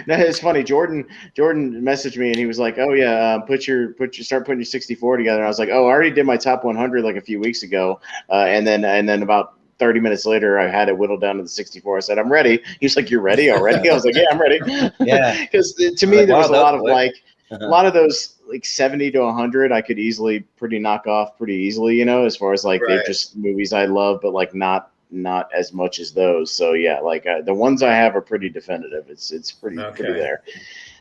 It's funny. Jordan messaged me and he was like, "Oh yeah, start putting your 64 together." And I was like, "Oh, I already did my top 100 like a few weeks ago." And then about 30 minutes later, I had it whittled down to the 64. I said, "I'm ready." He was like, "You're ready already?" I was like, "Yeah, I'm ready." Yeah. Because to me, there was a lot of a lot of those like 70 to 100 I could easily knock off pretty easily, as far as like they're just movies I love, but like not as much as those. So yeah, like the ones I have are pretty definitive. It's pretty there.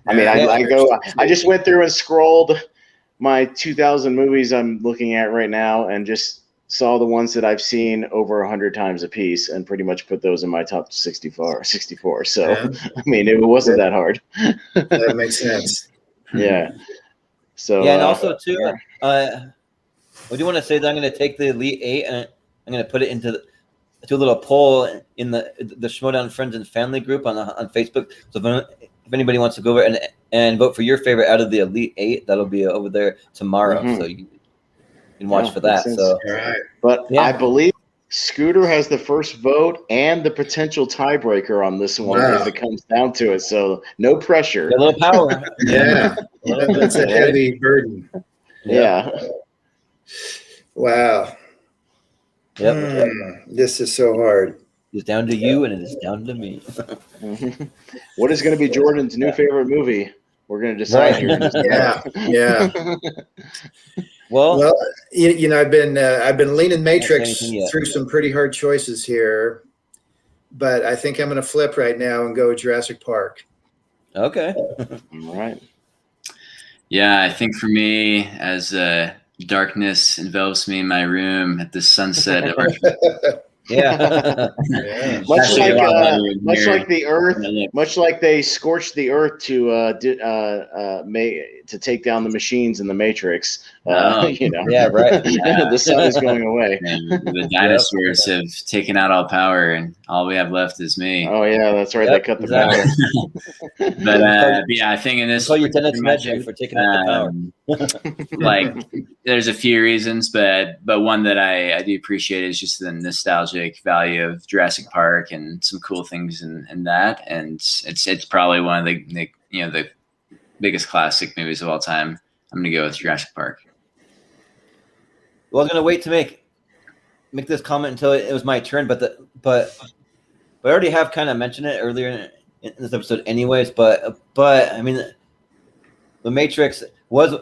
I mean, I just went through and scrolled my 2000 movies I'm looking at right now and just saw the ones that I've seen over 100 times a piece and pretty much put those in my top 64. So I mean, it wasn't that hard. That makes sense. Yeah. So yeah, and also too, I do want to say that I'm going to take the Elite 8 and I'm going to put it into a little poll in the Schmodown Friends and Family group on Facebook. So if anybody wants to go over and vote for your favorite out of the Elite 8, that'll be over there tomorrow. So you can watch for that. So, but I believe Scooter has the first vote and the potential tiebreaker on this one if it comes down to it. So no pressure. A little power. That's a heavy burden. Yeah. Wow. Yep. This is so hard. It's down to you and it is down to me. What is going to be Jordan's new favorite movie? We're going to decide here. Yeah. Well, I've been leaning Matrix through some pretty hard choices here, but I think I'm going to flip right now and go Jurassic Park. Okay. All right. Yeah, I think for me, as darkness envelops me in my room at the sunset of our much like the earth, much like they scorched the earth to take down the machines in the Matrix. Yeah, right. The sun is going away. And the dinosaurs have taken out all power, and all we have left is me. Oh yeah, that's right. They cut the power. But yeah, I think in this, call your tenants magic for taking out the power. Like, there's a few reasons, but one that I do appreciate is just the nostalgic value of Jurassic Park and some cool things in that, and it's probably one of the biggest classic movies of all time. I'm gonna go with Jurassic Park. Well, I was gonna wait to make this comment until it was my turn, but I already have kind of mentioned it earlier in this episode, anyways. But I mean, The Matrix was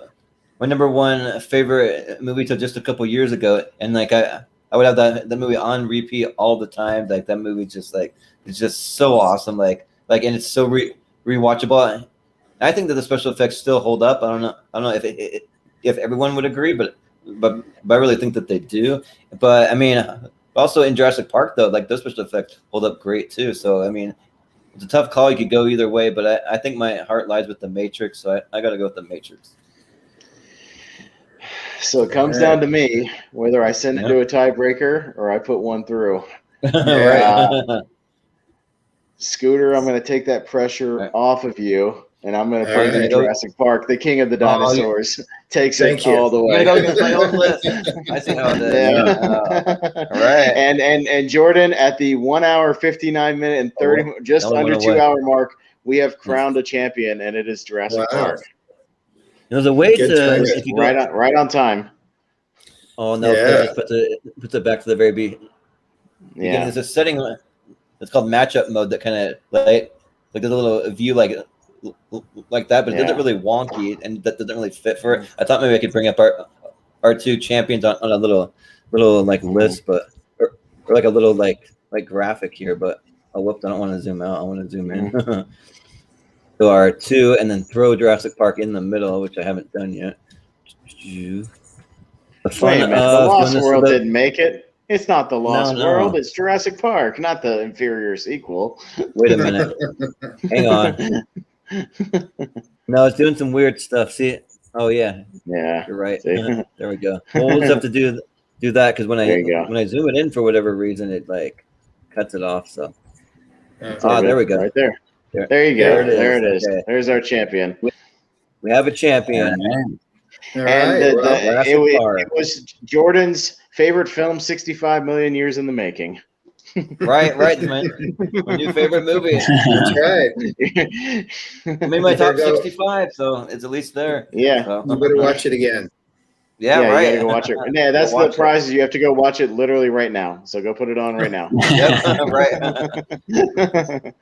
my number one favorite movie till just a couple years ago, and like I would have that movie on repeat all the time. Like that movie just like it's just so awesome. Like and it's so rewatchable. I think that the special effects still hold up. I don't know if everyone would agree, but I really think that they do. But I mean, also in Jurassic Park though, like those special effects hold up great too. So I mean, it's a tough call. You could go either way, but I think my heart lies with The Matrix, so I got to go with The Matrix. So it comes down to me whether I send it to a tiebreaker or I put one through. Right. Scooter, I'm going to take that pressure off of you, and I'm going to put in Jurassic Park, the king of the dinosaurs, takes it all the way. Go against my own list. I see how it is. Yeah. All right. And Jordan, at the 1 hour, 59 minute, and 30, just under 2 hour mark, we have crowned a champion, and it is Jurassic Park. There's a way to right on time. Oh no! Yeah. Just puts it back to the very beginning. Yeah, there's a setting. It's called matchup mode that kind of like there's a little view like that, but it doesn't really wonky, and that doesn't really fit for it. I thought maybe I could bring up our two champions on a little like list, but or like a little like graphic here. But whoops! I don't want to zoom out. I want to zoom in. So our two, and then throw Jurassic Park in the middle, which I haven't done yet. The Lost World didn't make it. It's not the Lost World. It's Jurassic Park, not the inferior sequel. Wait a minute. Hang on. No, it's doing some weird stuff. See? Oh yeah. Yeah. You're right. There we go. We'll just have to do that because when I zoom it in for whatever reason, it like cuts it off. So. There we go. Right there. There you go. There it is. Okay. There's our champion. We have a champion. And it was Jordan's favorite film, 65 million years in the making. Right, my new favorite movie. That's right. I made my top 65, so it's at least there. Yeah. So. You better watch it again. Yeah, right. You gotta go watch it. Yeah, that's the prize. You have to go watch it literally right now. So go put it on right now. Yep, right.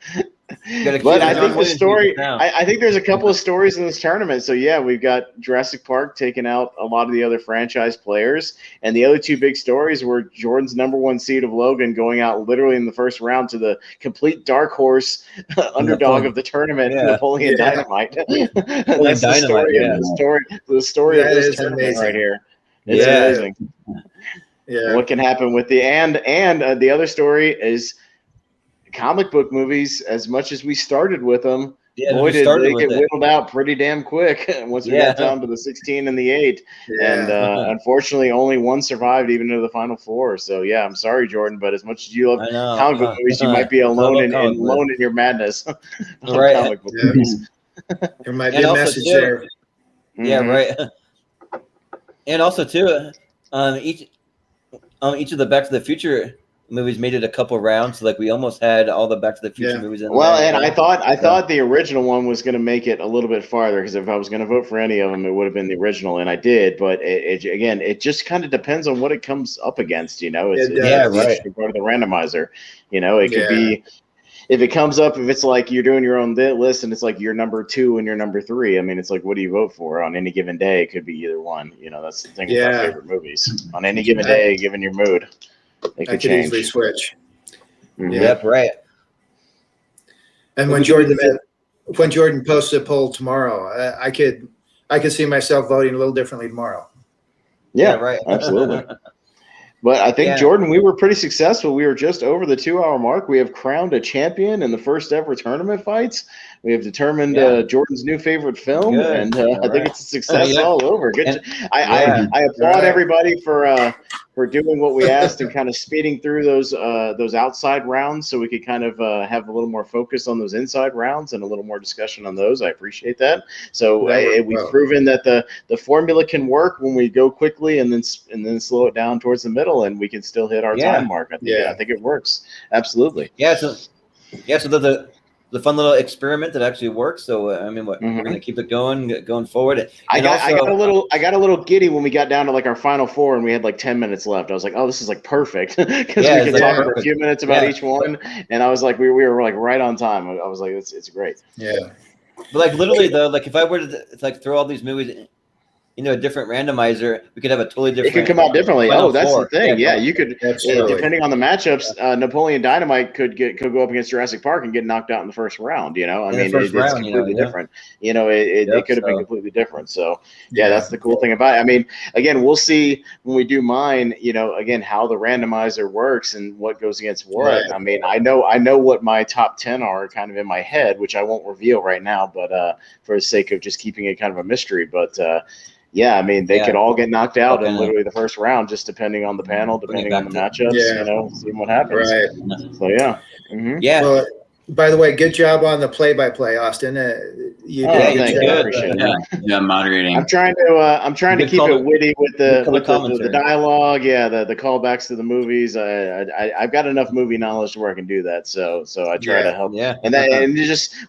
But I think the story. I think there's a couple of stories in this tournament. So yeah, we've got Jurassic Park taking out a lot of the other franchise players, and the other two big stories were Jordan's number one seed of Logan going out literally in the first round to the complete dark horse underdog of the tournament, Napoleon Dynamite. That's the story of the story. The story of this tournament right here. It's amazing. Yeah. What can happen with the and the other story is comic book movies. As much as we started with them, boy, did they get whittled out pretty damn quick once we got down to the 16 and the 8. And unfortunately, only one survived even to the final 4. So yeah, I'm sorry, Jordan, but as much as you love comic book movies, you might be alone in your madness. Comic book movies. There might be a message there. Yeah, right. And also too, each of the Back to the Future movies made it a couple rounds. So like we almost had all the Back to the Future movies in there. And I thought the original one was going to make it a little bit farther, because if I was going to vote for any of them, it would have been the original, and I did. But it just kind of depends on what it comes up against. It's part of the randomizer. It could be. If it comes up, if it's like you're doing your own list and it's like you're number 2 and you're number 3, I mean, it's like, what do you vote for on any given day? It could be either one. That's the thing with my favorite movies. On any given day, given your mood, it could change. Easily switch. Mm-hmm. Yep, right. And when Jordan posts a poll tomorrow, I could see myself voting a little differently tomorrow. Yeah, right. Absolutely. But I think, Jordan, we were pretty successful. We were just over the 2-hour mark. We have crowned a champion in the first ever tournament fights. We have determined Jordan's new favorite film, and I think it's a success all over. Good. I applaud everybody for doing what we asked and kind of speeding through those outside rounds, so we could kind of have a little more focus on those inside rounds and a little more discussion on those. I appreciate that. So we've proven that the formula can work when we go quickly and then slow it down towards the middle, and we can still hit our time mark. I think it works. Absolutely. So a fun little experiment that actually works. So I mean, we're going to keep it going forward. I got a little giddy when we got down to like our final four and we had like 10 minutes left. I was like, oh, this is like perfect because we could talk for a few minutes about each one. And I was like, we were like right on time. I was like, it's great. Yeah. But like literally though, like if I were to like throw all these movies, a different randomizer, we could have a totally different. It could come out differently. Oh, that's the thing. Yeah, you could. Absolutely. Depending on the matchups, Napoleon Dynamite could go up against Jurassic Park and get knocked out in the first round. I mean, it's completely different. It could have been completely different. So yeah, that's the cool thing about it. I mean, again, we'll see when we do mine. Again, how the randomizer works and what goes against what. Right. I mean, I know what my top 10 are kind of in my head, which I won't reveal right now, but for the sake of just keeping it kind of a mystery, but. Yeah, I mean, they could all get knocked out in literally the first round, just depending on the panel, depending on the matchups, seeing what happens. Right. So, yeah. Yeah. Well, by the way, good job on the play-by-play, Austin. You did thank you. I appreciate it. Yeah, moderating. I'm trying to keep it witty with the dialogue. Yeah, the callbacks to the movies. I've got enough movie knowledge where I can do that. So I try to help. Yeah. And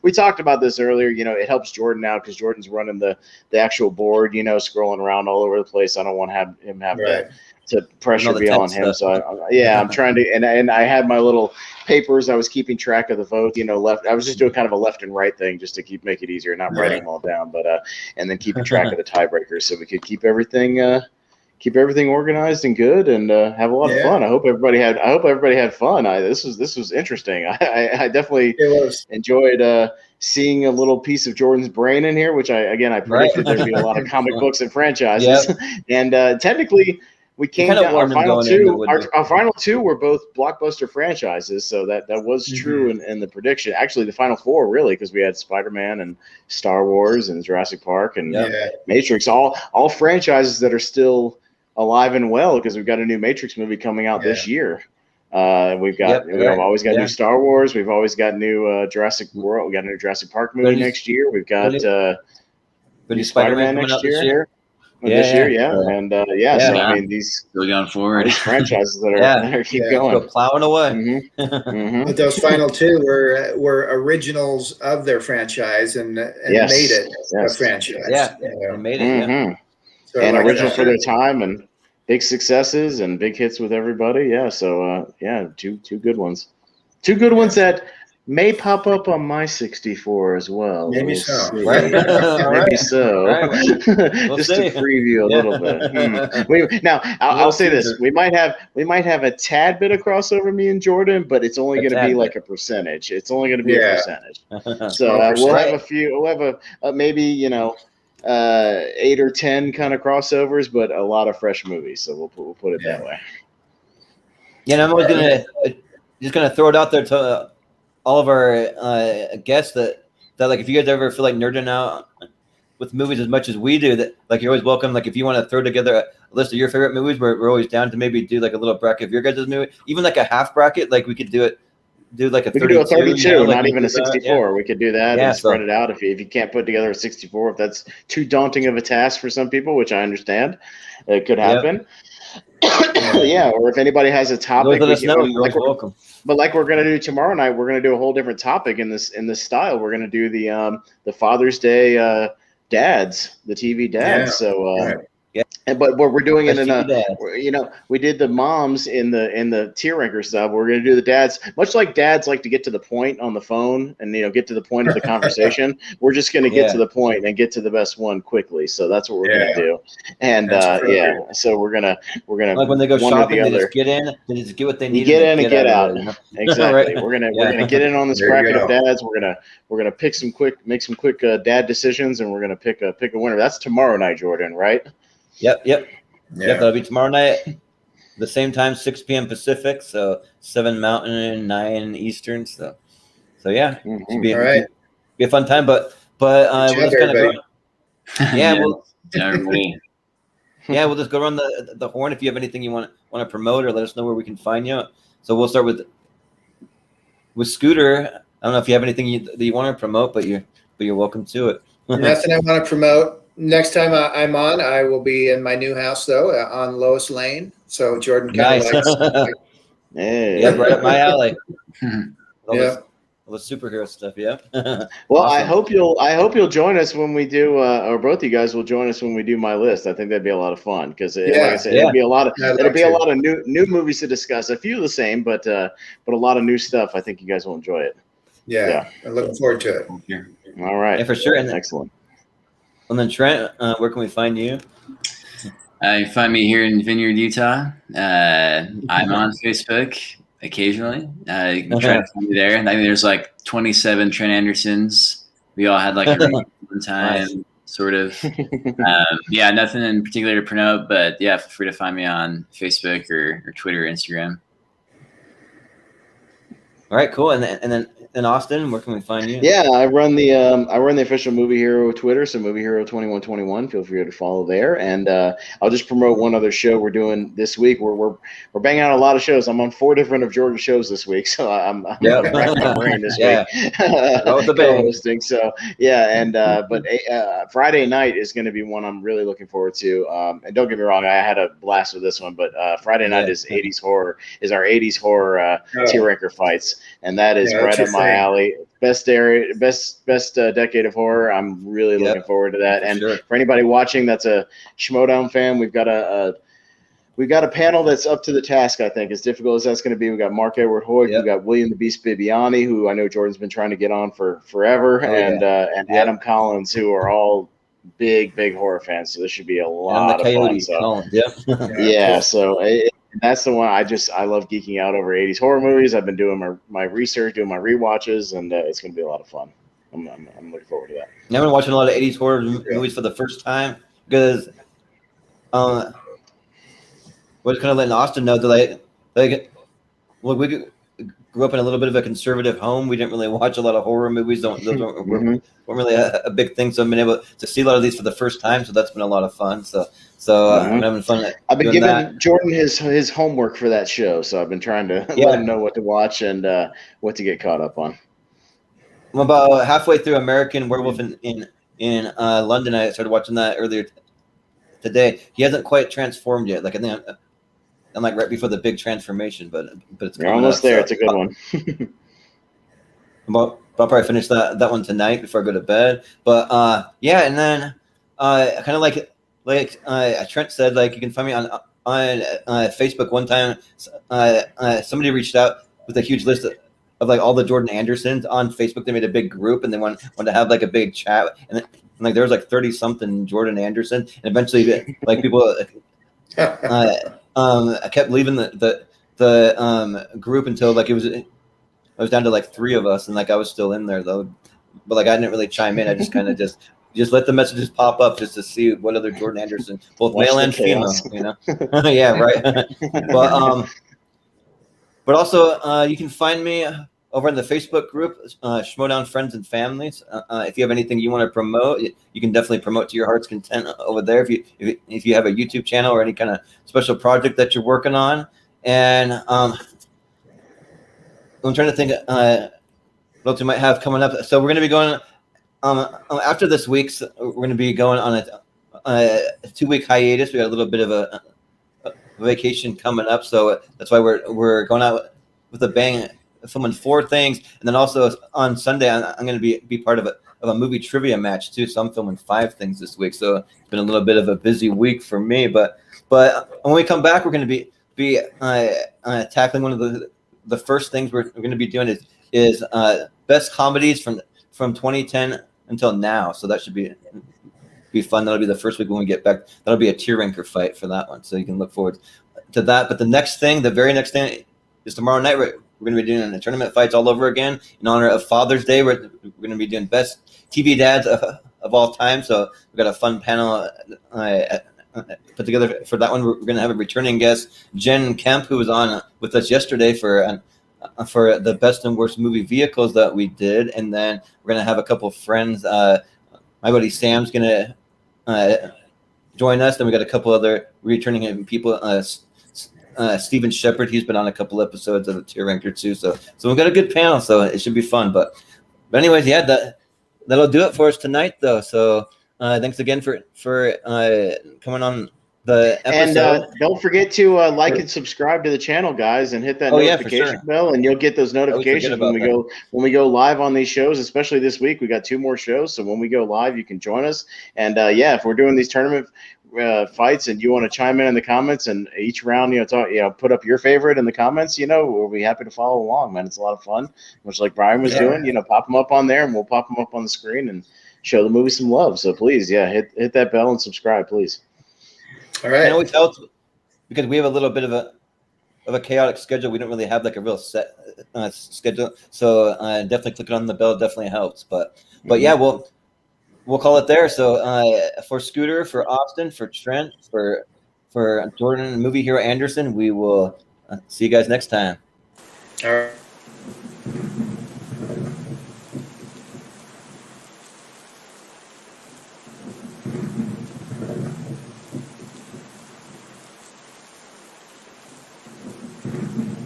we talked about this earlier. It helps Jordan out because Jordan's running the actual board. Scrolling around all over the place. I don't want him have to pressure be on him. So I'm trying to, and I had my little papers. I was keeping track of the vote. Left. I was just doing kind of a left and right thing just to make it easier, not writing them all down, but and then keeping track of the tiebreakers so we could keep everything organized and good and have a lot of fun. I hope everybody had fun. This was interesting. I definitely enjoyed seeing a little piece of Jordan's brain in here, which I predicted there'd be a lot of comic books and franchises, and technically. We came down. Our final two were both blockbuster franchises, so that was true in the prediction. Actually, the final four really, because we had Spider-Man and Star Wars and Jurassic Park and Matrix, all franchises that are still alive and well because we've got a new Matrix movie coming out this year. We've always got new Star Wars. We've always got new Jurassic World. We got a new Jurassic Park movie next year. We've got new Spider-Man next year. This year, and so I mean these still going forward, these franchises that are keep going, go plowing away. But those final two were originals of their franchise and made it a franchise. They made it, so and original for their time and big successes and big hits with everybody. Yeah, so two good ones, that may pop up on my 64 as well. Maybe so. Maybe so. We'll just to preview a little bit. Now, I'll say this: we might have a tad bit of crossover, me and Jordan, but it's only going to be like a percentage. It's only going to be a percentage. So we'll have a few. We'll have maybe 8 or 10 kind of crossovers, but a lot of fresh movies. So we'll put it that way. I'm always gonna throw it out there to all of our guests that like if you guys ever feel like nerding out with movies as much as we do, that like you're always welcome. Like if you want to throw together a list of your favorite movies, we're always down to maybe do like a little bracket of your guys' movie, even like a half bracket. Like we could do like a 32. We could do a 32, not even a 64. We could do that and spread it out if you can't put together a 64. If that's too daunting of a task for some people, which I understand, it could happen. Or if anybody has a topic, let us know. You're welcome. But like we're gonna do tomorrow night, we're gonna do a whole different topic in this style. We're gonna do the Father's Day dads, the TV dads. But we're doing it in we did the moms in the tier ranker stuff. We're going to do the dads, much like dads like to get to the point on the phone and get to the point of the conversation. We're just going to get to the point and get to the best one quickly. So that's what we're going to do. And so we're gonna like when they go shopping, they just get in, they just get what they need. You get in and get out. Exactly. We're gonna get in on this bracket of dads. We're gonna make some quick dad decisions, and we're gonna pick a winner. That's tomorrow night, Jordan, right? Yep. That'll be tomorrow night, the same time, 6 p.m. Pacific, so 7 Mountain, 9 Eastern. So yeah, should be a fun time. But we'll just kind of go. We'll just go around the horn. If you have anything you want to promote, or let us know where we can find you. So we'll start with Scooter. I don't know if you have anything that you want to promote, but you're welcome to it. Nothing I want to promote. Next time I'm on, I will be in my new house, though, on Lois Lane. So Jordan kind of likes right up my alley. the superhero stuff. Yeah. Well, Awesome. I hope you'll join us when we do, or both of you guys will join us when we do my list. I think that'd be a lot of fun because, like I Yeah, said, Yeah. it'll be a lot of I'd like a to. lot of new movies to discuss. A few the same, but a lot of new stuff. I think you guys will enjoy it. Yeah, I'm looking forward to it. Here. All right. Yeah, for sure. And Excellent. then Trent, where can we find you? You find me here in Vineyard, Utah. I'm on Facebook occasionally. You can try to find me there. I think there's like 27 Trent Andersons. We all had like a reunion one time, Nice. sort of. Yeah, nothing in particular to promote, but yeah, feel free to find me on Facebook or Twitter, or Instagram. All right, cool. And then in Austin, where can we find you? Yeah, I run the official Movie Hero Twitter, so Movie Hero 2121. Feel free to follow there, and I'll just promote one other show we're doing this week. We're banging out a lot of shows. I'm on 4 different of Jordan's shows this week, so I'm Yep. racking my brain this Yeah. week. Go with the bang. Co-hosting, so yeah, and but Friday night is going to be one I'm really looking forward to. And don't get me wrong, I had a blast with this one, but Friday night is 80s horror, our 80s horror tier ranker fights, and that is Yeah, right that's up your my thing. alley. Best decade of horror. I'm really looking forward to that. For And sure. for anybody watching that's a Schmodown fan, we've got a panel that's up to the task. I think as difficult as that's going to be. We got Mark Edward Hoyt, Yep. we got William the Beast Bibiani, who I know Jordan's been trying to get on for forever, and Yep. Adam Collins, who are all big horror fans. So this should be a And lot the of fun. Coyote So Collins. Yep. yeah, Cool. so that's the one I love geeking out over 80s horror movies. I've been doing my research, doing my rewatches, and it's going to be a lot of fun. I'm looking forward to that. I've been watching a lot of 80s horror movies for the first time because was kind of letting Austin know that well, we grew up in a little bit of a conservative home. We didn't really watch a lot of horror movies. Those weren't really a big thing. So I've been able to see a lot of these for the first time. So that's been a lot of fun. So I'm having fun. I've been doing giving that. Jordan his homework for that show, so I've been trying to let him know what to watch and what to get caught up on. I'm about halfway through American Werewolf in London. I started watching that earlier today. He hasn't quite transformed yet. Like I think I'm like right before the big transformation, but it's You're almost up, there. so. It's a good one. I'll probably finish that one tonight before I go to bed. But yeah, and then kind of like Trent said, like you can find me on Facebook. One time, somebody reached out with a huge list of like all the Jordan Andersons on Facebook. They made a big group and they wanted to have like a big chat, and like there was like 30 something Jordan Anderson, and eventually like people. I kept leaving the group until like I was down to like 3 of us, and like I was still in there though, but like I didn't really chime in. I just kind of just let the messages pop up just to see what other Jordan Anderson, both Watch male the and female, chaos. you know. Yeah, right. But also you can find me over in the Facebook group, Schmodown Friends and Families. If you have anything you want to promote, you can definitely promote to your heart's content over there. If you have a YouTube channel or any kind of special project that you're working on, and I'm trying to think what else we might have coming up. So we're going to be going after this week's. We're going to be going on a 2-week hiatus. We got a little bit of a vacation coming up, so that's why we're going out with a bang, filming 4 things, and then also on Sunday I'm going to be part of a movie trivia match too. So I'm filming 5 things this week. So it's been a little bit of a busy week for me. But when we come back, we're going to be tackling one of the first things we're going to be doing is best comedies from 2010 until now. So that should be fun. That'll be the first week when we get back. That'll be a tier ranker fight for that one. So you can look forward to that. But the very next thing is tomorrow night. We're going to be doing the tournament fights all over again in honor of Father's Day. We're going to be doing best TV dads of all time. So we've got a fun panel put together for that one. We're going to have a returning guest, Jen Kemp, who was on with us yesterday for the best and worst movie vehicles that we did. And then we're going to have a couple of friends. My buddy Sam's going to join us. Then we got a couple other returning people. Steven Shepard, he's been on a couple episodes of the Tier Ranker too. So we've got a good panel. So it should be fun. But anyways, yeah, that'll do it for us tonight, though. So thanks again for coming on the episode. And don't forget to like and subscribe to the channel, guys, and hit that notification bell, and you'll get those notifications when we go live on these shows. Especially this week, we got 2 more shows, so when we go live, you can join us. And if we're doing these tournament fights, and you want to chime in the comments, and each round, put up your favorite in the comments. We'll be happy to follow along, man. It's a lot of fun, much like Brian was doing. Pop them up on there, and we'll pop them up on the screen and show the movie some love. So please, hit that bell and subscribe, please. All right. It always helps because we have a little bit of a chaotic schedule. We don't really have like a real set schedule. So definitely clicking on the bell definitely helps. But yeah, we'll call it there. So for Scooter, for Austin, for Trent, for Jordan and Movie Hero Anderson, we will see you guys next time. All right.